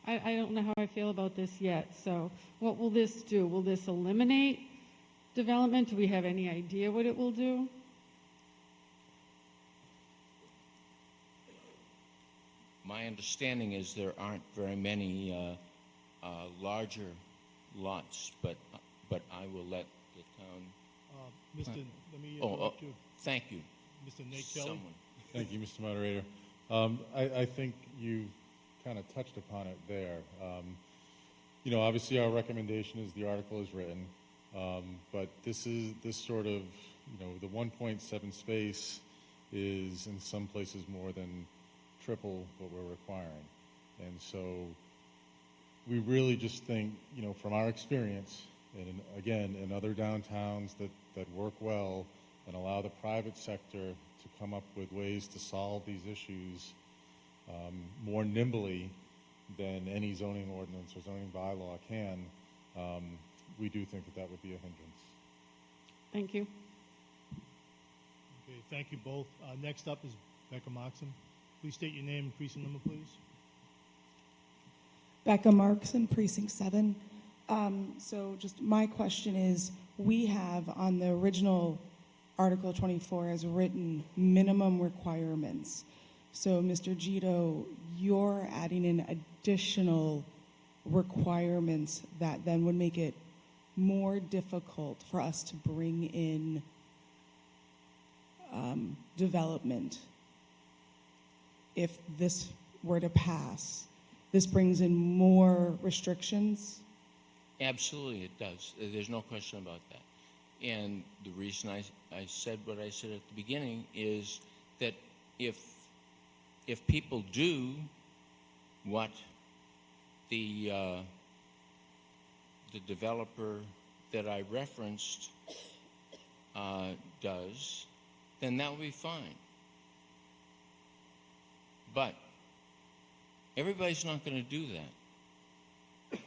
don't know how I feel about this yet. So what will this do? Will this eliminate development? Do we have any idea what it will do? My understanding is there aren't very many larger lots, but I will let the town. Mr. Let me Oh, interrupt you. thank you. Mr. Nate Kelly? Someone. Thank you, Mr. Moderator. I think you kind of touched upon it there. Obviously our recommendation is the article is written, but this sort of, the 1.7 space is in some places more than triple what we're requiring. And so we really just think, from our experience, and again, in other downtowns that work well and allow the private sector to come up with ways to solve these issues more nimbly than any zoning ordinance or zoning bylaw can, we do think that would be a hindrance. Thank you. Okay, thank you both. Next up is Becca Moxon. Please state your name and precinct number, please. Becca Markson, Precinct 7. So just my question is, we have on the original Article 24 as written minimum requirements. So Mr. Gito, you're adding in additional requirements that then would make it more difficult for us to bring in development. If this were to pass, this brings in more restrictions? Absolutely, it does. There's no question about that. And the reason I said what I said at the beginning is that if people do what the developer that I referenced does, then that will be fine. But everybody's not going to do that.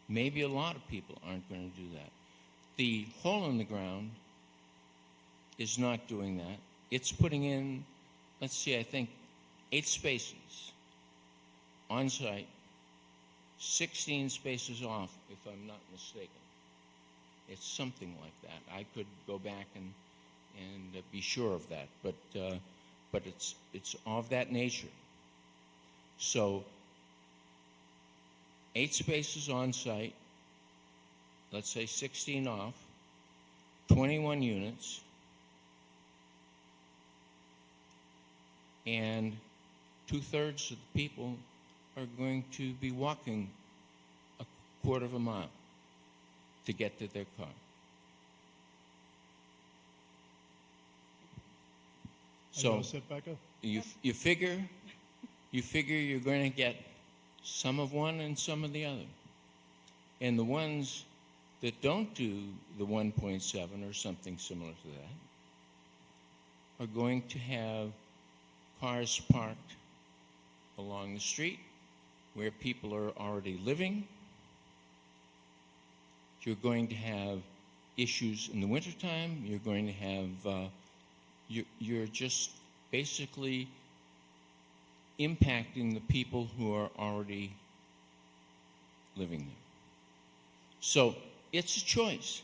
Maybe a lot of people aren't going to do that. The hole in the ground is not doing that. It's putting in, let's see, I think 8 spaces on site, 16 spaces off, if I'm not mistaken. It's something like that. I could go back and be sure of that, but it's of that nature. So 8 spaces on site, let's say 16 off, 21 units, and 2/3 of the people are going to be walking a quarter of a mile to get to their car. So Are you all set, Becca? you figure you're going to get some of one and some of the other. And the ones that don't do the 1.7 or something similar to that are going to have cars parked along the street where people are already living. You're going to have issues in the wintertime. You're going to have, you're just basically impacting the people who are already living there. So it's a choice.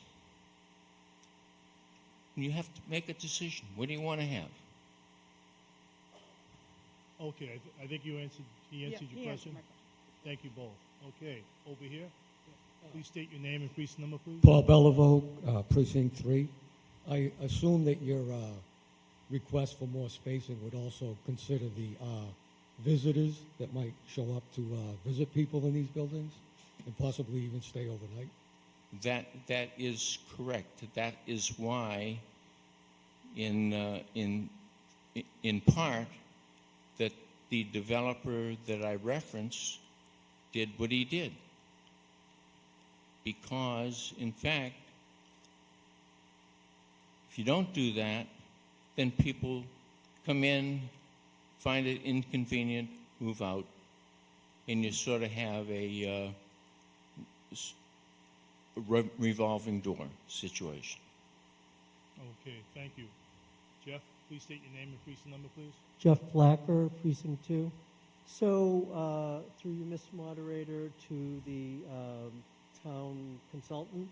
You have to make a decision. What do you want to have? Okay, I think he answered your question. Thank you both. Okay, over here. Please state your name and precinct number, please. Paul Bellevue, Precinct 3. I assume that your request for more spacing would also consider the visitors that might show up to visit people in these buildings and possibly even stay overnight? That is correct. That is why, in part, that the developer that I referenced did what he did. Because, in fact, if you don't do that, then people come in, find it inconvenient, move out, and you sort of have a revolving door situation. Okay, thank you. Jeff, please state your name and precinct number, please. Jeff Blacker, Precinct 2. So, through you, Mr. Moderator, to the town consultant,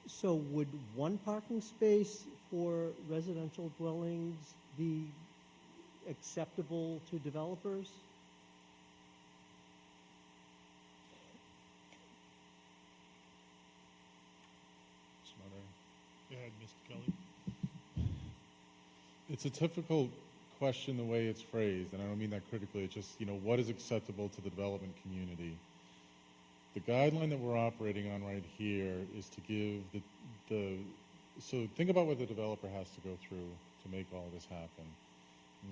so would one parking space for residential dwellings be acceptable to developers? Go ahead, Mr. Kelly. It's a difficult question the way it's phrased, and I don't mean that critically. It's just, what is acceptable to the development community? The guideline that we're operating on right here is to give so think about what the developer has to go through to make all this happen.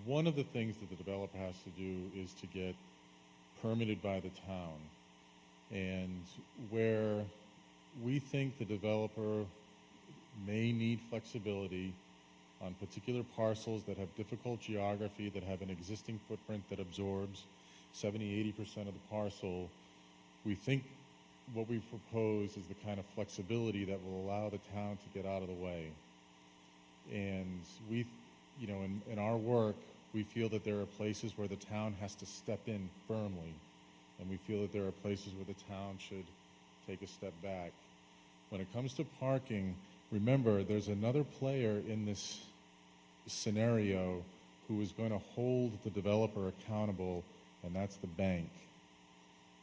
One of the things that the developer has to do is to get permitted by the town. And where we think the developer may need flexibility on particular parcels that have difficult geography, that have an existing footprint that absorbs 70–80% of the parcel, we think what we propose is the kind of flexibility that will allow the town to get out of the way. And we, in our work, we feel that there are places where the town has to step in firmly, and we feel that there are places where the town should take a step back. When it comes to parking, remember, there's another player in this scenario who is going to hold the developer accountable, and that's the bank.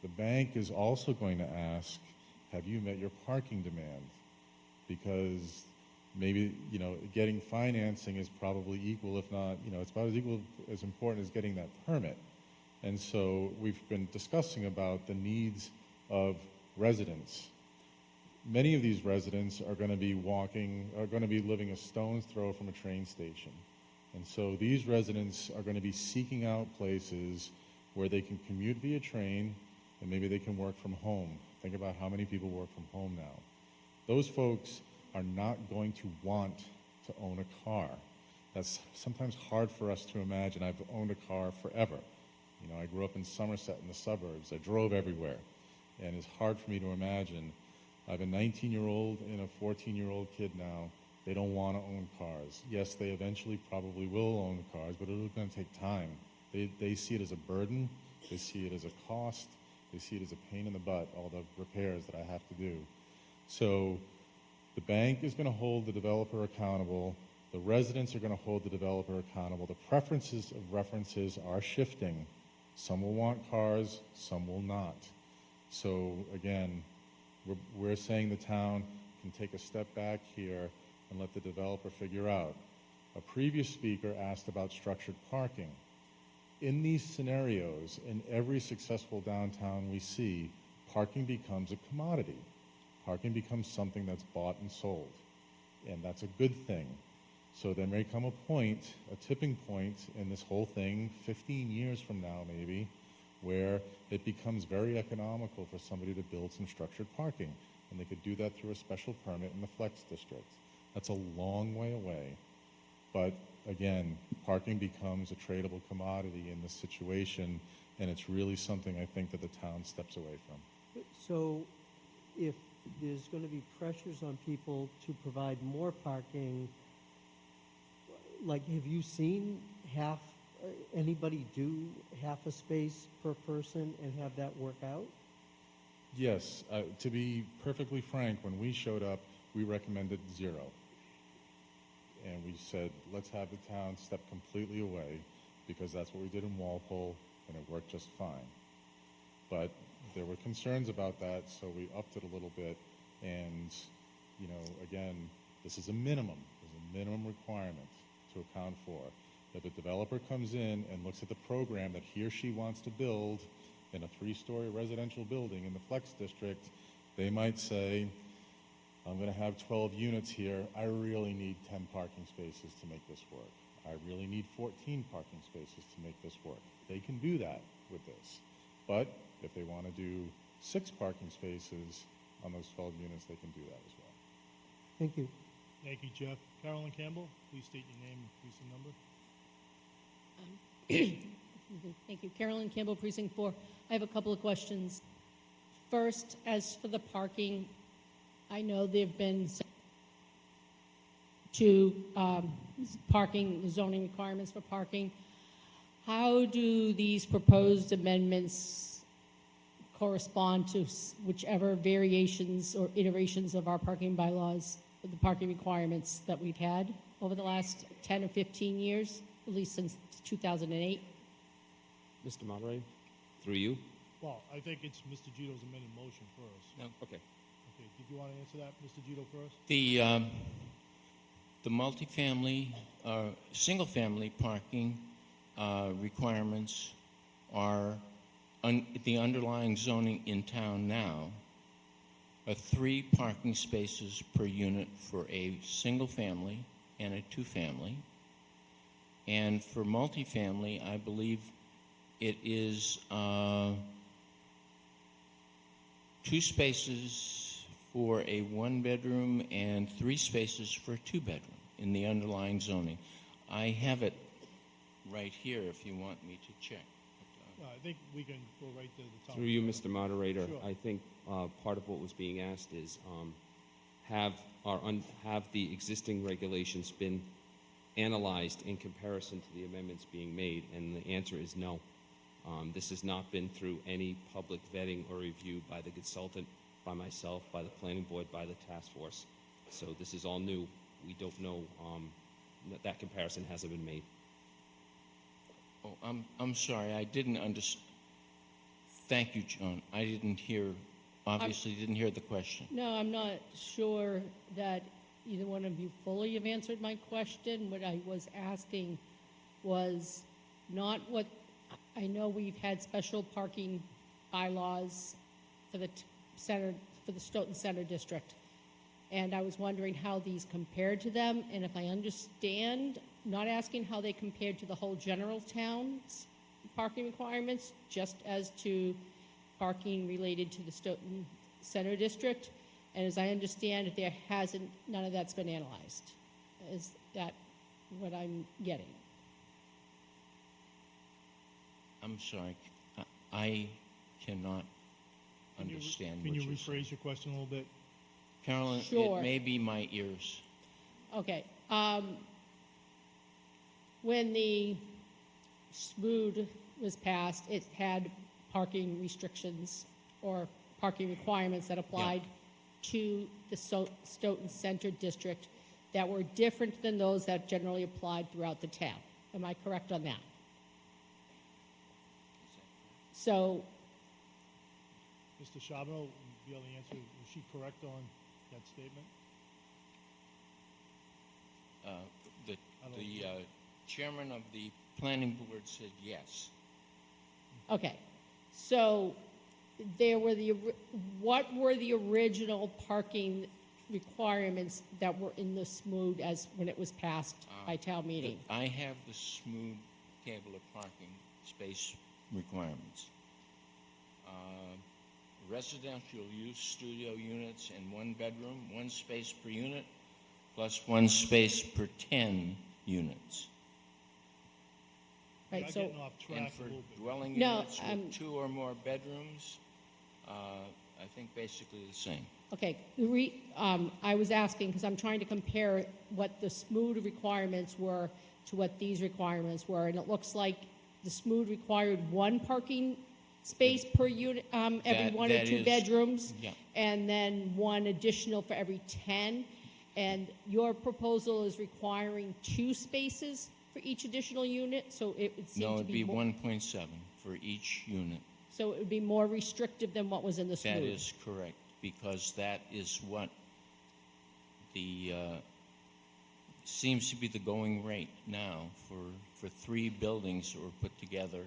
The bank is also going to ask, have you met your parking demand? Because maybe, getting financing is probably equal, if not, it's about as important as getting that permit. And so we've been discussing about the needs of residents. Many of these residents are going to be living a stone's throw from a train station. And so these residents are going to be seeking out places where they can commute via train, and maybe they can work from home. Think about how many people work from home now. Those folks are not going to want to own a car. That's sometimes hard for us to imagine. I've owned a car forever. I grew up in Somerset in the suburbs. I drove everywhere. And it's hard for me to imagine. I have a 19-year-old and a 14-year-old kid now. They don't want to own cars. Yes, they eventually probably will own cars, but it's going to take time. They see it as a burden. They see it as a cost. They see it as a pain in the butt, all the repairs that I have to do. So the bank is going to hold the developer accountable. The residents are going to hold the developer accountable. The preferences of references are shifting. Some will want cars, some will not. So again, we're saying the town can take a step back here and let the developer figure out. A previous speaker asked about structured parking. In these scenarios, in every successful downtown we see, parking becomes a commodity. Parking becomes something that's bought and sold, and that's a good thing. So there may come a point, a tipping point in this whole thing, 15 years from now maybe, where it becomes very economical for somebody to build some structured parking, and they could do that through a special permit in the Flex District. That's a long way away, but again, parking becomes a tradable commodity in this situation, and it's really something I think that the town steps away from. So if there's going to be pressures on people to provide more parking, like, have you seen anybody do half a space per person and have that work out? Yes, to be perfectly frank, when we showed up, we recommended 0. And we said, let's have the town step completely away, because that's what we did in Walpole, and it worked just fine. But there were concerns about that, so we upped it a little bit. And, again, this is a minimum. There's a minimum requirement to account for. If a developer comes in and looks at the program that he or she wants to build in a 3-story residential building in the Flex District, they might say, I'm going to have 12 units here. I really need 10 parking spaces to make this work. I really need 14 parking spaces to make this work. They can do that with this. But if they want to do 6 parking spaces on those 12 units, they can do that as well. Thank you. Thank you, Jeff. Carolyn Campbell, please state your name and precinct number. Thank you. Carolyn Campbell, Precinct 4. I have a couple of questions. First, as for the parking, I know there've been to parking, zoning requirements for parking. How do these proposed amendments correspond to whichever variations or iterations of our parking bylaws, the parking requirements that we've had over the last 10 or 15 years, at least since 2008? Mr. Moderator, through you. Well, I think it's Mr. Gito's amended motion first. No. Okay. Okay, did you want to answer that, Mr. Gito, first? The multifamily, single-family parking requirements are, the underlying zoning in town now are 3 parking spaces per unit for a single-family and a 2-family. And for multifamily, I believe it is 2 spaces for a 1-bedroom and 3 spaces for a 2-bedroom in the underlying zoning. I have it right here if you want me to check. No, I think we can go right to the top. Through you, Mr. Moderator, Sure. I think part of what was being asked is have the existing regulations been analyzed in comparison to the amendments being made? And the answer is no. This has not been through any public vetting or review by the consultant, by myself, by the planning board, by the task force. So this is all new. We don't know, that comparison hasn't been made. Oh, I'm sorry, I didn't understand. Thank you, John. I didn't hear, obviously didn't hear the question. No, I'm not sure that either one of you fully have answered my question. What I was asking was not what, I know we've had special parking bylaws for the center, for the Stoughton Center District. And I was wondering how these compared to them, and if I understand, not asking how they compared to the whole general town's parking requirements, just as to parking related to the Stoughton Center District. And as I understand it, there hasn't, none of that's been analyzed. Is that what I'm getting? I'm sorry, I cannot understand Can what you you're saying. rephrase your question a little bit? Carolyn, Sure. it may be my ears. Okay. When the SMOOD was passed, it had parking restrictions or parking requirements that applied to the Stoughton Center District that were different than those that generally applied throughout the town. Am I correct on that? So, Mr. Charbonneau, will be able to answer, was she correct on that statement? The chairman of the planning board said yes. okay. So there were what were the original parking requirements that were in the SMOOD as when it was passed by town meeting? I have the smooth table of parking space requirements. Residential use studio units in 1 bedroom, 1 space per unit, plus 1 space per 10 units. Right, so, getting off track And a for little bit. dwelling No, units with 2 or more bedrooms, I think basically the same. okay, I was asking because I'm trying to compare what the SMOOD requirements were to what these requirements were, and it looks like the SMOOD required 1 parking space per unit, every 1 or that 2 is- bedrooms, yeah. and then 1 additional for every 10. And your proposal is requiring 2 spaces for each additional unit, so it would seem No, to it'd be be more, 1.7 for each unit. so it would be more restrictive than what was in the SMOOD. That is correct, because that is what the, seems to be the going rate now for 3 buildings that were put together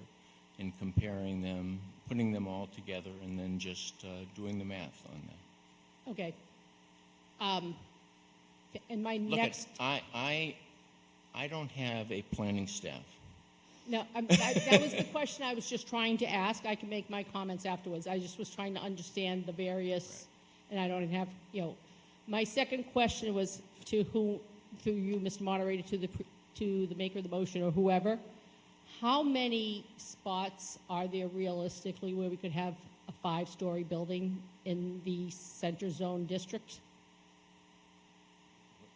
and comparing them, putting them all together, and then just doing the math on that. Okay. And my Look, next, I don't have a planning staff. no, that was the question I was just trying to ask. I can make my comments afterwards. I just was trying to understand the various, and I don't have, my second question was to who, through you, Mr. Moderator, to the maker of the motion or whoever. How many spots are there realistically where we could have a 5-story building in the center zone district?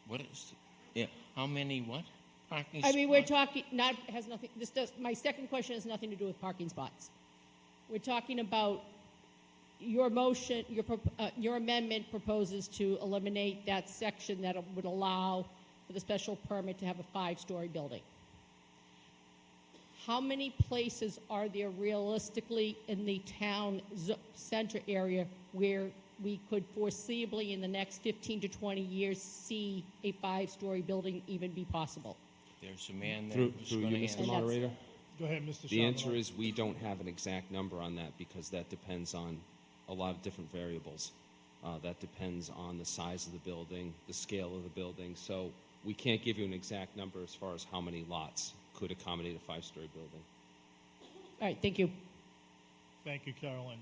What is, yeah, how many what? Parking I mean, we're spots? talking, not, has nothing, this does, my second question has nothing to do with parking spots. We're talking about your motion, your amendment proposes to eliminate that section that would allow for the special permit to have a 5-story building. How many places are there realistically in the town center area where we could foreseeably in the next 15 to 20 years see a 5-story building even be possible? There's a man there Through who's you, gonna Mr. answer. Moderator. Go ahead, Mr. The answer Charbonneau. is we don't have an exact number on that because that depends on a lot of different variables. That depends on the size of the building, the scale of the building. So we can't give you an exact number as far as how many lots could accommodate a 5-story building. All right, thank you. Thank you, Carolyn.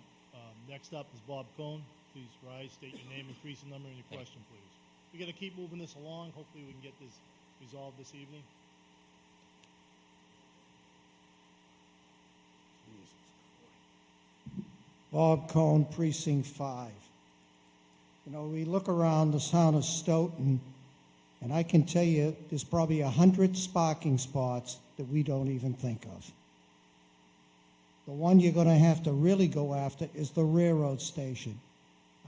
Next up is Bob Cohn. Please rise, state your name, increase the number, and your question, please. We got to keep moving this along. Hopefully we can get this resolved this evening. Bob Cohn, Precinct 5. You know, we look around the town of Stoughton, and I can tell you there's probably 100 parking spots that we don't even think of. The one you're going to have to really go after is the railroad station.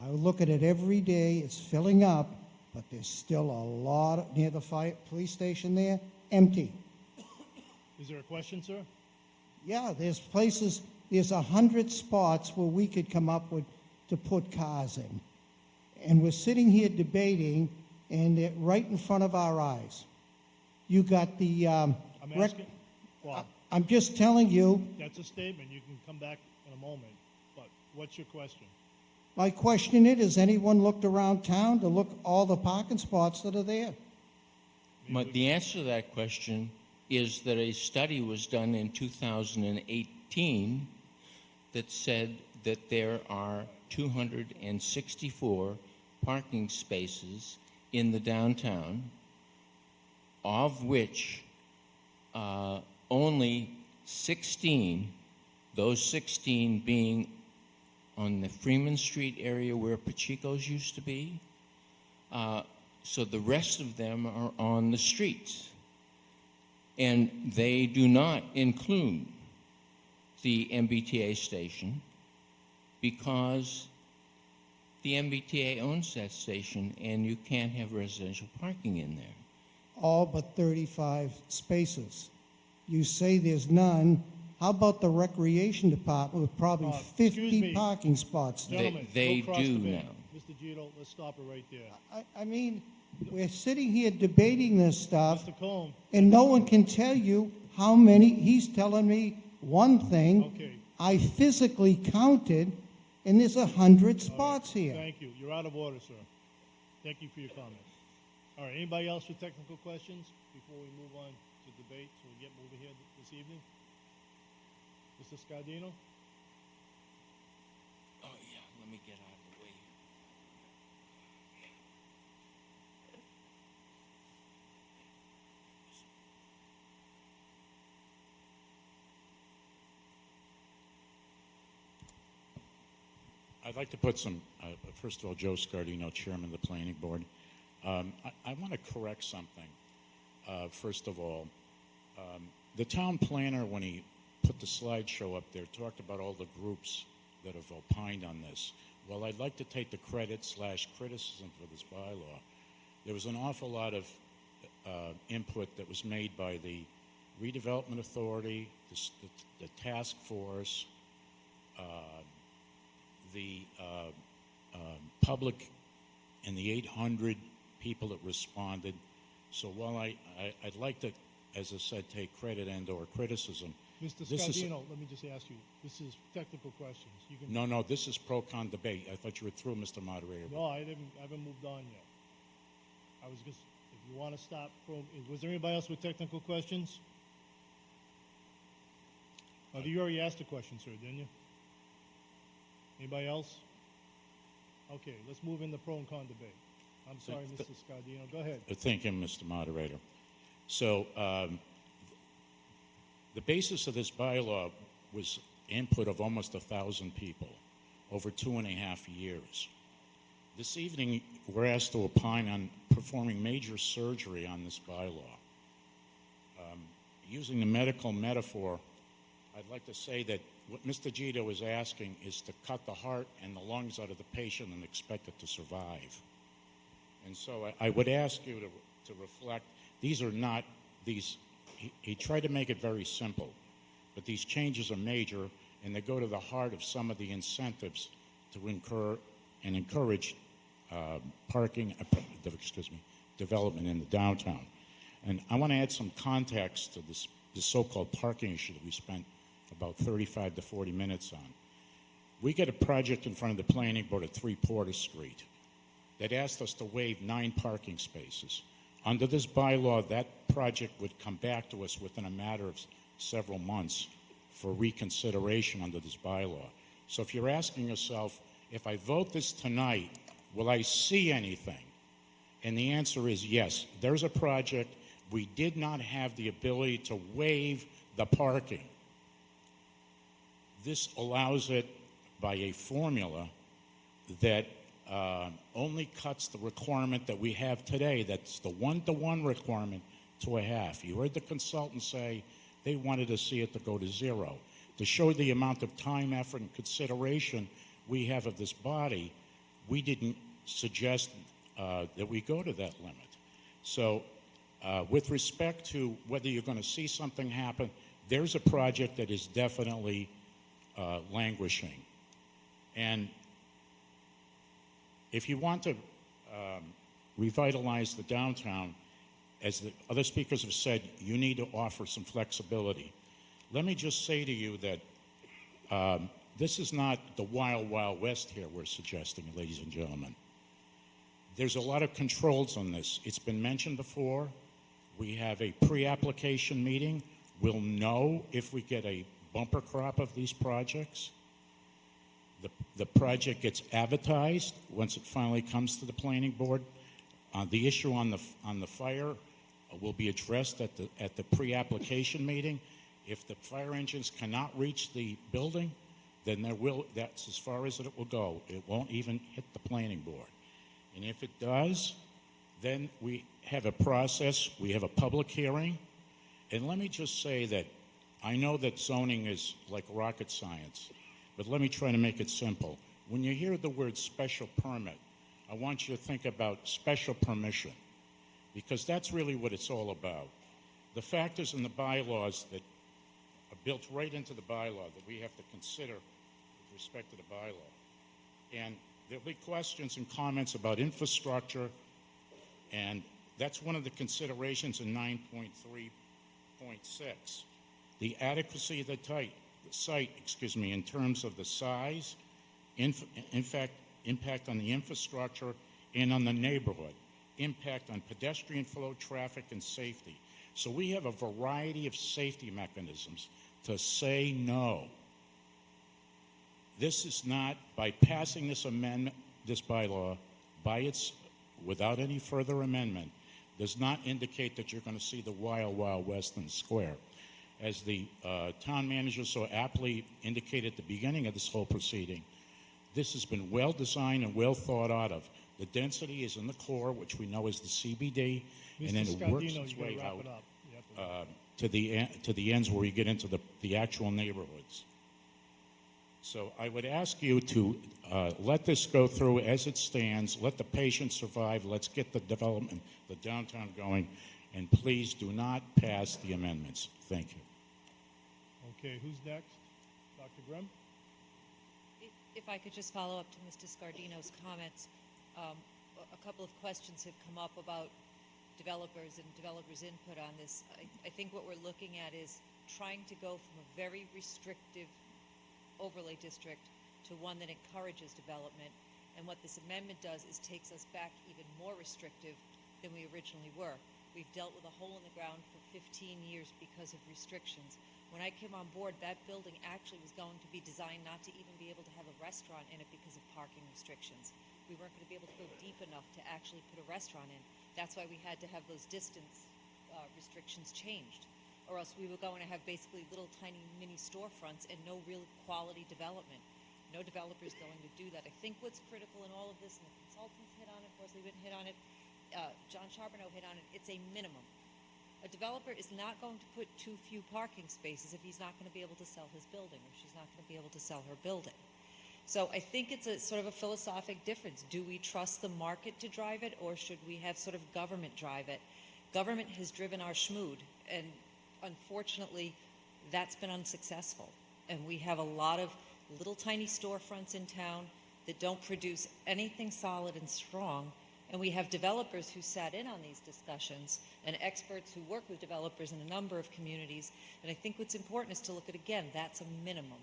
I look at it every day, it's filling up, but there's still a lot near the police station there, empty. Is there a question, sir? Yeah, there's places, there's 100 spots where we could come up with to put cars in. And we're sitting here debating, and they're right in front of our eyes. You got the, I'm asking, Bob, I'm just telling you, that's a statement. You can come back in a moment. But what's your question? my question is, has anyone looked around town to look all the parking spots that are there? But the answer to that question is that a study was done in 2018 that said that there are 264 parking spaces in the downtown, of which only 16, those 16 being on the Freeman Street area where Pacheco's used to be. So the rest of them are on the streets. And they do not include the MBTA station because the MBTA owns that station and you can't have residential parking in there. All but 35 spaces. You say there's none. How about the recreation department with probably Excuse 50 me. parking spots there? Gentlemen, They go across do the bay. now. Mr. Gito, let's stop it right there. I mean, we're sitting here debating this stuff, Mr. Cohn, and no one can tell you how many. He's telling me one thing. Okay. I physically counted, and there's 100 spots here. thank you. You're out of order, sir. Thank you for your comment. All right, anybody else with technical questions before we move on to debate so we get moving here this evening? Mr. Scardino? Oh, yeah, let me get out of the way here. I'd like to put some, first of all, Joe Scardino, Chairman of the Planning Board. I want to correct something. First of all, the town planner, when he put the slideshow up there, talked about all the groups that have opined on this. Well, I'd like to take the credit/criticism for this bylaw. There was an awful lot of input that was made by the Redevelopment Authority, the task force, the public, and the 800 people that responded. So while I'd like to, as I said, take credit and/or criticism. Mr. This is- Scardino, let me just ask you, this is technical questions. You can. No, this is pro-con debate. I thought you were through, Mr. Moderator. No, I haven't moved on yet. I was just, if you want to stop, was there anybody else with technical questions? Oh, you already asked a question, sir, didn't you? Anybody else? Okay, let's move into pro and con debate. I'm sorry, Mr. Scardino, go ahead. Thank you, Mr. Moderator. So the basis of this bylaw was input of almost 1,000 people over 2.5 years. This evening, we're asked to opine on performing major surgery on this bylaw. Using the medical metaphor, I'd like to say that what Mr. Gito is asking is to cut the heart and the lungs out of the patient and expect it to survive. And so I would ask you to reflect, these are not, he tried to make it very simple, but these changes are major, and they go to the heart of some of the incentives to encourage development in the downtown. And I want to add some context to this so-called parking issue that we spent about 35 to 40 minutes on. We get a project in front of the planning board at 3 Porter Street that asked us to waive 9 parking spaces. Under this bylaw, that project would come back to us within a matter of several months for reconsideration under this bylaw. So if you're asking yourself, if I vote this tonight, will I see anything? And the answer is yes. There's a project. We did not have the ability to waive the parking. This allows it by a formula that only cuts the requirement that we have today. That's the 1-to-1 requirement to a half. You heard the consultant say they wanted to see it to go to 0. To show the amount of time, effort, and consideration we have of this body, we didn't suggest that we go to that limit. So with respect to whether you're going to see something happen, there's a project that is definitely languishing. And if you want to revitalize the downtown, as the other speakers have said, you need to offer some flexibility. Let me just say to you that this is not the wild, wild west here we're suggesting, ladies and gentlemen. There's a lot of controls on this. It's been mentioned before. We have a pre-application meeting. We'll know if we get a bumper crop of these projects. The project gets advertised once it finally comes to the planning board. The issue on the fire will be addressed at the pre-application meeting. If the fire engines cannot reach the building, then that's as far as it will go. It won't even hit the planning board. And if it does, then we have a process, we have a public hearing. And let me just say that I know that zoning is like rocket science, but let me try to make it simple. When you hear the word special permit, I want you to think about special permission, because that's really what it's all about. The factors in the bylaws that are built right into the bylaw that we have to consider with respect to the bylaw. And there'll be questions and comments about infrastructure, and that's one of the considerations in 9.3.6. The adequacy of the site, in terms of the size, in fact, impact on the infrastructure and on the neighborhood, impact on pedestrian flow, traffic, and safety. So we have a variety of safety mechanisms to say no. This is not, by passing this amendment, this bylaw, without any further amendment, does not indicate that you're going to see the wild, wild west in the square. As the town manager so aptly indicated at the beginning of this whole proceeding, this has been well designed and well thought out of. The density is in the core, which we know is the CBD, and then it works its way out to the ends where you get into the actual neighborhoods. So I would ask you to let this go through as it stands, let the patients survive, let's get the development, the downtown going, and please do not pass the amendments. Thank you. Okay, who's next? Dr. Grimm? If I could just follow up to Mr. Scardino's comments, a couple of questions have come up about developers and developers' input on this. I think what we're looking at is trying to go from a very restrictive overlay district to one that encourages development. And what this amendment does is takes us back even more restrictive than we originally were. We've dealt with a hole in the ground for 15 years because of restrictions. When I came on board, that building actually was going to be designed not to even be able to have a restaurant in it because of parking restrictions. We weren't going to be able to go deep enough to actually put a restaurant in. That's why we had to have those distance restrictions changed. Or else we were going to have basically little tiny mini storefronts and no real quality development. No developer is going to do that. I think what's critical in all of this, and the consultants hit on it, Horsley Witten hit on it, John Charbonneau hit on it, it's a minimum. A developer is not going to put too few parking spaces if he's not going to be able to sell his building, or she's not going to be able to sell her building. So I think it's a sort of a philosophic difference. Do we trust the market to drive it, or should we have sort of government drive it? Government has driven our schmood, and unfortunately, that's been unsuccessful. And we have a lot of little tiny storefronts in town that don't produce anything solid and strong. And we have developers who sat in on these discussions and experts who work with developers in a number of communities. And I think what's important is to look at, again, that's a minimum.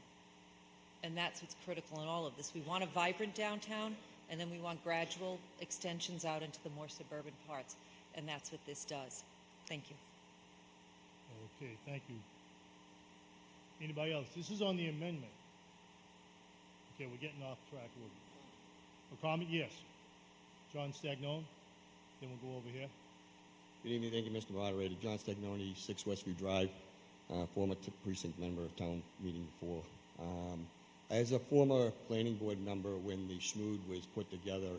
And that's what's critical in all of this. We want a vibrant downtown, and then we want gradual extensions out into the more suburban parts. And that's what this does. Thank you. Okay, thank you. Anybody else? This is on the amendment. Okay, we're getting off track a little bit. A comment? Yes. John Stagnone. Then we'll go over here. Good evening. Thank you, Mr. Moderator. John Stagnone, 6 Westview Drive, former precinct member of town meeting before. As a former planning board member, when the schmood was put together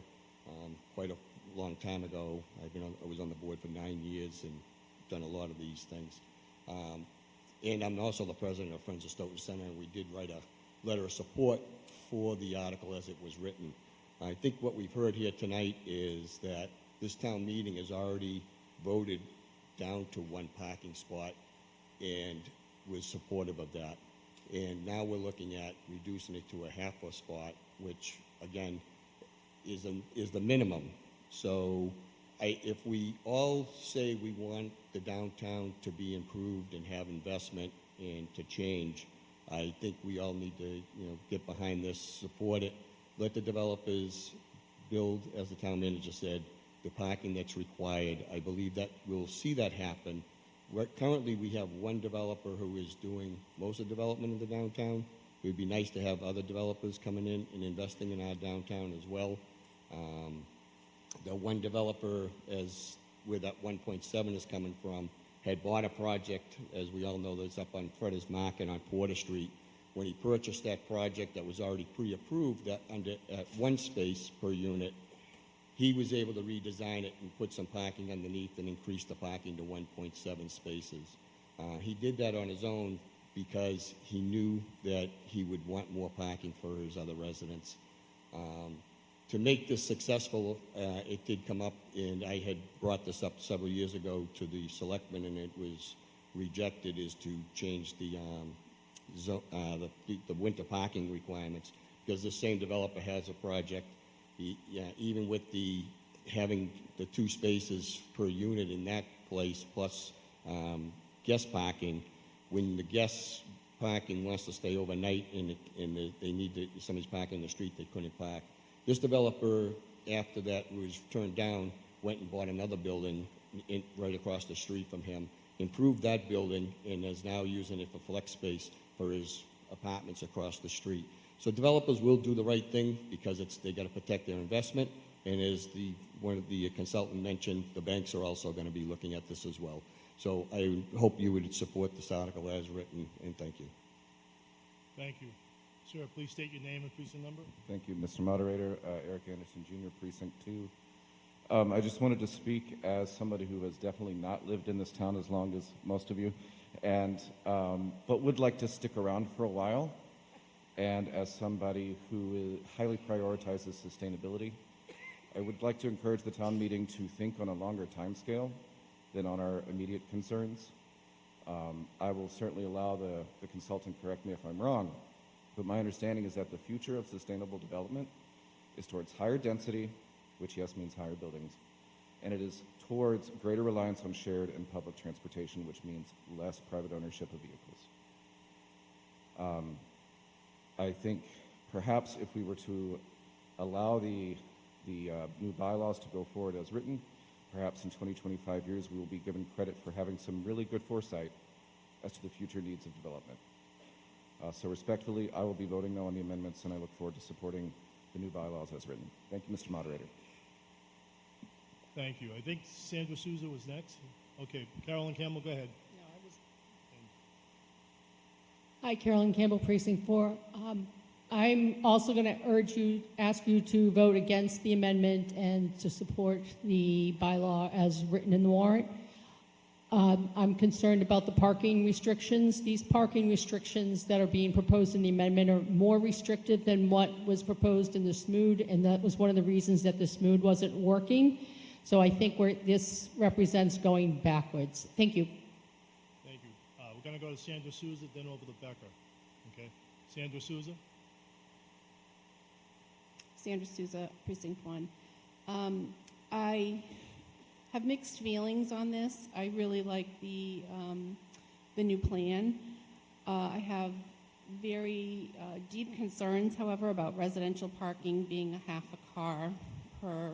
quite a long time ago, I was on the board for 9 years and done a lot of these things. And I'm also the president of Friends of Stoughton Center, and we did write a letter of support for the article as it was written. I think what we've heard here tonight is that this town meeting has already voted down to 1 parking spot and was supportive of that. And now we're looking at reducing it to a half a spot, which, again, is the minimum. So if we all say we want the downtown to be improved and have investment and to change, I think we all need to get behind this, support it, let the developers build, as the town manager said, the parking that's required. I believe that we'll see that happen. Currently, we have 1 developer who is doing most of the development in the downtown. It would be nice to have other developers coming in and investing in our downtown as well. The 1 developer, as where that 1.7 is coming from, had bought a project, as we all know, that's up on Fredder's Market on Porter Street. When he purchased that project that was already pre-approved at 1 space per unit, he was able to redesign it and put some parking underneath and increase the parking to 1.7 spaces. He did that on his own because he knew that he would want more parking for his other residents. To make this successful, it did come up, and I had brought this up several years ago to the selectmen, and it was rejected, is to change the winter parking requirements, because the same developer has a project. Even with having the 2 spaces per unit in that place, plus guest parking, when the guest parking wants to stay overnight and they need somebody's parking in the street, they couldn't park. This developer, after that was turned down, went and bought another building right across the street from him, improved that building, and is now using it for flex space for his apartments across the street. So developers will do the right thing because they got to protect their investment. And as one of the consultant mentioned, the banks are also going to be looking at this as well. So I hope you would support this article as written, and thank you. Thank you. Sir, please state your name and precinct number. Thank you, Mr. Moderator. Eric Anderson, Jr., Precinct 2. I just wanted to speak as somebody who has definitely not lived in this town as long as most of you, but would like to stick around for a while. And as somebody who highly prioritizes sustainability, I would like to encourage the town meeting to think on a longer time scale than on our immediate concerns. I will certainly allow the consultant correct me if I'm wrong, but my understanding is that the future of sustainable development is towards higher density, which yes means higher buildings, and it is towards greater reliance on shared and public transportation, which means less private ownership of vehicles. I think perhaps if we were to allow the new bylaws to go forward as written, perhaps in 20, 25 years we will be given credit for having some really good foresight as to the future needs of development. So respectfully, I will be voting no on the amendments, and I look forward to supporting the new bylaws as written. Thank you, Mr. Moderator. Thank you. I think Sandra Souza was next. Okay, Carolyn Campbell, go ahead. Hi, Carolyn Campbell, Precinct 4. I'm also going to ask you to vote against the amendment and to support the bylaw as written in the warrant. I'm concerned about the parking restrictions. These parking restrictions that are being proposed in the amendment are more restrictive than what was proposed in the SMOOD, and that was one of the reasons that the SMOOD wasn't working. So I think this represents going backwards. Thank you. Thank you. We're going to go to Sandra Souza, then over to Becker. Okay? Sandra Souza? Sandra Souza, Precinct 1. I have mixed feelings on this. I really like the new plan. I have very deep concerns, however, about residential parking being a half a car per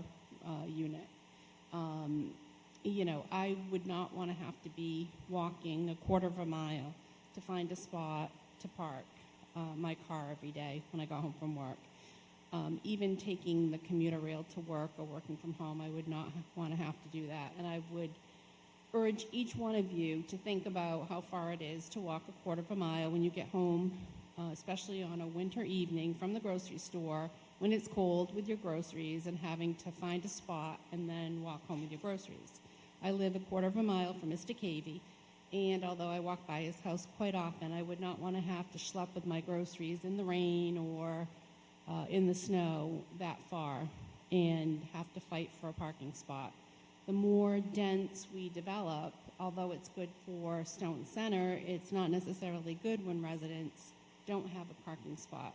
unit. You know, I would not want to have to be walking a quarter of a mile to find a spot to park my car every day when I go home from work. Even taking the commuter rail to work or working from home, I would not want to have to do that. And I would urge each one of you to think about how far it is to walk a quarter of a mile when you get home, especially on a winter evening from the grocery store, when it's cold with your groceries and having to find a spot and then walk home with your groceries. I live a quarter of a mile from Mr. Cavey, and although I walk by his house quite often, I would not want to have to schlep with my groceries in the rain or in the snow that far and have to fight for a parking spot. The more dense we develop, although it's good for Stoughton Center, it's not necessarily good when residents don't have a parking spot.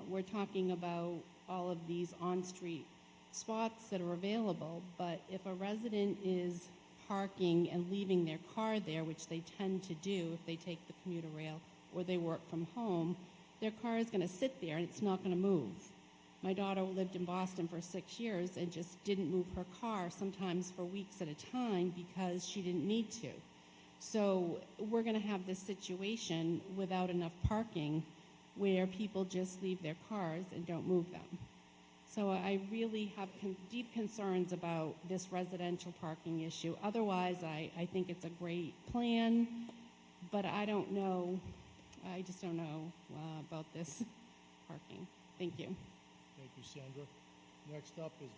We're talking about all of these on-street spots that are available, but if a resident is parking and leaving their car there, which they tend to do if they take the commuter rail or they work from home, their car is going to sit there and it's not going to move. My daughter lived in Boston for 6 years and just didn't move her car, sometimes for weeks at a time, because she didn't need to. So we're going to have this situation without enough parking where people just leave their cars and don't move them. So I really have deep concerns about this residential parking issue. Otherwise, I think it's a great plan, but I just don't know about this parking. Thank you. Thank you, Sandra. Next up is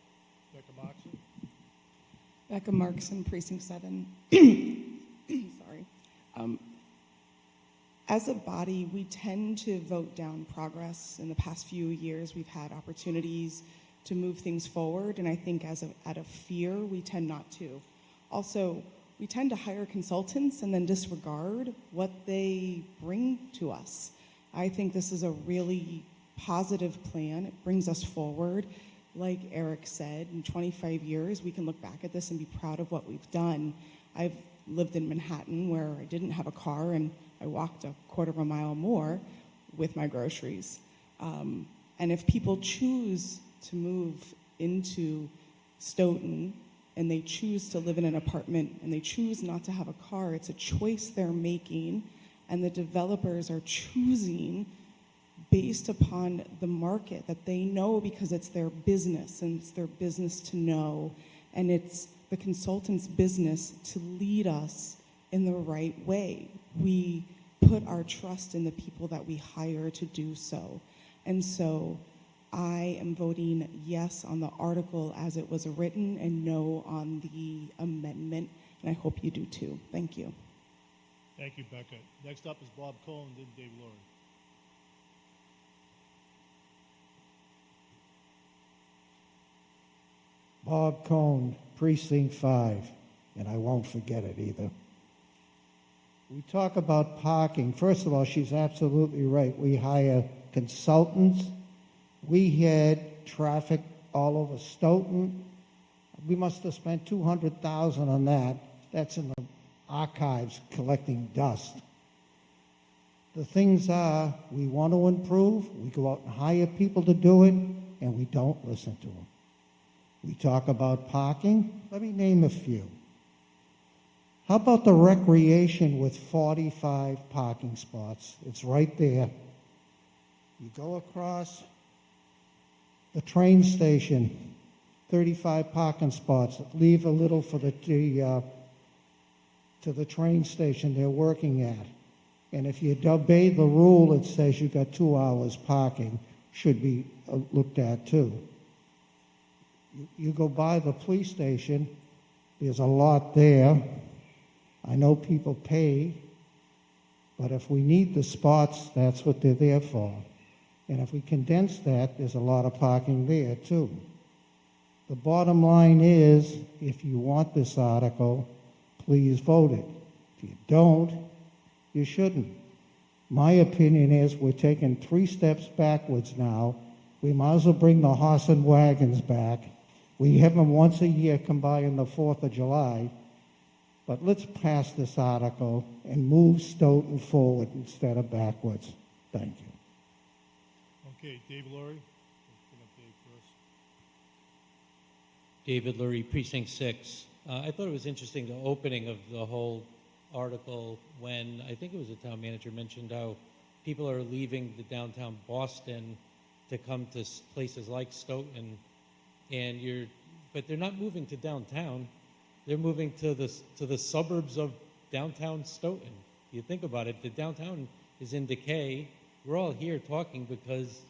Becca Markson. Becca Markson, Precinct 7. Sorry. As a body, we tend to vote down progress. In the past few years, we've had opportunities to move things forward, and I think out of fear, we tend not to. Also, we tend to hire consultants and then disregard what they bring to us. I think this is a really positive plan. It brings us forward. Like Eric said, in 25 years, we can look back at this and be proud of what we've done. I've lived in Manhattan where I didn't have a car and I walked a quarter of a mile more with my groceries. And if people choose to move into Stoughton and they choose to live in an apartment and they choose not to have a car, it's a choice they're making, and the developers are choosing based upon the market that they know, because it's their business and it's their business to know, and it's the consultant's business to lead us in the right way. We put our trust in the people that we hire to do so. And so I am voting yes on the article as it was written and no on the amendment, and I hope you do too. Thank you. Thank you, Becca. Next up is Bob Cole, and then Dave Laurie. Bob Cohn, Precinct 5, and I won't forget it either. We talk about parking. First of all, she's absolutely right. We hire consultants. We had traffic all over Stoughton. We must have spent $200,000 on that. That's in the archives collecting dust. The things are, we want to improve. We go out and hire people to do it, and we don't listen to them. We talk about parking. Let me name a few. How about the recreation with 45 parking spots? It's right there. You go across the train station, 35 parking spots. Leave a little for to the train station they're working at. And if you obey the rule, it says you got 2 hours parking, should be looked at too. You go by the police station, there's a lot there. I know people pay, but if we need the spots, that's what they're there for. And if we condense that, there's a lot of parking there too. The bottom line is, if you want this article, please vote it. If you don't, you shouldn't. My opinion is we're taking 3 steps backwards now. We might as well bring the horse and wagons back. We have them once a year come by on the 4th of July. But let's pass this article and move Stoughton forward instead of backwards. Thank you. Okay, Dave Laurie. Bring up Dave first. David Lurie, Precinct 6. I thought it was interesting, the opening of the whole article when, I think it was the town manager mentioned how people are leaving the downtown Boston to come to places like Stoughton, but they're not moving to downtown. They're moving to the suburbs of downtown Stoughton. You think about it, the downtown is in decay. We're all here talking because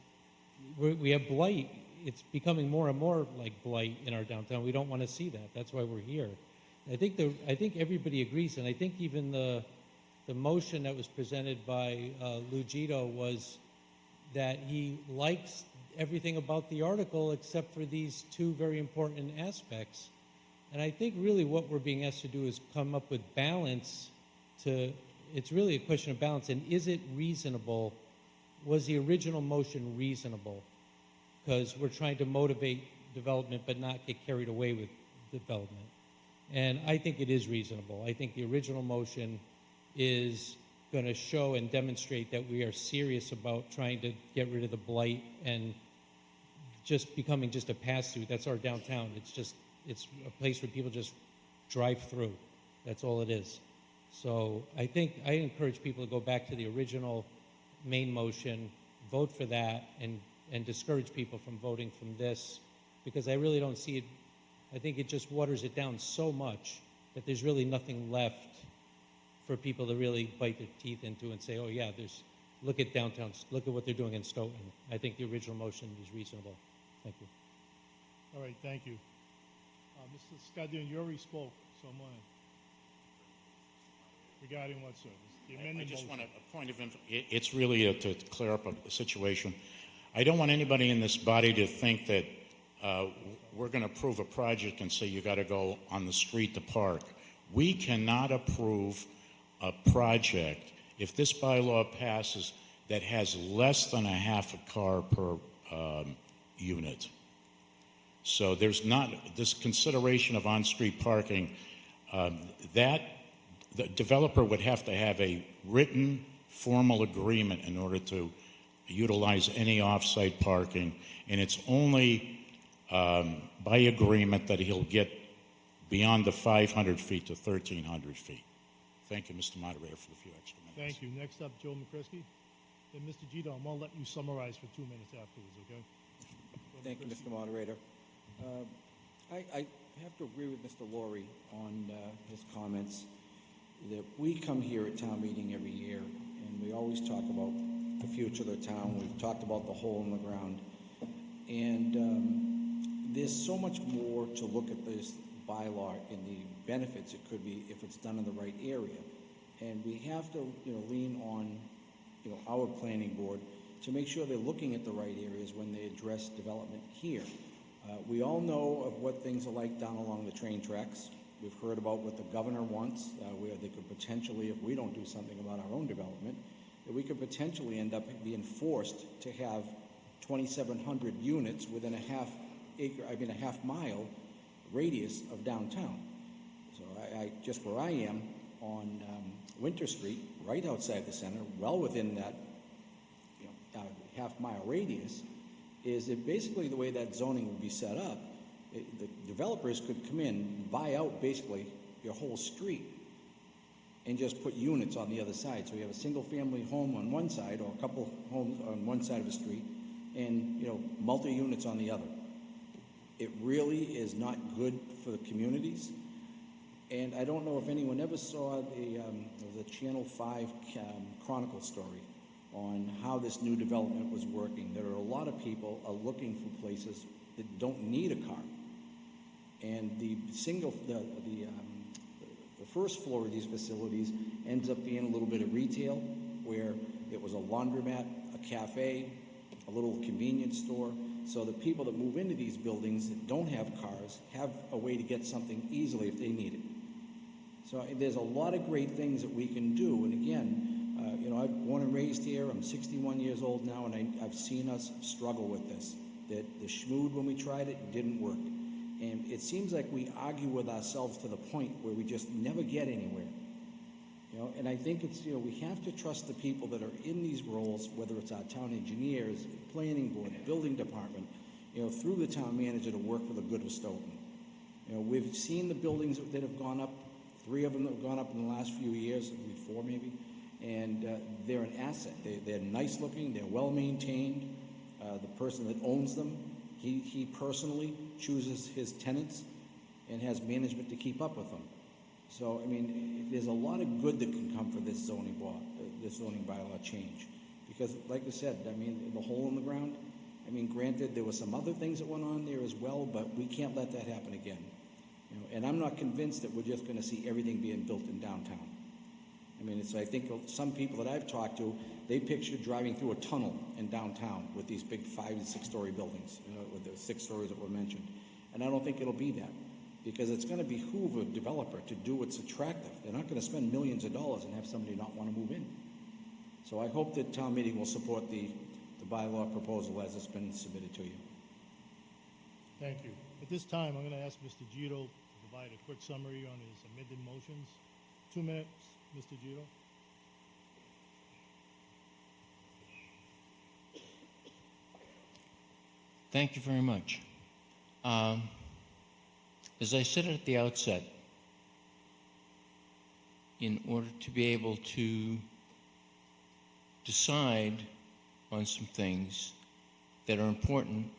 we have blight. It's becoming more and more like blight in our downtown. We don't want to see that. That's why we're here. I think everybody agrees, and I think even the motion that was presented by Lou Gito was that he likes everything about the article except for these 2 very important aspects. And I think really what we're being asked to do is come up with balance it's really a question of balance, and is it reasonable? Was the original motion reasonable? Because we're trying to motivate development but not get carried away with development. And I think it is reasonable. I think the original motion is going to show and demonstrate that we are serious about trying to get rid of the blight and just becoming just a pass-through. That's our downtown. It's a place where people just drive through. That's all it is. So I think I encourage people to go back to the original main motion, vote for that, and discourage people from voting from this, because I really don't see it. I think it just waters it down so much that there's really nothing left for people to really bite their teeth into and say, oh yeah, look at downtown, look at what they're doing in Stoughton. I think the original motion is reasonable. Thank you. All right, thank you. Mr. Scardino, you already spoke, so I'm on. Regarding what, sir? The amended I just motion. want a point of it's really to clear up a situation. I don't want anybody in this body to think that we're going to approve a project and say you got to go on the street to park. We cannot approve a project if this bylaw passes that has less than a half a car per unit. So there's not this consideration of on-street parking. That the developer would have to have a written formal agreement in order to utilize any off-site parking, and it's only by agreement that he'll get beyond the 500 feet to 1,300 feet. Thank you, Mr. Moderator, for the few extra minutes. Thank you. Next up, Joe McCrisky. Then Mr. Gito, I'm going to let you summarize for 2 minutes afterwards, okay? Thank you, Mr. Moderator. I have to agree with Mr. Laurie on his comments that we come here at town meeting every year and we always talk about the future of the town. We've talked about the hole in the ground. And there's so much more to look at this bylaw and the benefits it could be if it's done in the right area. And we have to, lean on, our planning board to make sure they're looking at the right areas when they address development here. We all know of what things are like down along the train tracks. We've heard about what the governor wants, where they could potentially, if we don't do something about our own development, that we could potentially end up being forced to have 2,700 units within a half mile radius of downtown. So I just where I am on Winter Street, right outside the center, well within that half mile radius, is that basically the way that zoning would be set up, the developers could come in, buy out basically your whole street and just put units on the other side. So you have a single family home on one side or a couple homes on one side of the street and, multi-units on the other. It really is not good for the communities. And I don't know if anyone ever saw the Channel 5 Chronicle story on how this new development was working. There are a lot of people are looking for places that don't need a car. And the first floor of these facilities ends up being a little bit of retail, where it was a laundromat, a cafe, a little convenience store. So the people that move into these buildings that don't have cars have a way to get something easily if they need it. So there's a lot of great things that we can do. And again, I'm born and raised here. I'm 61 years old now, and I've seen us struggle with this. That the schmood, when we tried it, didn't work. And it seems like we argue with ourselves to the point where we just never get anywhere. And I think it's, we have to trust the people that are in these roles, whether it's our town engineers, planning board, building department, through the town manager, to work for the good of Stoughton. We've seen the buildings that have gone up, 3 of them that have gone up in the last few years, 4 maybe, and they're an asset. They're nice looking, they're well maintained. The person that owns them, he personally chooses his tenants and has management to keep up with them. So, I mean, there's a lot of good that can come for this zoning bylaw change. Because, like I said, I mean, the hole in the ground, I mean, granted, there were some other things that went on there as well, but we can't let that happen again. And I'm not convinced that we're just going to see everything being built in downtown. I mean, I think some people that I've talked to, they picture driving through a tunnel in downtown with these big 5- and 6-story buildings, with the 6 stories that were mentioned. And I don't think it'll be that, because it's going to behoove a developer to do what's attractive. They're not going to spend millions of dollars and have somebody not want to move in. So I hope that town meeting will support the bylaw proposal as it's been submitted to you. Thank you. At this time, I'm going to ask Mr. Gito to provide a quick summary on his amended motions. 2 minutes, Mr. Gito. Thank you very much. As I said at the outset, in order to be able to decide on some things that are important,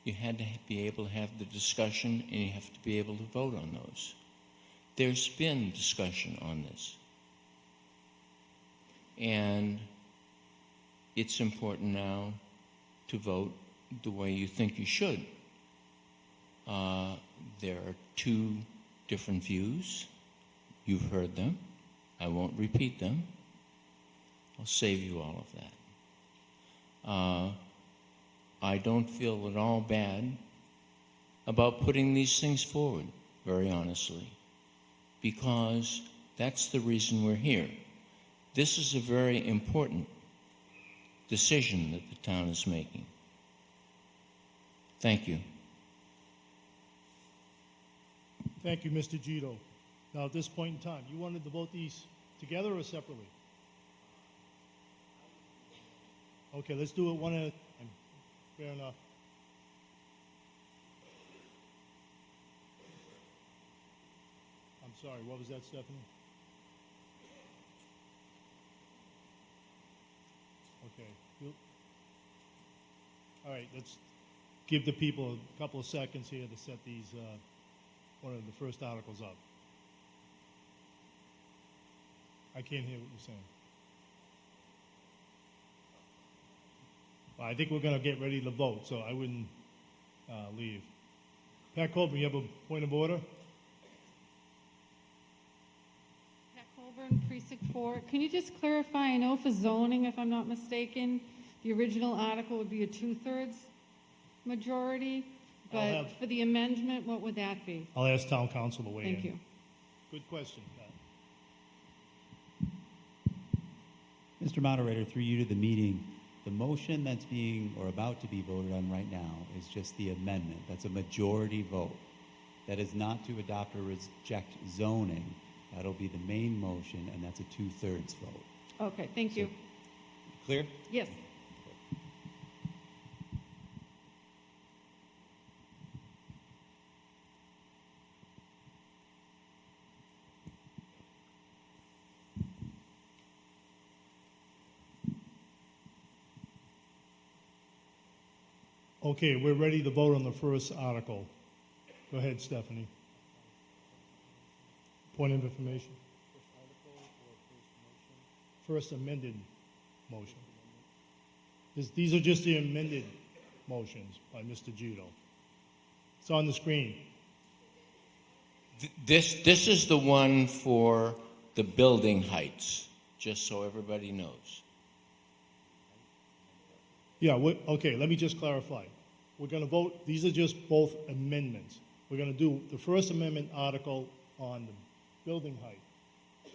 you had to be able to have the discussion, and you have to be able to vote on those. There's been discussion on this. And it's important now to vote the way you think you should. There are 2 different views. You've heard them. I won't repeat them. I'll save you all of that. I don't feel at all bad about putting these things forward, very honestly, because that's the reason we're here. This is a very important decision that the town is making. Thank you. Thank you, Mr. Gito. Now, at this point in time, you wanted to vote these together or separately? Okay, let's do it one at a time. Fair enough. I'm sorry, what was that, Stephanie? Okay. All right, let's give the people a couple of seconds here to set these, one of the first articles up. I can't hear what you're saying. Well, I think we're going to get ready to vote, so I wouldn't leave. Pat Colburn, you have a point of order? Pat Colburn, Precinct 4. Can you just clarify, I know for zoning, if I'm not mistaken, the original article would be a 2/3 majority, but for the amendment, what would that be? I'll ask town council to weigh in. Thank you. Good question, Pat. Mr. Moderator, through you to the meeting, the motion that's being or about to be voted on right now is just the amendment. That's a majority vote. That is not to adopt or reject zoning. That'll be the main motion, and that's a 2/3 vote. Okay, thank you. Clear? Yes. Okay, we're ready to vote on the first article. Go ahead, Stephanie. Point of information. First amended motion. These are just the amended motions by Mr. Gito. It's on the screen. This is the one for the building heights, just so everybody knows. Yeah, okay, let me just clarify. We're going to vote, these are just both amendments. We're going to do the First Amendment article on the building height. Is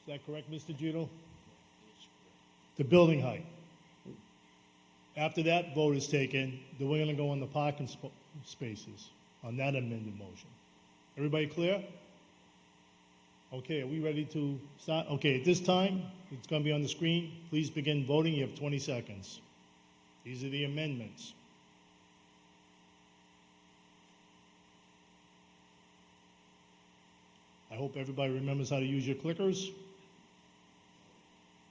that correct, Mr. Gito? The building height. After that vote is taken, then we're going to go on the parking spaces on that amended motion. Everybody clear? Okay, are we ready to start? Okay, at this time, it's going to be on the screen. Please begin voting. You have 20 seconds. These are the amendments. I hope everybody remembers how to use your clickers.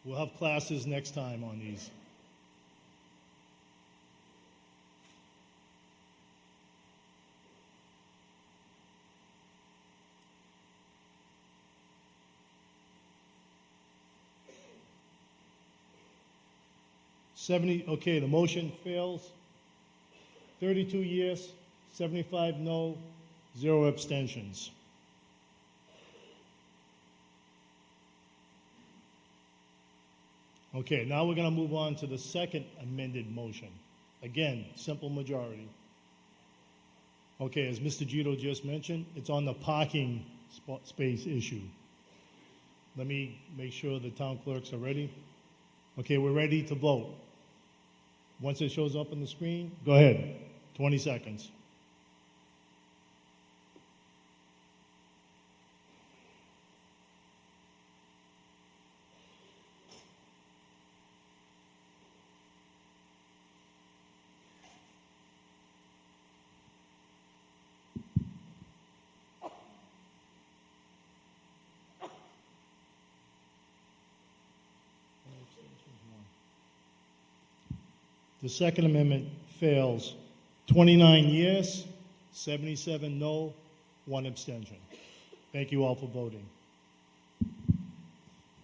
We'll have classes next time on these. Okay, the motion fails. 32 yes, 75 no, 0 abstentions. Okay, now we're going to move on to the second amended motion. Again, simple majority. Okay, as Mr. Gito just mentioned, it's on the parking space issue. Let me make sure the town clerks are ready. Okay, we're ready to vote. Once it shows up on the screen, go ahead. 20 seconds. The Second Amendment fails. 29 yes, 77 no, 1 abstention. Thank you all for voting.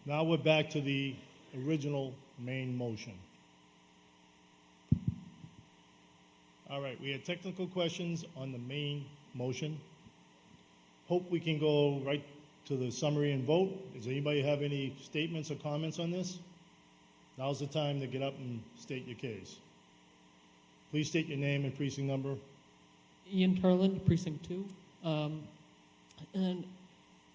Now we're back to the original main motion. All right, we had technical questions on the main motion. Hope we can go right to the summary and vote. Does anybody have any statements or comments on this? Now's the time to get up and state your case. Please state your name and precinct number. Ian Turland, Precinct 2. And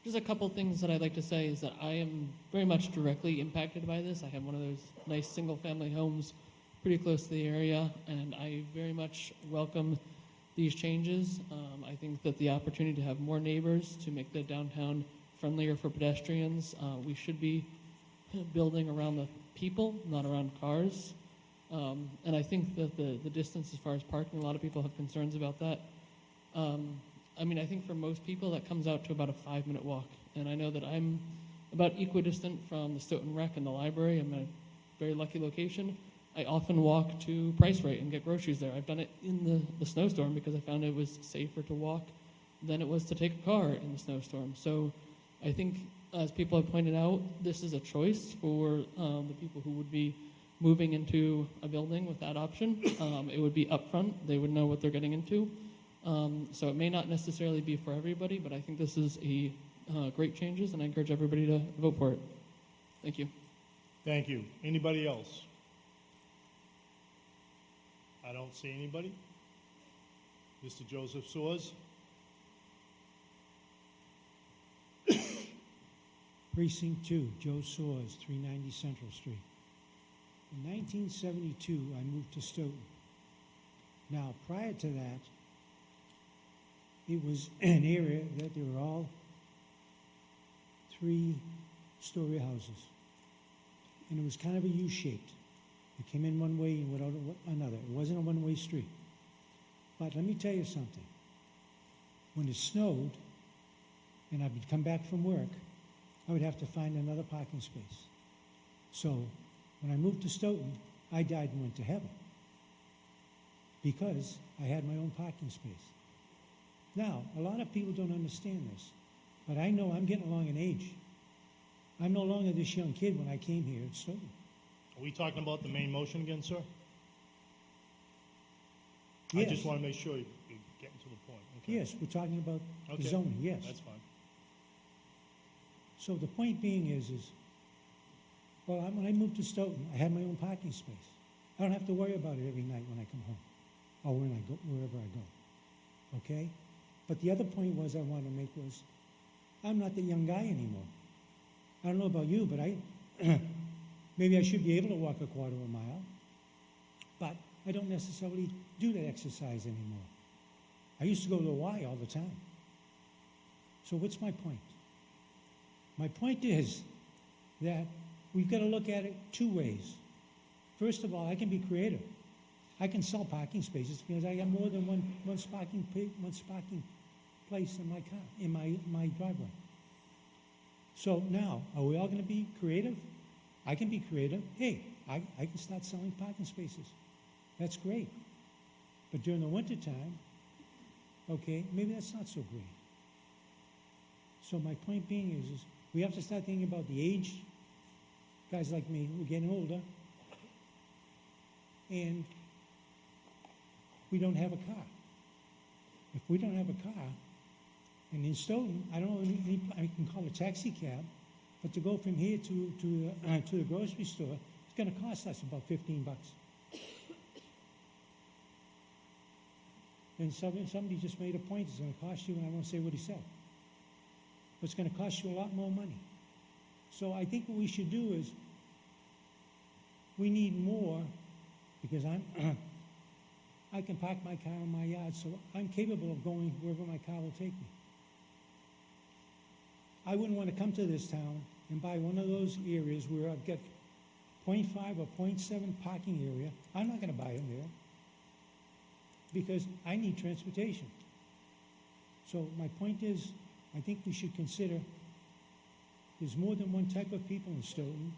just a couple things that I'd like to say is that I am very much directly impacted by this. I have one of those nice single-family homes pretty close to the area, and I very much welcome these changes. I think that the opportunity to have more neighbors to make the downtown friendlier for pedestrians, we should be building around the people, not around cars. And I think that the distance as far as parking, a lot of people have concerns about that. I mean, I think for most people that comes out to about a 5-minute walk. And I know that I'm about equidistant from the Stoughton Rec and the library. I'm in a very lucky location. I often walk to Price Right and get groceries there. I've done it in the snowstorm because I found it was safer to walk than it was to take a car in the snowstorm. So I think, as people have pointed out, this is a choice for the people who would be moving into a building with that option. It would be upfront. They would know what they're getting into. So it may not necessarily be for everybody, but I think this is a great changes, and I encourage everybody to vote for it. Thank you. Thank you. Anybody else? I don't see anybody. Mr. Joseph Soers. Precinct 2, Joe Soers, 390 Central Street. In 1972, I moved to Stoughton. Now, prior to that, it was an area that they were all 3-story houses. And it was kind of a U-shaped. You came in one way and went out another. It wasn't a one-way street. But let me tell you something. When it snowed, and I would come back from work, I would have to find another parking space. So when I moved to Stoughton, I died and went to heaven because I had my own parking space. Now, a lot of people don't understand this, But I know I'm getting along in age. I'm no longer this young kid when I came here at Stoughton. Are we talking about the main motion again, sir? I Yes. just want to make sure you're getting to the point. Okay. Yes, we're talking about Okay. the zoning, yes. That's fine. So the point being is, well, when I moved to Stoughton, I had my own parking space. I don't have to worry about it every night when I come home, or when I go, wherever I go, okay? But the other point was I wanted to make was, I'm not the young guy anymore. I don't know about you, but maybe I should be able to walk a quarter of a mile, but I don't necessarily do that exercise anymore. I used to go to the Y all the time. So what's my point? My point is that we've got to look at it two ways. First of all, I can be creative. I can sell parking spaces because I have more than one parking place in my car, in my driveway. So now, are we all going to be creative? I can be creative. Hey, I can start selling parking spaces. That's great. But during the wintertime, okay, maybe that's not so great. So my point being is we have to start thinking about the age. Guys like me, we're getting older. And we don't have a car. If we don't have a car, and in Stoughton, I don't know, I can call a taxi cab, but to go from here to the grocery store, it's going to cost us about $15. And somebody just made a point, it's going to cost you, and I won't say what he said, but it's going to cost you a lot more money. So I think what we should do is, we need more, because I can park my car in my yard, so I'm capable of going wherever my car will take me. I wouldn't want to come to this town and buy one of those areas where I've got 0.5 or 0.7 parking area. I'm not going to buy them there because I need transportation. So my point is, I think we should consider there's more than one type of people in Stoughton.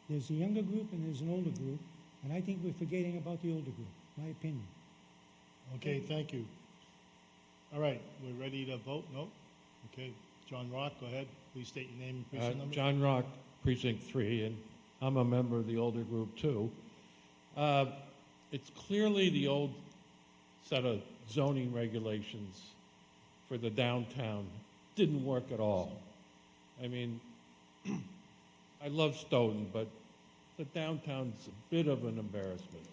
There's a younger group and there's an older group, and I think we're forgetting about the older group, my opinion. Okay, thank you. All right, we're ready to vote? No? Okay. John Rock, go ahead. Please state your name and precinct number. John Rock, Precinct 3, and I'm a member of the older group too. It's clearly the old set of zoning regulations for the downtown didn't work at all. I mean, I love Stoughton, but the downtown's a bit of an embarrassment.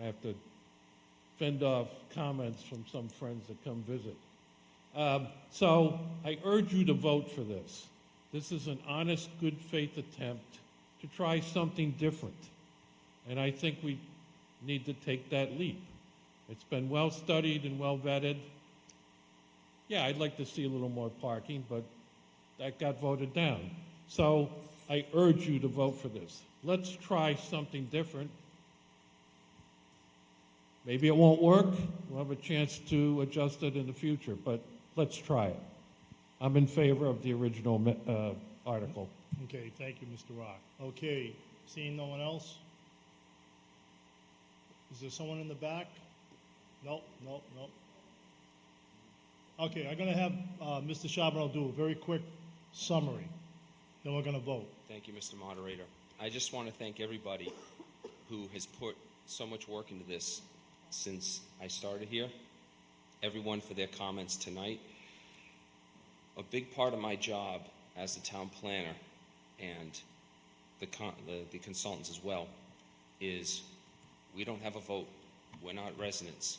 I have to fend off comments from some friends that come visit. So I urge you to vote for this. This is an honest, good faith attempt to try something different. And I think we need to take that leap. It's been well studied and well vetted. Yeah, I'd like to see a little more parking, but that got voted down. So I urge you to vote for this. Let's try something different. Maybe it won't work. We'll have a chance to adjust it in the future, but let's try it. I'm in favor of the original article. Okay, thank you, Mr. Rock. Okay, seeing no one else? Is there someone in the back? Nope. Okay, I'm going to have Mr. Charbonneau do a very quick summary. Then we're going to vote. Thank you, Mr. Moderator. I just want to thank everybody who has put so much work into this since I started here, everyone for their comments tonight. A big part of my job as the town planner and the consultants as well is we don't have a vote. We're not residents.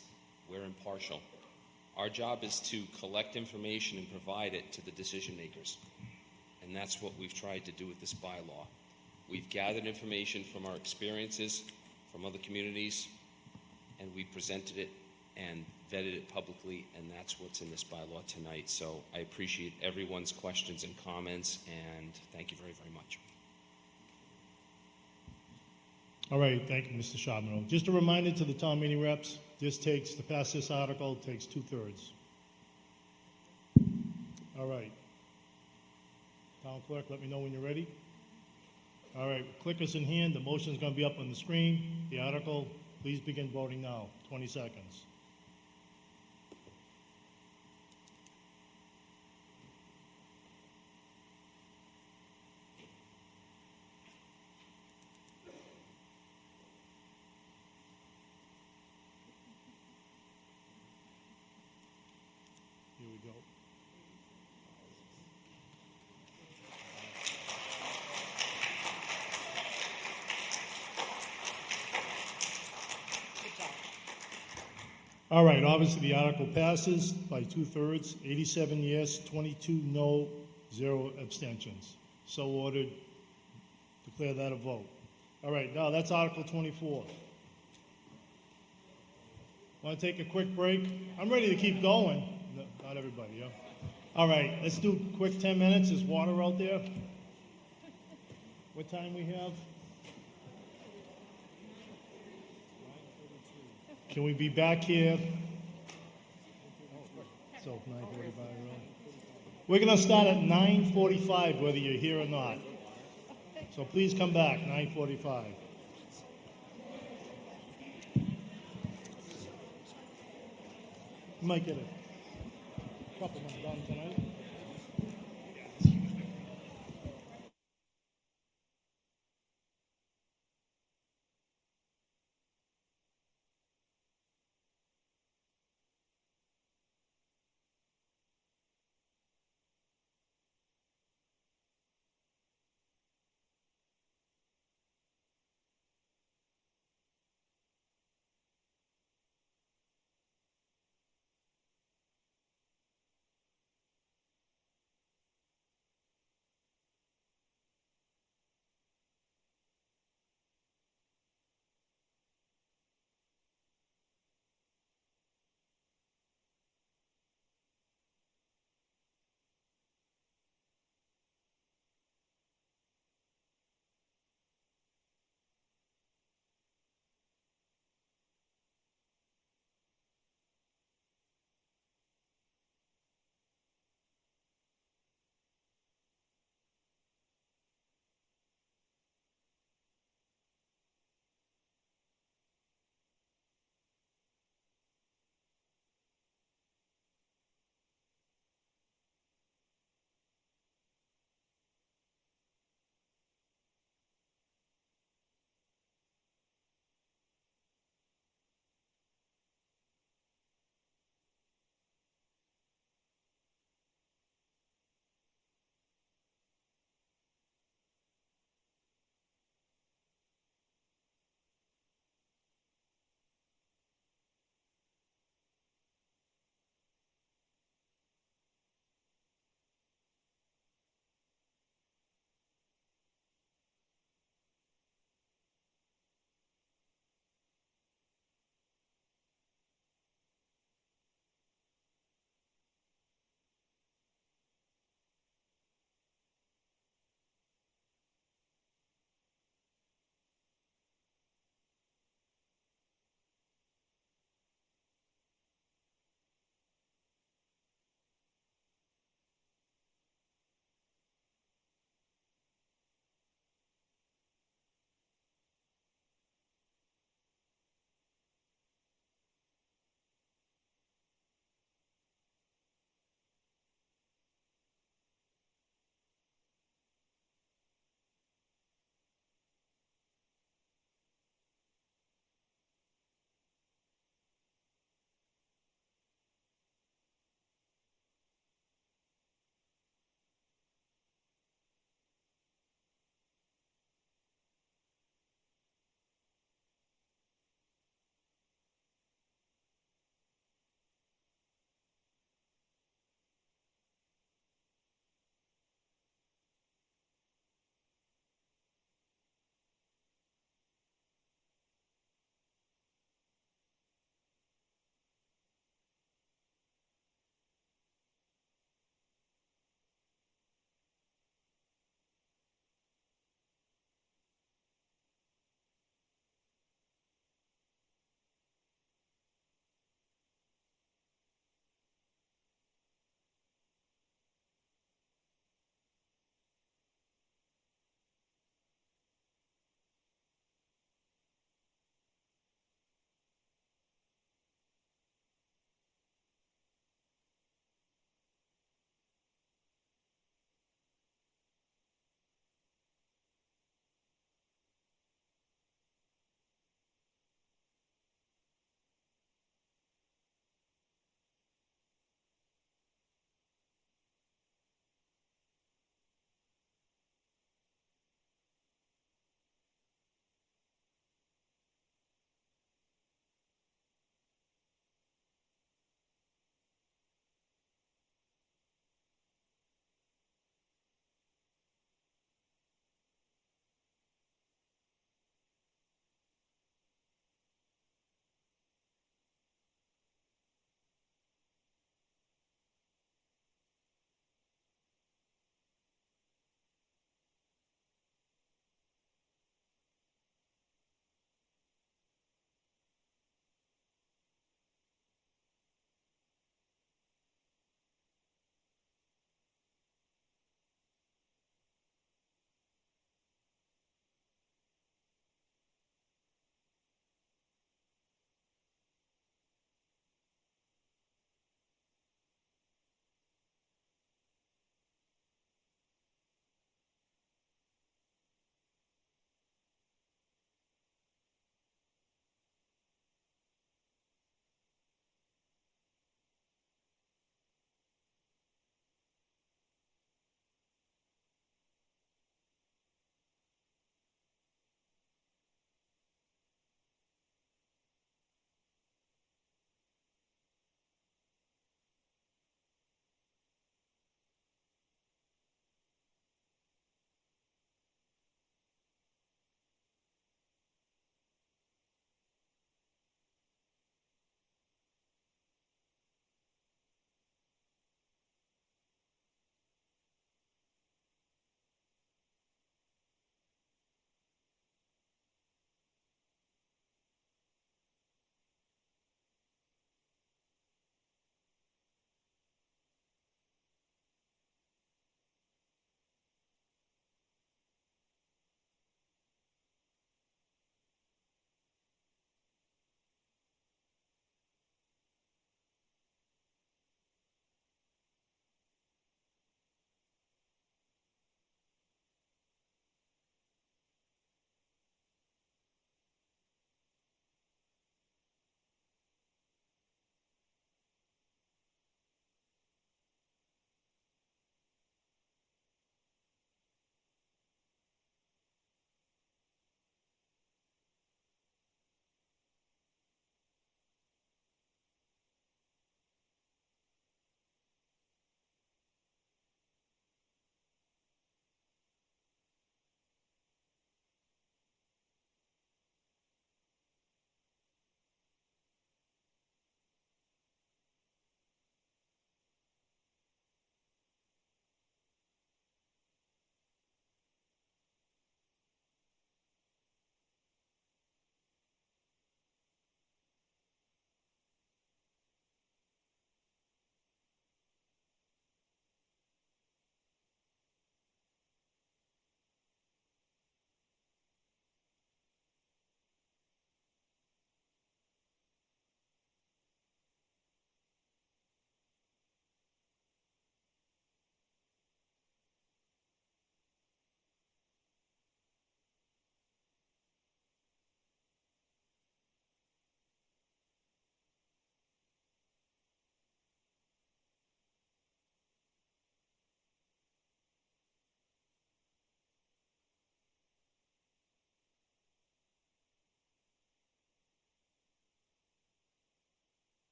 We're impartial. Our job is to collect information and provide it to the decision makers. And that's what we've tried to do with this bylaw. We've gathered information from our experiences, from other communities, and we presented it and vetted it publicly, and that's what's in this bylaw tonight. So I appreciate everyone's questions and comments, and thank you very, very much. All right, thank you, Mr. Charbonneau. Just a reminder to the town meeting reps, to pass this article, takes 2/3. All right. Town clerk, let me know when you're ready. All right, clickers in hand, the motion's going to be up on the screen. The article, please begin voting now. 20 seconds. All right, obviously the article passes by 2/3, 87 yes, 22 no, 0 abstentions. So ordered. Declare that a vote. All right, now that's Article 24. Want to take a quick break? I'm ready to keep going. No, not everybody, yeah? All right, let's do a quick 10 minutes. There's water out there. What time we have? Can we be back here? So 9:45, really? We're going to start at 9:45, whether you're here or not. So please come back, 9:45. You might get a couple of them done tonight.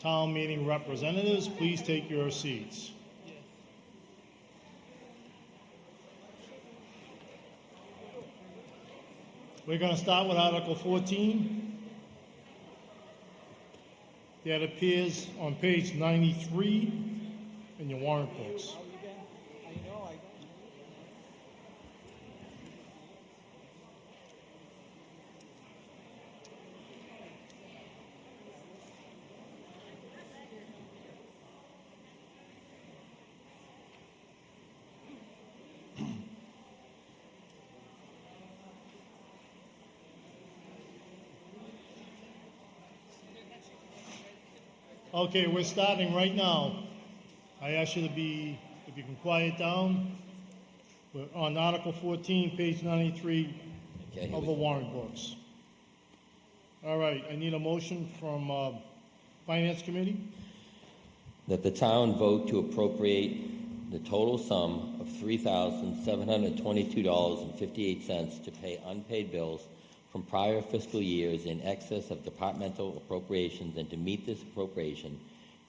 town meeting representatives, please take your seats. We're going to start with Article 14. That appears on page 93 in your warrant books. Okay, we're starting right now. I ask you to be, if you can quiet down. We're on Article 14, page 93 of the warrant books. All right, I need a motion from Finance Committee. That the town vote to appropriate the total sum of $3,722.58 to pay unpaid bills from prior fiscal years in excess of departmental appropriations, and to meet this appropriation,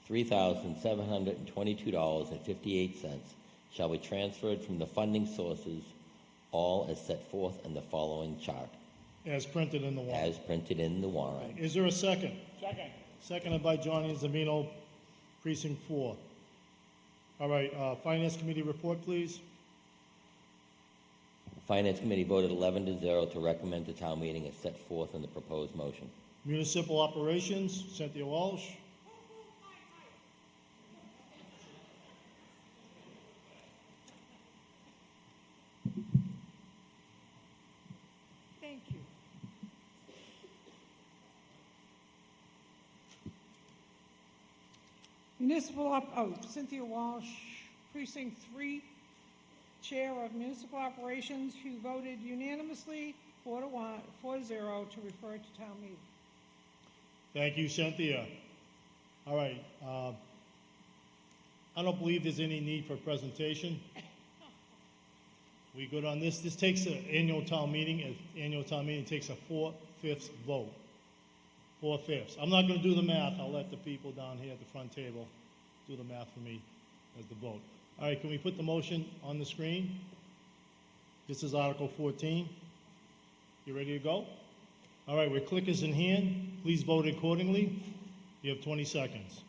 $3,722.58 shall be transferred from the funding sources, all as set forth in the following chart. As printed in the warrant. As printed in the warrant. Is there a second? Second. Seconded by Johnny Zamino, Precinct 4. All right, Finance Committee report, please. Finance Committee voted 11-0 to recommend to town meeting as set forth in the proposed motion. Municipal Operations, Cynthia Walsh. Thank you. Cynthia Walsh, Precinct 3, Chair of Municipal Operations, who voted unanimously 4-0 to refer to town meeting. Thank you, Cynthia. All right. I don't believe there's any need for presentation. We good on this? This takes an annual town meeting. An annual town meeting takes a 4/5 vote. 4/5. I'm not going to do the math. I'll let the people down here at the front table do the math for me as the vote. All right, can we put the motion on the screen? This is Article 14. You ready to go? All right, with clickers in hand, please vote accordingly. You have 20 seconds.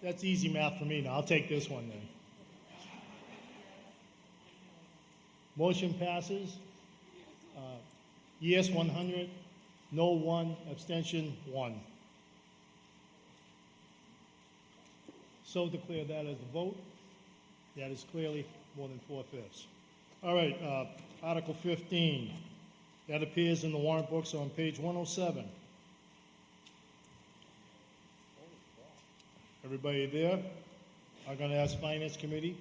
That's easy math for me now. I'll take this one then. Motion passes. Yes, 100. No, 1. Abstention, 1. So declare that as the vote. That is clearly more than 4/5. All right, Article 15. That appears in the warrant books on page 107. Everybody there? I'm going to ask Finance Committee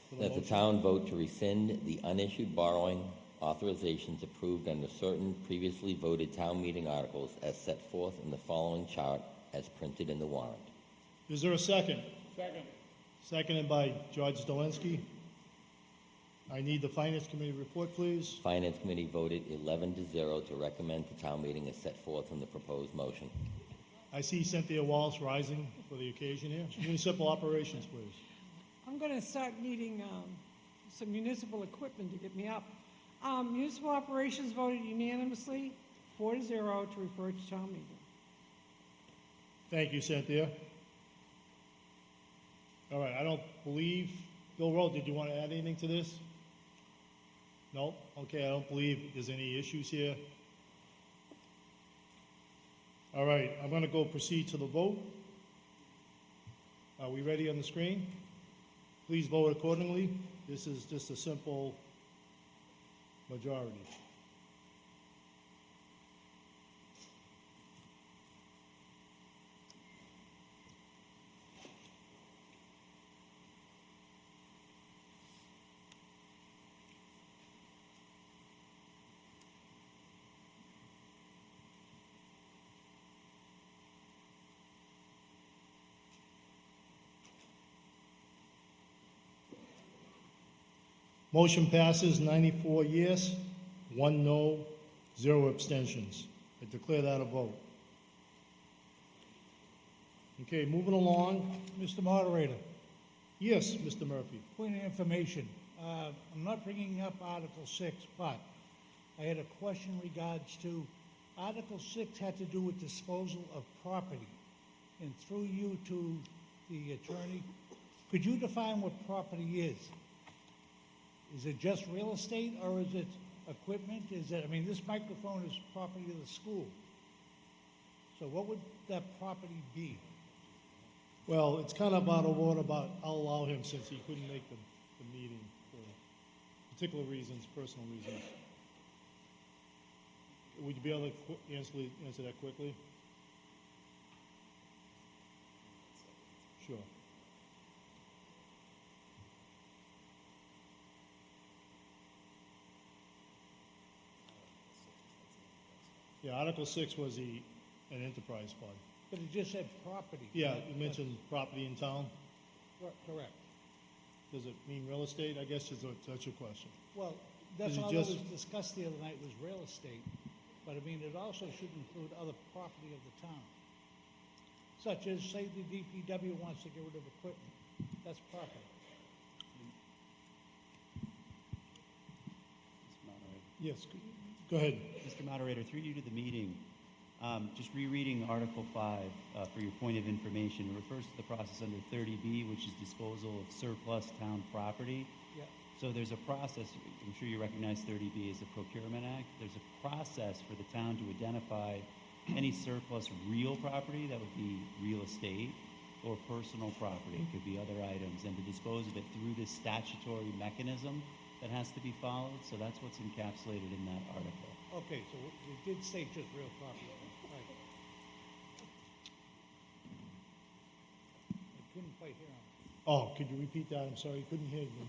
for the That the motion. town vote to rescind the unissued borrowing authorizations approved under certain previously voted town meeting articles as set forth in the following chart as printed in the warrant. Is there a second? Second. Seconded by George Dolinsky. I need the Finance Committee report, please. Finance Committee voted 11-0 to recommend to town meeting as set forth in the proposed motion. I see Cynthia Walsh rising for the occasion here. Municipal Operations, please. I'm going to start needing some municipal equipment to get me up. Municipal Operations voted unanimously 4-0 to refer to town meeting. Thank you, Cynthia. All right, I don't believe, Bill Rowe, did you want to add anything to this? No? Okay, I don't believe there's any issues here. All right, I'm going to go proceed to the vote. Are we ready on the screen? Please vote accordingly. This is just a simple majority. Motion passes 94 yes, 1 no, 0 abstentions. I declare that a vote. Okay, moving along. Mr. Moderator, Yes, Mr. Murphy. point of information. I'm not bringing up Article 6, but I had a question in regards to, Article 6 had to do with disposal of property. And through you to the attorney, could you define what property is? Is it just real estate or is it equipment? Is it, I mean, this microphone is property of the school. So what would that property be? Well, it's kind of out of order, but I'll allow him since he couldn't make the meeting for particular reasons, personal reasons. Would you be able to answer that quickly? Sure. Yeah, Article 6 was an enterprise fund. But it just said property. Yeah, you mentioned property in town. Correct. Does it mean real estate? I guess that's your question. Well, that's Is it all that was just- discussed the other night was real estate. But I mean, it also should include other property of the town. Such as, say, the DPW wants to get rid of equipment. That's property. Yes, go ahead. Mr. Moderator, through you to the meeting, just rereading Article 5 for your point of information, it refers to the process under 30B, which is disposal of surplus town property. Yeah. So there's a process, I'm sure you recognize 30B as the Procurement Act. There's a process for the town to identify any surplus real property, that would be real estate, or personal property, it could be other items, and to dispose of it through this statutory mechanism that has to be followed. So that's what's encapsulated in that article. Okay, so it did say just real property. Right. I couldn't quite hear him. Oh, could you repeat that? I'm sorry, couldn't hear you.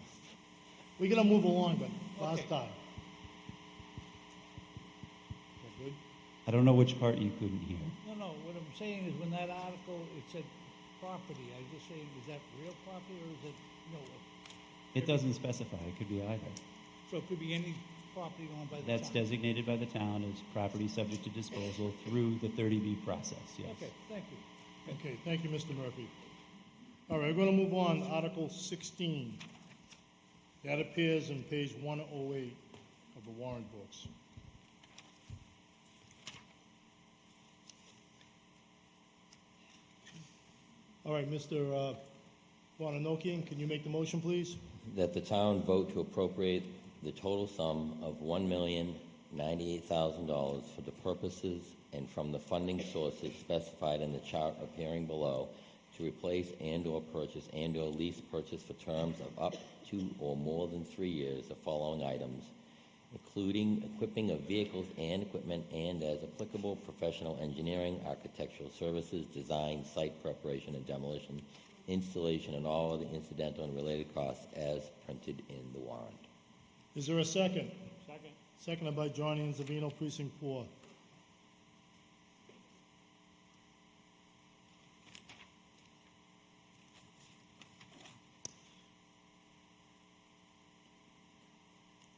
We're gonna move along, but last Okay. time. That good? I don't know which part you couldn't hear. No, what I'm saying is when that article, it said property, I was just saying, is that real property or is it, It doesn't specify, it could be either. so it could be any property owned by the town? That's designated by the town as property subject to disposal through the 30B process, yes. Okay, thank you. Okay, thank you, Mr. Murphy. All right, we're gonna move on, Article 16. That appears on page 108 of the warrant books. All right, Mr. Bonanokian, can you make the motion, please? That the town vote to appropriate the total sum of $1,098,000 for the purposes and from the funding sources specified in the chart appearing below to replace and/or purchase and/or lease purchase for terms of up to or more than 3 years the following items, including equipping of vehicles and equipment and, as applicable, professional engineering, architectural services, design, site preparation and demolition, installation, and all other incidental and related costs as printed in the warrant. Is there a second? Second. Seconded by John Anzavino, Precinct 4.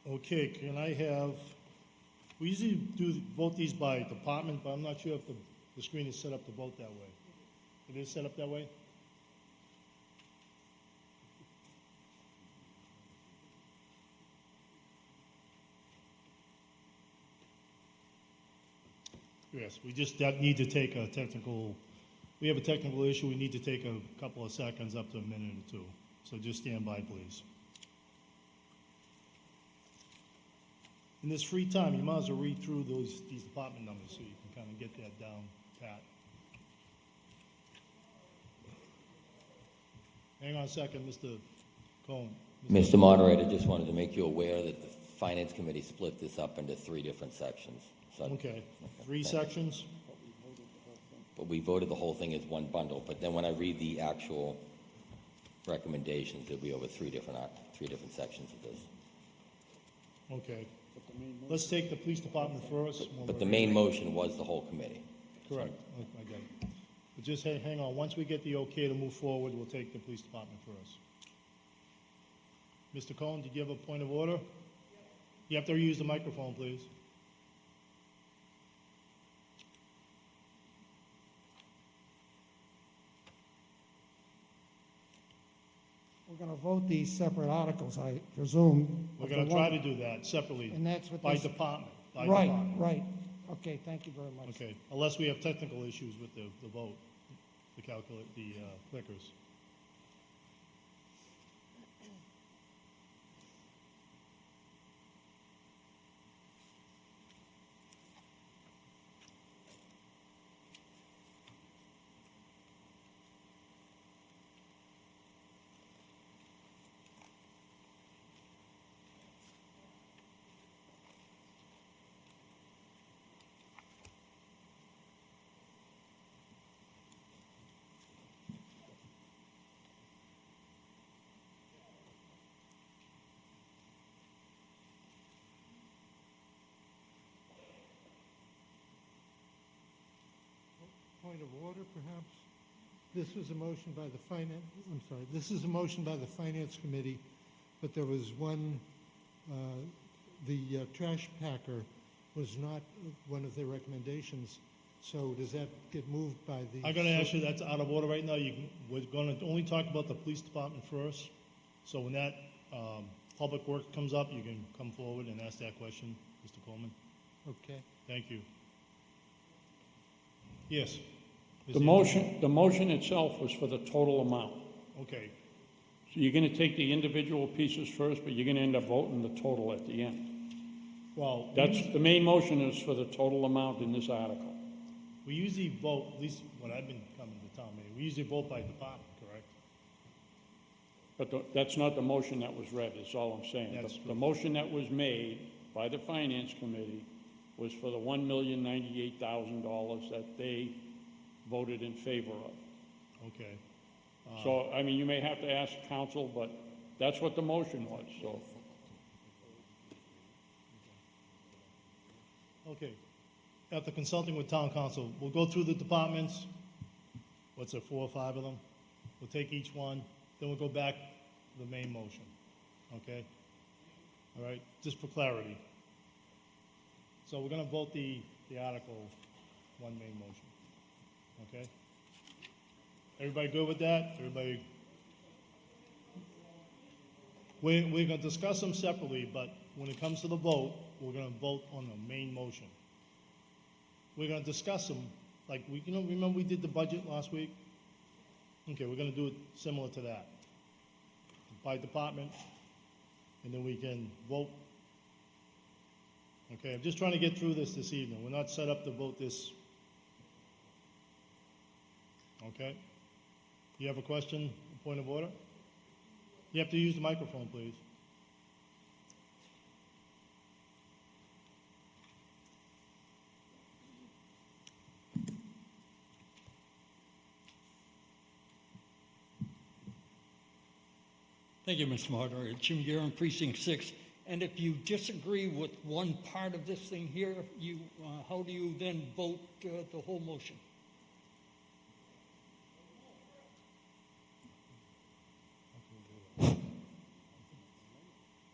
Okay, can I have, we usually vote these by department, but I'm not sure if the screen is set up to vote that way. It is set up that way? Yes, we just need to take a technical, we have a technical issue, we need to take a couple of seconds, up to a minute or two. So just stand by, please. In this free time, you might as well read through these department numbers so you can kind of get that down pat. Hang on a second, Mr. Cohen. Mr. Moderator, just wanted to make you aware that the Finance Committee split this up into 3 different sections. So, Okay, 3 sections? but we voted the whole thing as one bundle, but then when I read the actual recommendations, there'll be over 3 different sections of this. Okay. Let's take the police department first. But the main motion was the whole committee. Correct, I got it. But just hang on, once we get the okay to move forward, we'll take the police department first. Mr. Cohen, did you have a point of order? You have to use the microphone, please. We're going to vote these separate articles, I presume. We're of the going to try one- to do that separately. And that's what by this- department. By Right, department. right. Okay, thank you very much. Okay, unless we have technical issues with the vote, the clickers. Point of order, perhaps? This was a motion by the this is a motion by the Finance Committee, but there was one, the trash packer was not one of their recommendations, so does that get moved by the... I'm going to ask you, that's out of order right now. We're going to only talk about the police department first. So when that public work comes up, you can come forward and ask that question, Mr. Coleman. Okay. Thank you. Yes. The motion itself was for the total amount. Okay. So you're going to take the individual pieces first, but you're going to end up voting the total at the end. Well, That's, the main motion is for the total amount in this article. we usually vote, at least when I've been coming to town meeting, we usually vote by department, correct? But that's not the motion that was read, is all I'm saying. That's The motion that was made by the Finance Committee was for the $1,098,000 that they voted in favor of. Okay. So, I mean, you may have to ask council, but that's what the motion was, so. Okay. After consulting with town council, we'll go through the departments. What's there, 4 or 5 of them? We'll take each one, then we'll go back to the main motion. Okay? All right, just for clarity. So we're gonna vote the article, one main motion. Okay? Everybody good with that? Everybody? We're gonna discuss them separately, but when it comes to the vote, we're gonna vote on the main motion. We're gonna discuss them, like, remember we did the budget last week? Okay, we're gonna do it similar to that. By department, and then we can vote. Okay, I'm just trying to get through this evening. We're not set up to vote this. Okay? You have a question, a point of order? You have to use the microphone, please. Thank you, Mr. Moderator. Jim Guerin, Precinct 6. And if you disagree with one part of this thing here, how do you then vote the whole motion?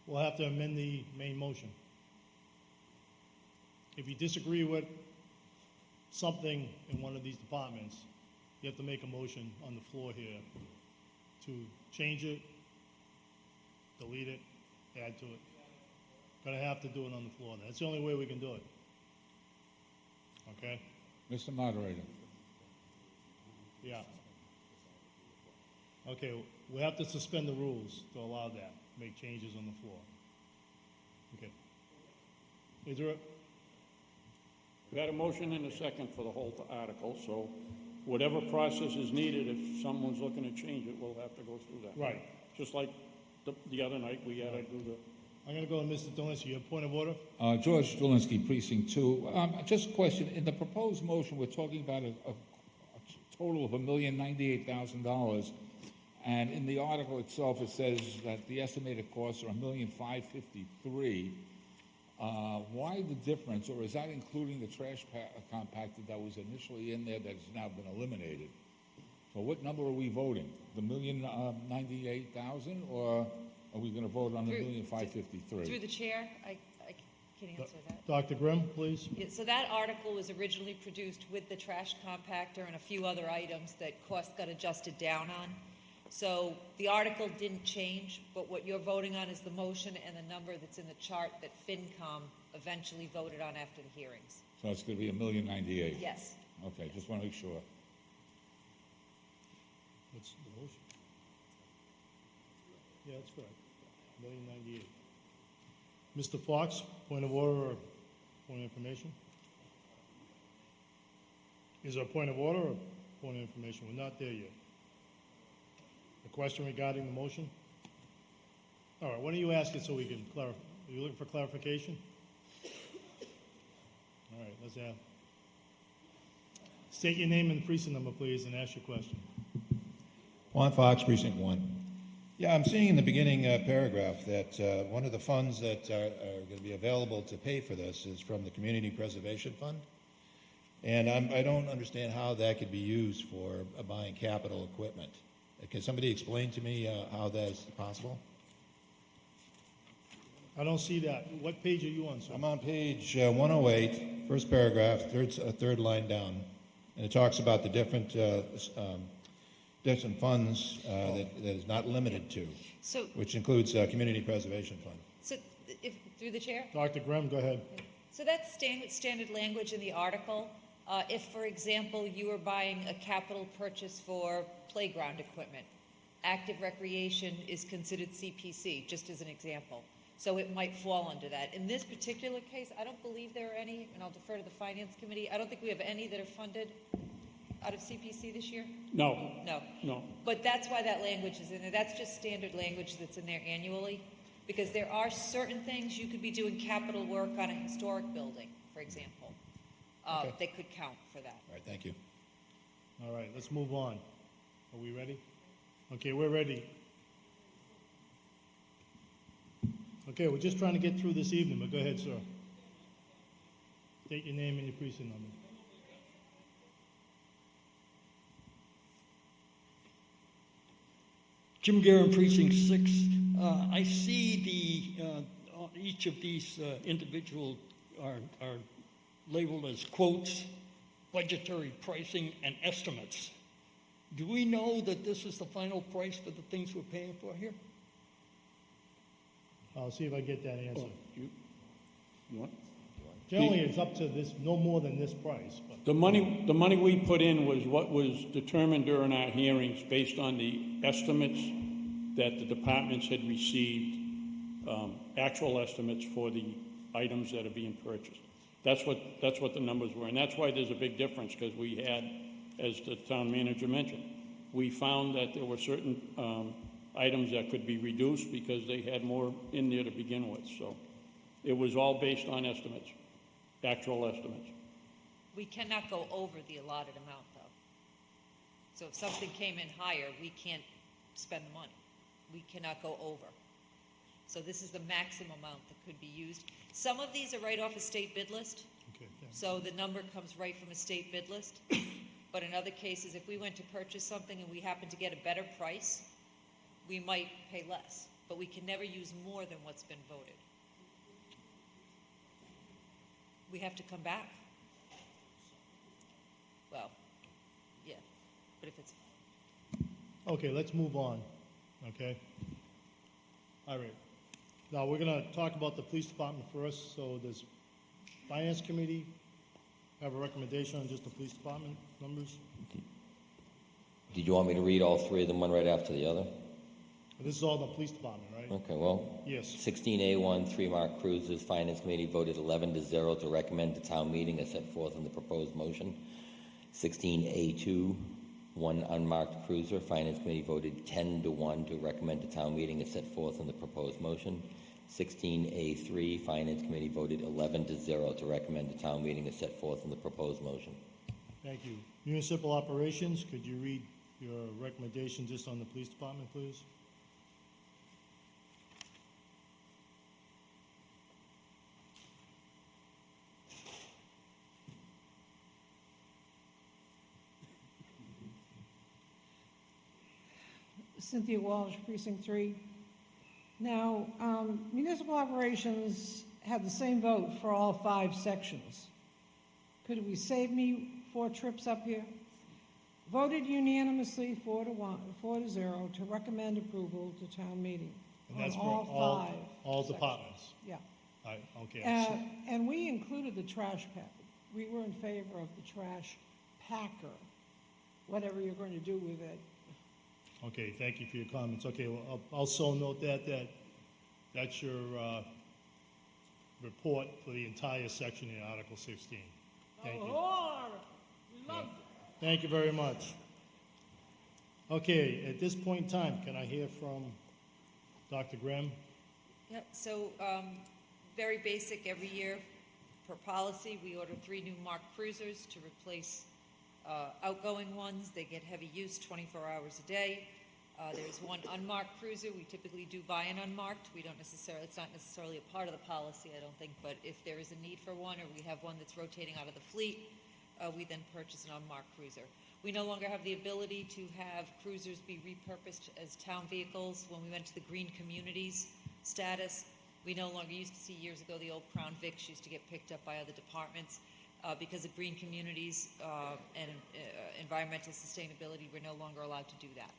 We'll have to amend the main motion. If you disagree with something in one of these departments, you have to make a motion on the floor here to change it, delete it, add to it. Gonna have to do it on the floor. That's the only way we can do it. Okay? Mr. Moderator. Yeah. Okay, we have to suspend the rules to allow that, make changes on the floor. Okay. Is there We had a motion and a second for the whole article, so whatever process is needed, if someone's looking to change it, we'll have to go through that. Right. Just like the other night, we had to do the... I'm going to go to Mr. Delancey. You have a point of order? George Dolinsky, Precinct 2. Just a question. In the proposed motion, we're talking about a total of $1,098,000, and in the article itself, it says that the estimated costs are $1,553,000. Why the difference, or is that including the trash compactor that was initially in there that has now been eliminated? So what number are we voting? The $1,098,000 or are we gonna vote on Through- 1,553,000? Through the chair, I can answer that. Dr. Grimm, please. Yeah, so that article was originally produced with the trash compactor and a few other items that cost got adjusted down on. So the article didn't change, but what you're voting on is the motion and the number that's in the chart that FinCom eventually voted on after the hearings. So it's gonna be 1,098,000? Yes. Okay, just wanna make sure. What's the motion? Yeah, that's correct. 1,098,000. Mr. Fox, point of order or point of information? Is there a point of order or point of information? We're not there yet. A question regarding the motion? All right, why don't you ask it so we can clarify? Are you looking for clarification? All right, let's have. State your name and precinct number, please, and ask your question. Juan Fox, Precinct 1. Yeah, I'm seeing in the beginning paragraph that one of the funds that are going to be available to pay for this is from the Community Preservation Fund. And I don't understand how that could be used for buying capital equipment. Can somebody explain to me how that is possible? I don't see that. What page are you on, sir? I'm on page 108, first paragraph, third line down. And it talks about the different funds that is not limited to, So- which includes Community Preservation Fund. So if, through the chair? Dr. Grimm, go ahead. So that's standard language in the article. If, for example, you were buying a capital purchase for playground equipment, active recreation is considered CPC, just as an example. So it might fall under that. In this particular case, I don't believe there are any, and I'll defer to the Finance Committee. I don't think we have any that are funded out of CPC this year? No. No. No. But that's why that language is in there. That's just standard language that's in there annually, because there are certain things you could be doing capital work on a historic building, for example, that could count for that. All right, thank you. All right, let's move on. Are we ready? Okay, we're ready. Okay, we're just trying to get through this evening, but go ahead, sir. State your name and your precinct number. Jim Guerin, Precinct 6. I see each of these individual are labeled as quotes, budgetary pricing, and estimates. Do we know that this is the final price for the things we're paying for here? I'll see if I get that answer. You want? Generally, it's up to this, no more than this price, but The money we put in was what was determined during our hearings based on the estimates that the departments had received, actual estimates for the items that are being purchased. That's what the numbers were, and that's why there's a big difference, because we had, as the town manager mentioned, we found that there were certain items that could be reduced because they had more in there to begin with. So it was all based on estimates, actual estimates. We cannot go over the allotted amount, though. So if something came in higher, we can't spend the money. We cannot go over. So this is the maximum amount that could be used. Some of these are right off a state bid list. okay. So the number comes right from a state bid list. But in other cases, if we went to purchase something and we happen to get a better price, we might pay less. But we can never use more than what's been voted. We have to come back. Well, yeah, but if it's, Okay, let's move on, okay? All right. Now, we're gonna talk about the police department first, so does Finance Committee have a recommendation on just the police department numbers? Did you want me to read all three of them, one right after the other? This is all the police department, right? Okay, well. Yes. 16A1, 3 marked cruisers. Finance Committee voted 11-0 to recommend to town meeting as set forth in the proposed motion. 16A2, 1 unmarked cruiser. Finance Committee voted 10-1 to recommend to town meeting as set forth in the proposed motion. 16A3, Finance Committee voted 11-0 to recommend to town meeting as set forth in the proposed motion. Thank you. Municipal operations, could you read your recommendation just on the police department, please? Cynthia Walsh, Precinct 3. Now, municipal operations had the same vote for all 5 sections. Could we save me 4 trips up here? Voted unanimously 4-0 to recommend approval to town meeting And on that's for all 5. all sections. departments. Yeah. All right, okay. And we included the trash pack. We were in favor of the trash packer, whatever you're going to do with it. Okay, thank you for your comments. Okay, well, I'll also note that's your report for the entire section in Article 16. Thank you. Oh, we love it. Thank you very much. Okay, at this point in time, can I hear from Dr. Graham? Yep, so, very basic, every year, per policy, we order 3 new marked cruisers to replace outgoing ones. They get heavy use 24 hours a day. There's 1 unmarked cruiser. We typically do buy an unmarked. We don't necessarily, it's not necessarily a part of the policy, I don't think, but if there is a need for one or we have one that's rotating out of the fleet, we then purchase an unmarked cruiser. We no longer have the ability to have cruisers be repurposed as town vehicles. When we went to the Green Communities status, we no longer used to see years ago the old Crown Vics used to get picked up by other departments. Because of Green Communities and environmental sustainability, we're no longer allowed to do that.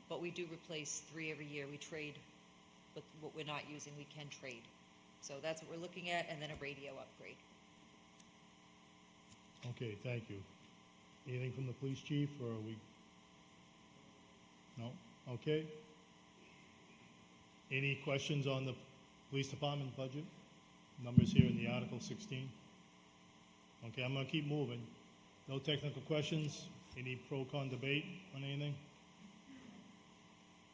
But we do replace 3 every year. We trade with what we're not using, we can trade. So that's what we're looking at, and then a radio upgrade. Okay, thank you. Anything from the police chief, or are we? No? Okay. Any questions on the police department budget? Numbers here in the Article 16. Okay, I'm gonna keep moving. No technical questions? Any pro-con debate on anything?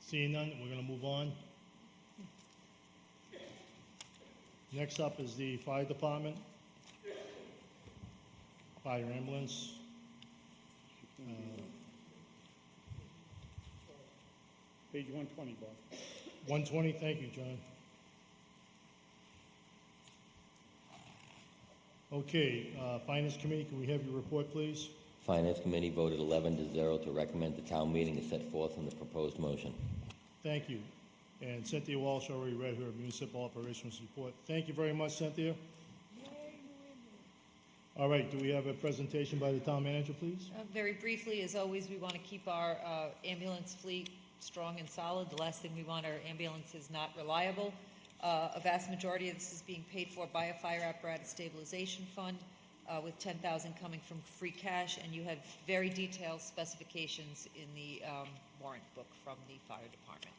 Seeing none, we're gonna move on. Next up is the fire department. Fire ambulance. Page 120, Bob. 120, thank you, John. Okay, Finance Committee, can we have your report, please? Finance Committee voted 11-0 to recommend the town meeting as set forth in the proposed motion. Thank you. And Cynthia Walsh already read her municipal operations report. Thank you very much, Cynthia. All right, do we have a presentation by the town manager, please? Very briefly, as always, we want to keep our ambulance fleet strong and solid. The last thing we want are ambulances not reliable. A vast majority of this is being paid for by a fire apparatus stabilization fund, with $10,000 coming from free cash, and you have very detailed specifications in the warrant book from the fire department.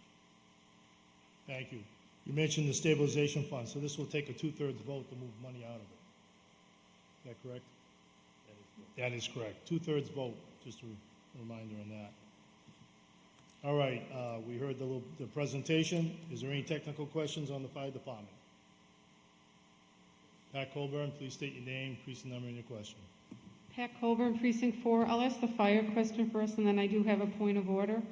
Thank you. You mentioned the stabilization fund, so this will take a 2/3 vote to move money out of it. Is that correct? That is correct. 2/3 vote, just a reminder on that. All right, we heard the presentation. Is there any technical questions on the fire department? Pat Colburn, please state your name, precinct number, and your question. Pat Colburn, Precinct 4. I'll ask the fire question first, and then I do have a point of order.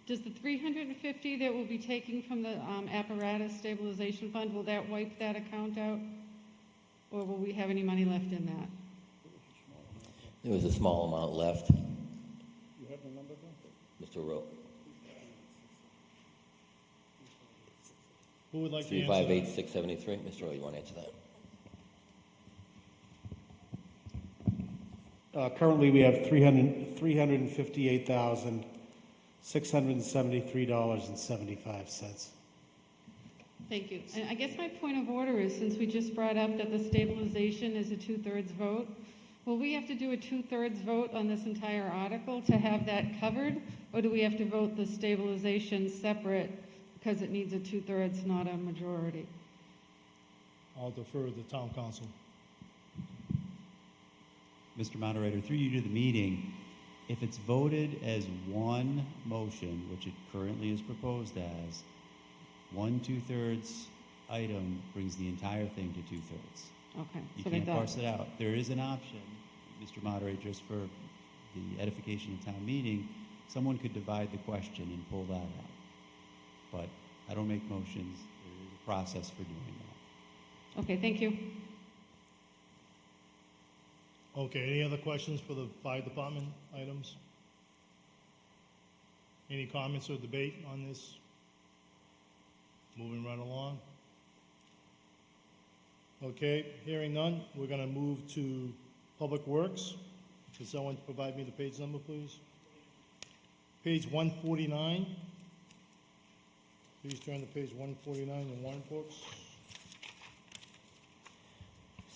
Does the $350 that we'll be taking from the apparatus stabilization fund, will that wipe that account out? Or will we have any money left in that? There was a small amount left. You have the number there? Mr. Rowe. Who would like to answer that? 358-673. Mr. Rowe, you want to answer that? Currently, we have $358,673.75. Thank you. And I guess my point of order is, since we just brought up that the stabilization is a 2/3 vote, will we have to do a 2/3 vote on this entire article to have that covered? Or do we have to vote the stabilization separate because it needs a 2/3, not a majority? I'll defer to the town council. Mr. Moderator, through you to the meeting, if it's voted as one motion, which it currently is proposed as, 1/2 item brings the entire thing to 2/3. Okay. You so can't they parse it out. There is an option, Mr. Moderator, just for the edification of town meeting, someone could divide the question and pull that out. But I don't make motions. There is a process for doing that. Okay, thank you. Okay, any other questions for the fire department items? Any comments or debate on this? Moving right along. Okay, hearing none, we're gonna move to Public Works. Could someone provide me the page number, please? Page 149. Please turn to page 149 in the warrant books.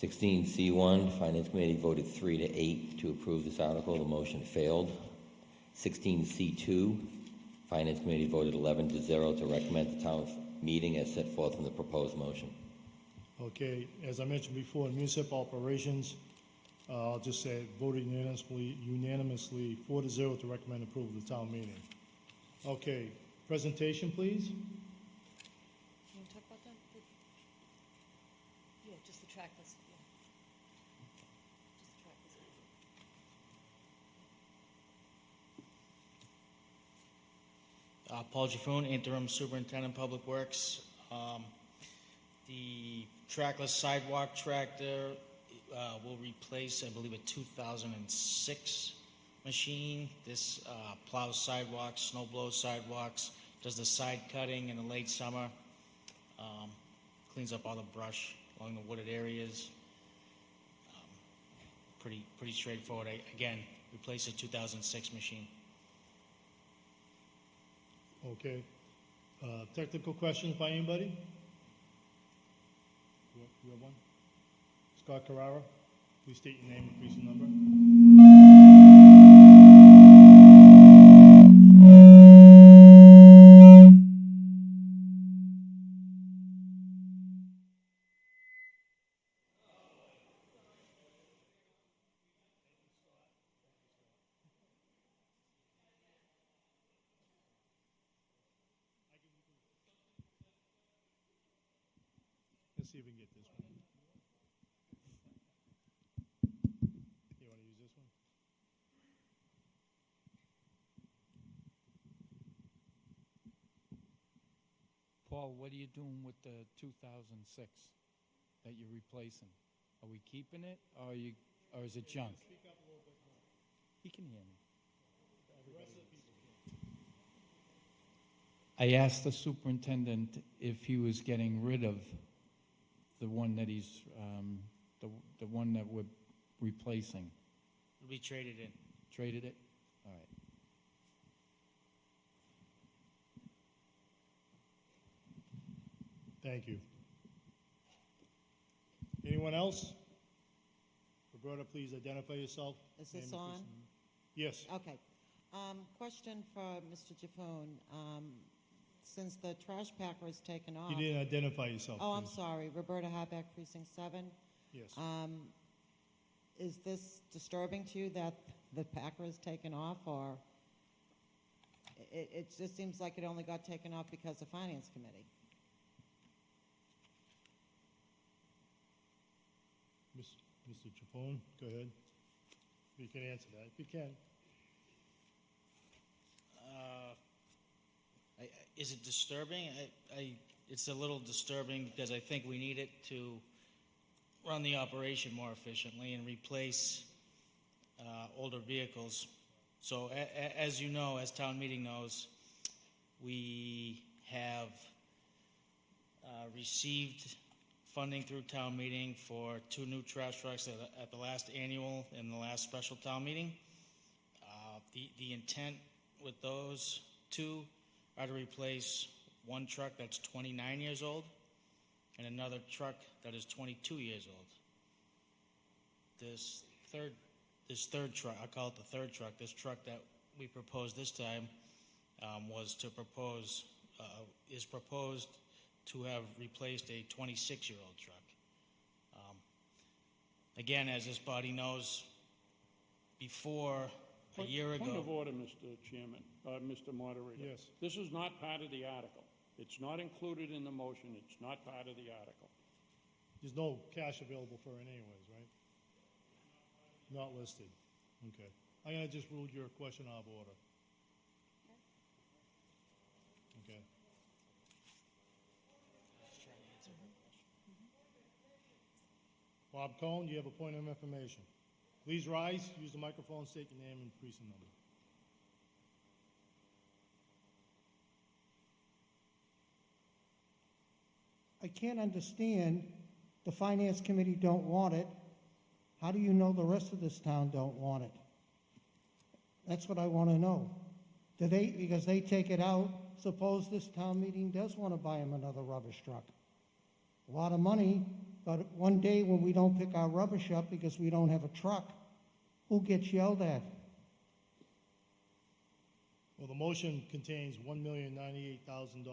16C1, Finance Committee voted 3 to 8 to approve this article. The motion failed. 16C2, Finance Committee voted 11 to 0 to recommend the town meeting as set forth in the proposed motion. Okay, as I mentioned before, in municipal operations, I'll just say voted unanimously 4 to 0 to recommend approval of the town meeting. Okay, presentation, please. You want to talk about that? Yeah, just the track list, yeah. Just the track list. Paul Jaffoon, Interim Superintendent Public Works. The trackless sidewalk tractor will replace, I believe, a 2006 machine. This plows sidewalks, snow blows sidewalks, does the side cutting in the late summer, cleans up all the brush along the wooded areas. Pretty straightforward. Again, replace a 2006 machine. Okay. Technical questions by anybody? You have one? Scott Carrara, please state your name and precinct number. Let's see if we can get this one. You want to use this one? Paul, what are you doing with the 2006 that you're replacing? Are we keeping it, or is it junk? He can hear me. I asked the superintendent if he was getting rid of the one that he's, the one that we're replacing. It'll be traded in. Traded it? All right. Thank you. Anyone else? Roberta, please identify yourself. Is this Name and on? precinct. Yes. Okay. Question for Mr. Jaffoon. Since the trash packer is taken off. You didn't identify yourself. Oh, I'm please. sorry. Roberta Habeck, Precinct 7. Yes. Is this disturbing to you that the packer is taken off, or it just seems like it only got taken off because of Finance Committee? Mr. Jafone, go ahead. You can answer that if you can. Is it disturbing? It's a little disturbing because I think we need it to run the operation more efficiently and replace older vehicles. So as you know, as town meeting knows, we have received funding through town meeting for 2 new trash trucks at the last annual and the last special town meeting. The intent with those 2 are to replace one truck that's 29 years old and another truck that is 22 years old. This third truck, I call it the third truck, this truck that we proposed this time is proposed to have replaced a 26-year-old truck. Again, as this body knows, before a year ago. Point of order, Mr. Chairman, Mr. Moderator. Yes. This is not part of the article. It's not included in the motion. It's not part of the article. There's no cash available for it anyways, right? Not listed. Okay. I'm going to just rule your question out of order. Okay. Bob Cohn, you have a point of information. Please rise, use the microphone, state your name and precinct number. I can't understand, the finance committee don't want it. How do you know the rest of this town don't want it? That's what I want to know. Do they, because they take it out, suppose this town meeting does want to buy them another rubbish truck. A lot of money, but one day when we don't pick our rubbish up because we don't have a truck, who gets yelled at? Well, the motion contains $1,098,000.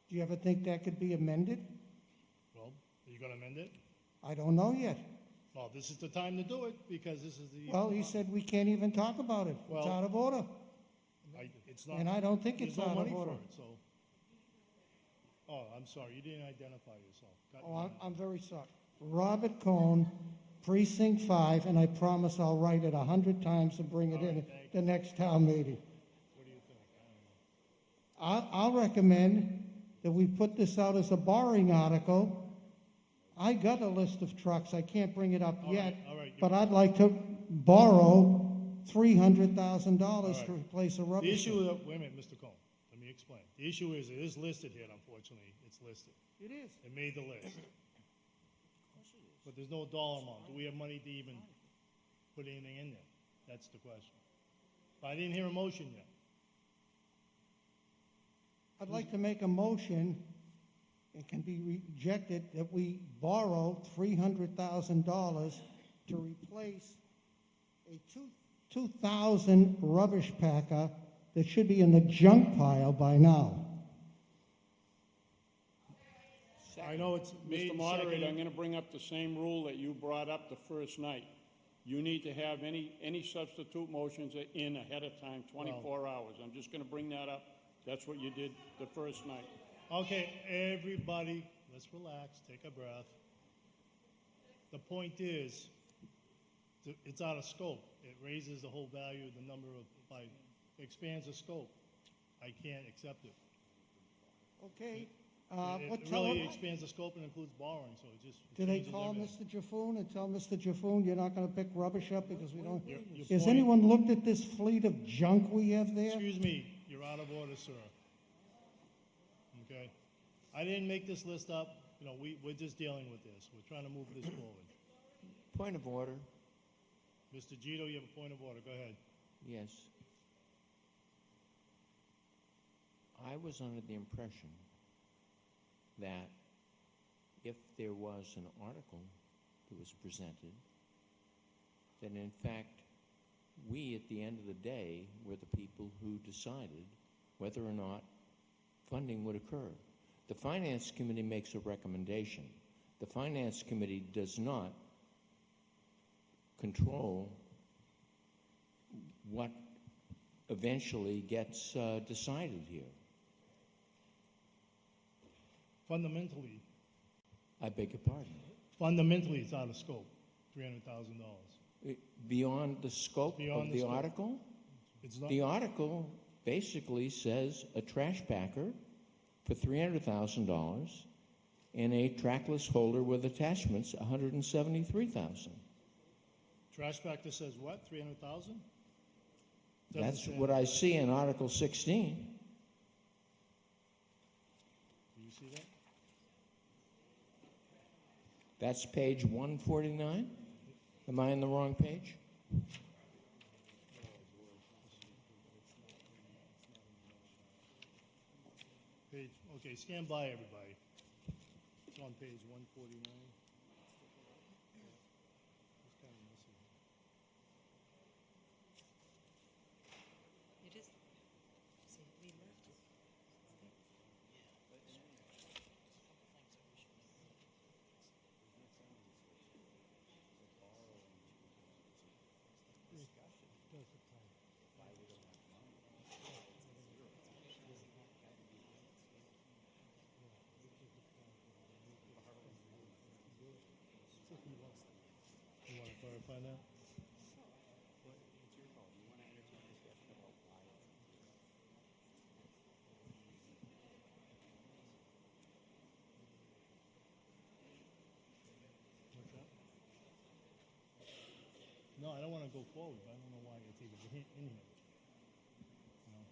Do you ever think that could be amended? Well, are you going to amend it? I don't know yet. Well, this is the time to do it, because this is the... Well, he said we can't even talk about it. It's Well, out of order. It's not... And I don't think it's there's no out of money order. for it, so... Oh, I'm sorry, you didn't identify yourself. Oh, I'm very sorry. Robert Cohn, Precinct 5, and I promise I'll write it 100 times and bring it in at the next town meeting. What do you think? I don't know. I'll recommend that we put this out as a borrowing article. I got a list of trucks, I can't bring it up yet, all right. but I'd like to borrow $300,000 to right. replace a The rubbish issue... truck. Wait a minute, Mr. Cohn. Let me explain. The issue is, it is listed here, unfortunately. It's listed. It is. It made the list. But there's no dollar amount. Do we have money to even put anything in there? That's the question. But I didn't hear a motion yet. I'd like to make a motion, it can be rejected, that we borrow $300,000 to replace a 2000 rubbish packer that should be in the junk pile by now. I know it's made Mr. Moderator, I'm second. going to bring up the same rule that you brought up the first night. You need to have any substitute motions in ahead of time, 24 hours. I'm just going to bring that up. That's what you did the first night. Okay, everybody, let's relax, take a breath. The point is, it's out of scope. It raises the whole value of the number of, expands the scope. I can't accept it. Okay, It really expands the scope and includes borrowing, so it just do they changes call everything. Mr. Jaffoon and tell Mr. Jaffoon you're not going to pick rubbish up because we don't? Your Has point- anyone looked at this fleet of junk we have there? Excuse me, you're out of order, sir. Okay? I didn't make this list up. You know, we're just dealing with this. We're trying to move this forward. Point of order. Mr. Gito, you have a point of order. Go ahead. Yes. I was under the impression that if there was an article that was presented, then in fact, we at the end of the day were the people who decided whether or not funding would occur. The Finance Committee makes a recommendation. The Finance Committee does not control what eventually gets decided here. Fundamentally, I beg your pardon. fundamentally, it's out of scope, $300,000. Beyond the scope Beyond of the the scope. article? It's not, The article basically says a trash packer for $300,000 and a trackless holder with attachments, $173,000. trash factor says what, 300,000? That's what I see in Article 16. Do you see that? That's page 149. Am I on the wrong page? Page, okay, stand by, everybody. It's on page 149. It's kind of missing. It is. See, we left it. You want to clarify that? What's that? No, I don't want to go forward. I don't know why it's even in here. You know?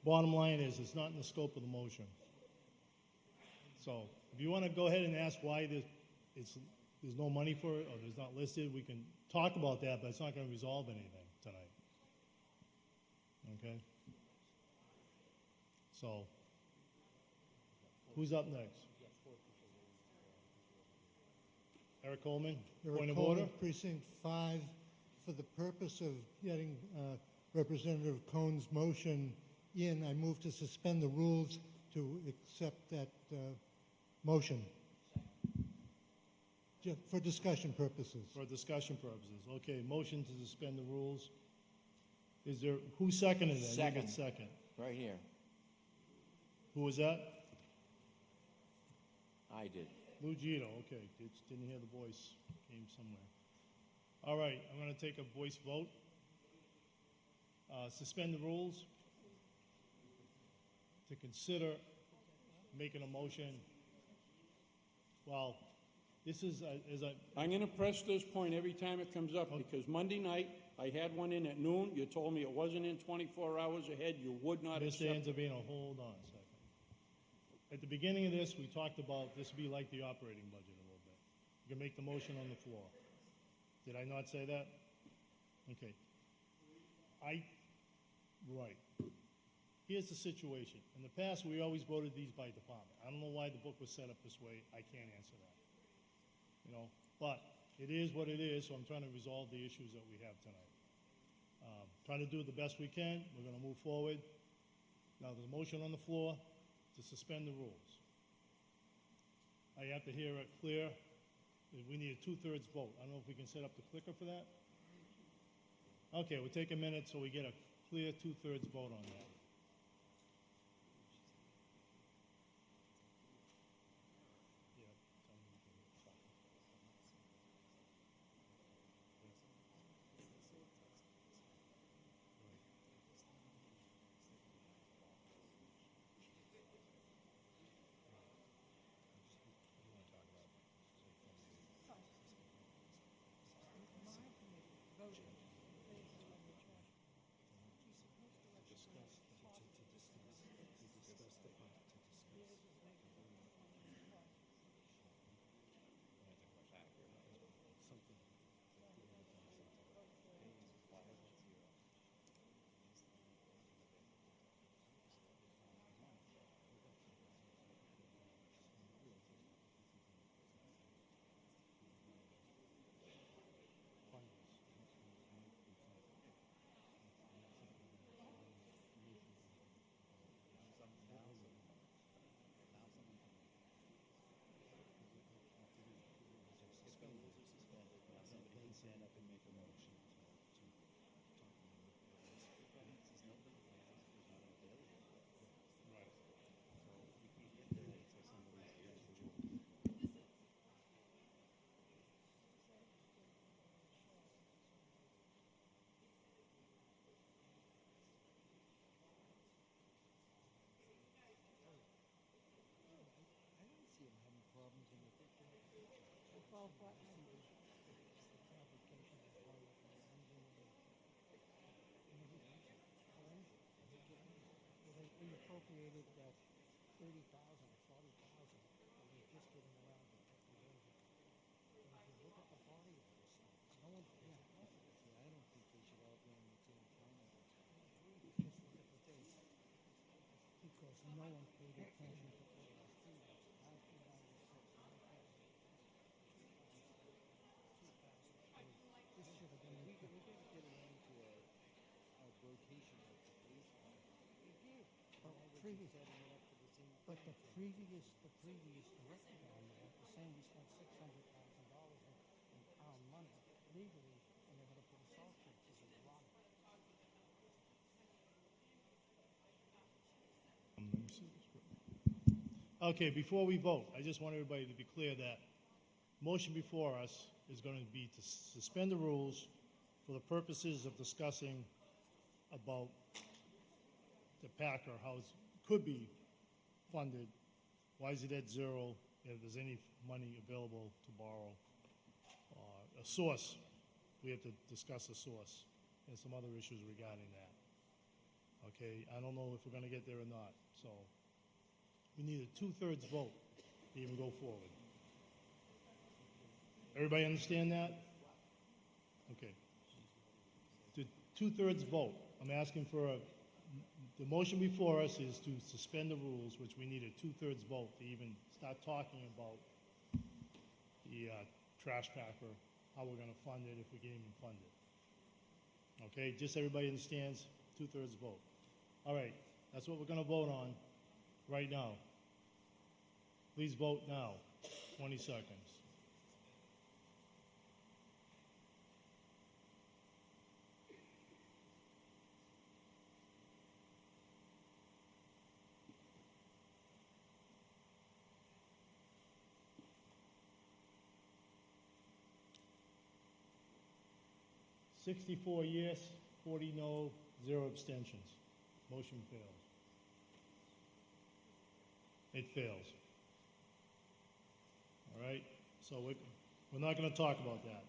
bottom line is, it's not in the scope of the motion. So, if you want to go ahead and ask why there's no money for it, or there's not listed, we can talk about that, but it's not going to resolve anything tonight. Okay? So, who's up next? Eric Coleman, point Eric of Coleman, order? Precinct 5, for the purpose of getting Representative Cohn's motion in, I move to suspend the rules to accept that motion. For discussion purposes. For discussion purposes. Okay, motion to suspend the rules. Is there, who seconded that? You get second. Right here. Who was that? I did. Lou Gito, okay, didn't hear the voice, came somewhere. All right, I'm gonna take a voice vote. Suspend the rules to consider making a motion. Well, this is, I'm going to press this point every time it comes up, because Monday night, I had one in at noon. You told me it wasn't in 24 hours ahead. You would not Mr. accept it. Anzavino, hold on a second. At the beginning of this, we talked about this would be like the operating budget a little bit. You can make the motion on the floor. Did I not say that? Okay. Right. Here's the situation. In the past, we always voted these by department. I don't know why the book was set up this way. I can't answer that. You know, but it is what it is, so I'm trying to resolve the issues that we have tonight. Trying to do the best we can. We're going to move forward. Now, there's a motion on the floor to suspend the rules. I have to hear it clear. We need a 2/3 vote. I don't know if we can set up the clicker for that. Okay, we'll take a minute so we get a clear 2/3 vote on that. We appropriated that 30,000 or 40,000, and we just didn't allow the appropriation. And if you look at the body of this, no one, yeah, I don't think they should all be on the same time. Just look at the dates. Because no one paid attention to what was due. This should have been. We didn't get around to a rotation of the police car. We did. But the previous director on that was saying we spent $600,000 in town money legally, and they're gonna put a salt shed to the lot. Okay, before we vote, I just want everybody to be clear that motion before us is going to be to suspend the rules for the purposes of discussing about the Packer, how it could be funded, why is it at zero, if there's any money available to borrow, a source, we have to discuss a source, and some other issues regarding that. Okay, I don't know if we're gonna get there or not, so we need a two-thirds vote to even go forward. Everybody understand that? Okay. The two-thirds vote, I'm asking for the motion before us is to suspend the rules, which we need a two-thirds vote to even start talking about the trash packer, how we're gonna fund it, if we can even fund it. Okay, just everybody understands, two-thirds vote. All right, that's what we're gonna vote on right now. Please vote now, 20 seconds. Sixty-four yes, 40 no, 0 abstentions. Motion fails. It fails. All right, so we're not gonna talk about that.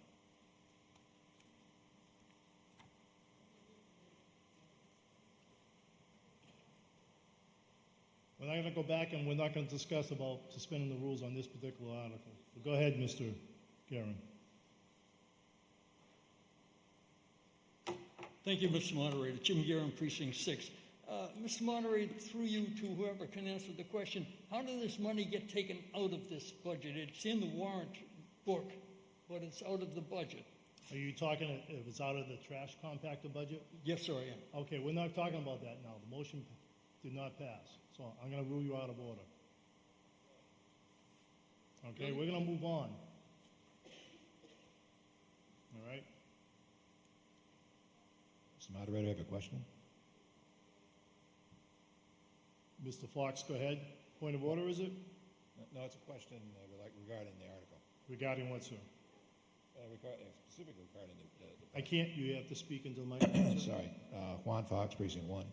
We're not gonna go back and we're not gonna discuss about suspending the rules on this particular article. But go ahead, Mr. Guerin. Thank you, Mr. Moderator. Jim Guerin, Precinct 6. Mr. Moderator, through you to whoever can answer the question, how did this money get taken out of this budget? It's in the warrant book, but it's out of the budget. Are you talking if it's out of the trash compactor budget? Yes, sir, I am. Okay, we're not talking about that now. The motion did not pass, so I'm gonna rule you out of order. Okay, we're gonna move on. All right? Mr. Moderator, I have a question. Mr. Fox, go ahead. Point of order, is it? No, it's a question regarding the article. Regarding what, sir? Specifically regarding I can't, you have to speak into the microphone. sir. Sorry, Juan Fox, Precinct 1.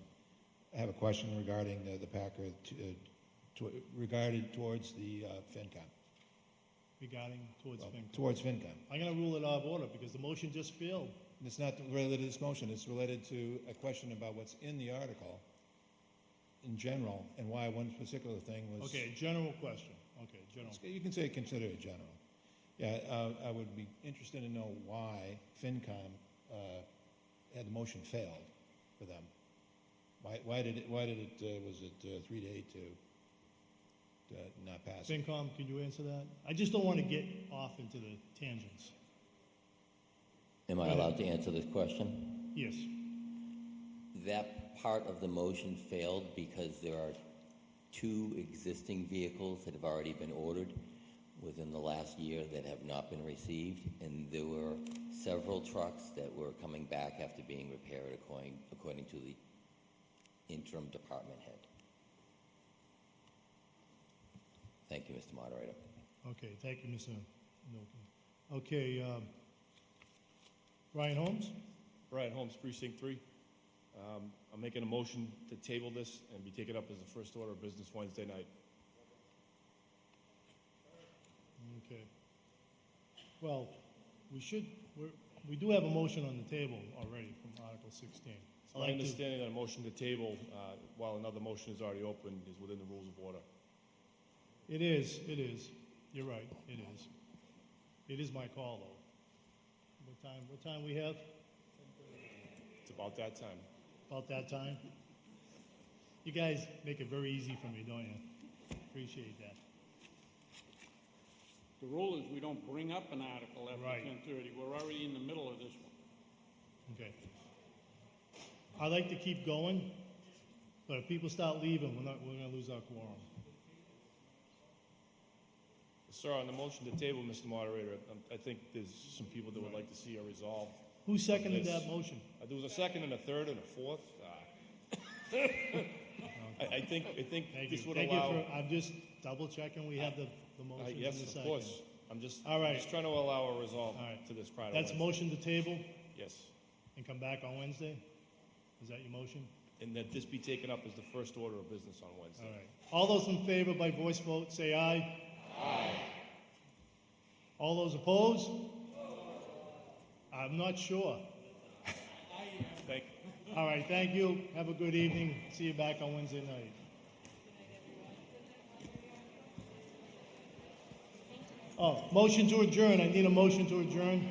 I have a question regarding the Packer, regarding towards the FinCom. Regarding towards FinCom. Towards FinCom. I'm gonna rule it out of order because the motion just failed. It's not related to this motion, it's related to a question about what's in the article in general, and why one particular thing was... Okay, general question. Okay, general. You can say consider it general. Yeah, I would be interested to know why FinCom had the motion failed for them. Why did it, was it 3 to 8 to not pass? FinCom, can you answer that? I just don't want to get off into the tangents. Am I allowed to answer this question? Yes. That part of the motion failed because there are 2 existing vehicles that have already been ordered within the last year that have not been received, and there were several trucks that were coming back after being repaired according to the interim department head. Thank you, Mr. Moderator. Okay, thank you, Mr. Milton. Okay, Brian Holmes? Brian Holmes, Precinct 3. I'm making a motion to table this and be taken up as the first order of business Wednesday night. Okay. Well, we do have a motion on the table already from Article 16. It's my understanding that a motion to table, while another motion is already open, is within the rules of order. It is. You're right, it is. It is my call, though. What time we have? It's about that time. About that time? You guys make it very easy for me, don't you? Appreciate that. The rule is we don't bring up an article after Right. 10:30. We're already in the middle of this one. Okay. I'd like to keep going, but if people start leaving, we're gonna lose our quorum. Sir, on the motion to table, Mr. Moderator, I think there's some people that would like to see a resolve. Who seconded This- that motion? There was a second and a third and a fourth. I think Thank this you. would Thank allow... you for, I'm just double checking we have the motion and the Yes, second. of course. I'm just All right. trying to allow a resolve All right. to this prior to That's Wednesday. motion to table Yes. and come back on Wednesday? Is that your motion? And that this be taken up as the first order of business on Wednesday. All right. All those in favor by voice vote, say aye. Aye. All those opposed? I'm not sure. Thank you. All right, thank you. Have a good evening. See you back on Wednesday night. Oh, motion to adjourn. I need a motion to adjourn.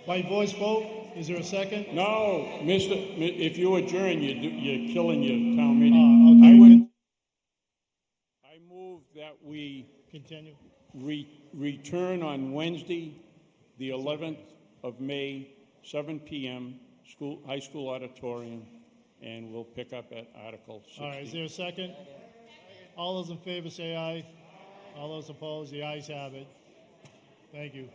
By voice vote, is there a second? No, if you adjourn, you're killing your town meeting. Okay. I move that we Continue. return on Wednesday, the 11th of May, 7 p.m., high school auditorium, and we'll pick up at Article 60. All right, is there a second? All those in favor say aye. All those opposed, the ayes have it. Thank you.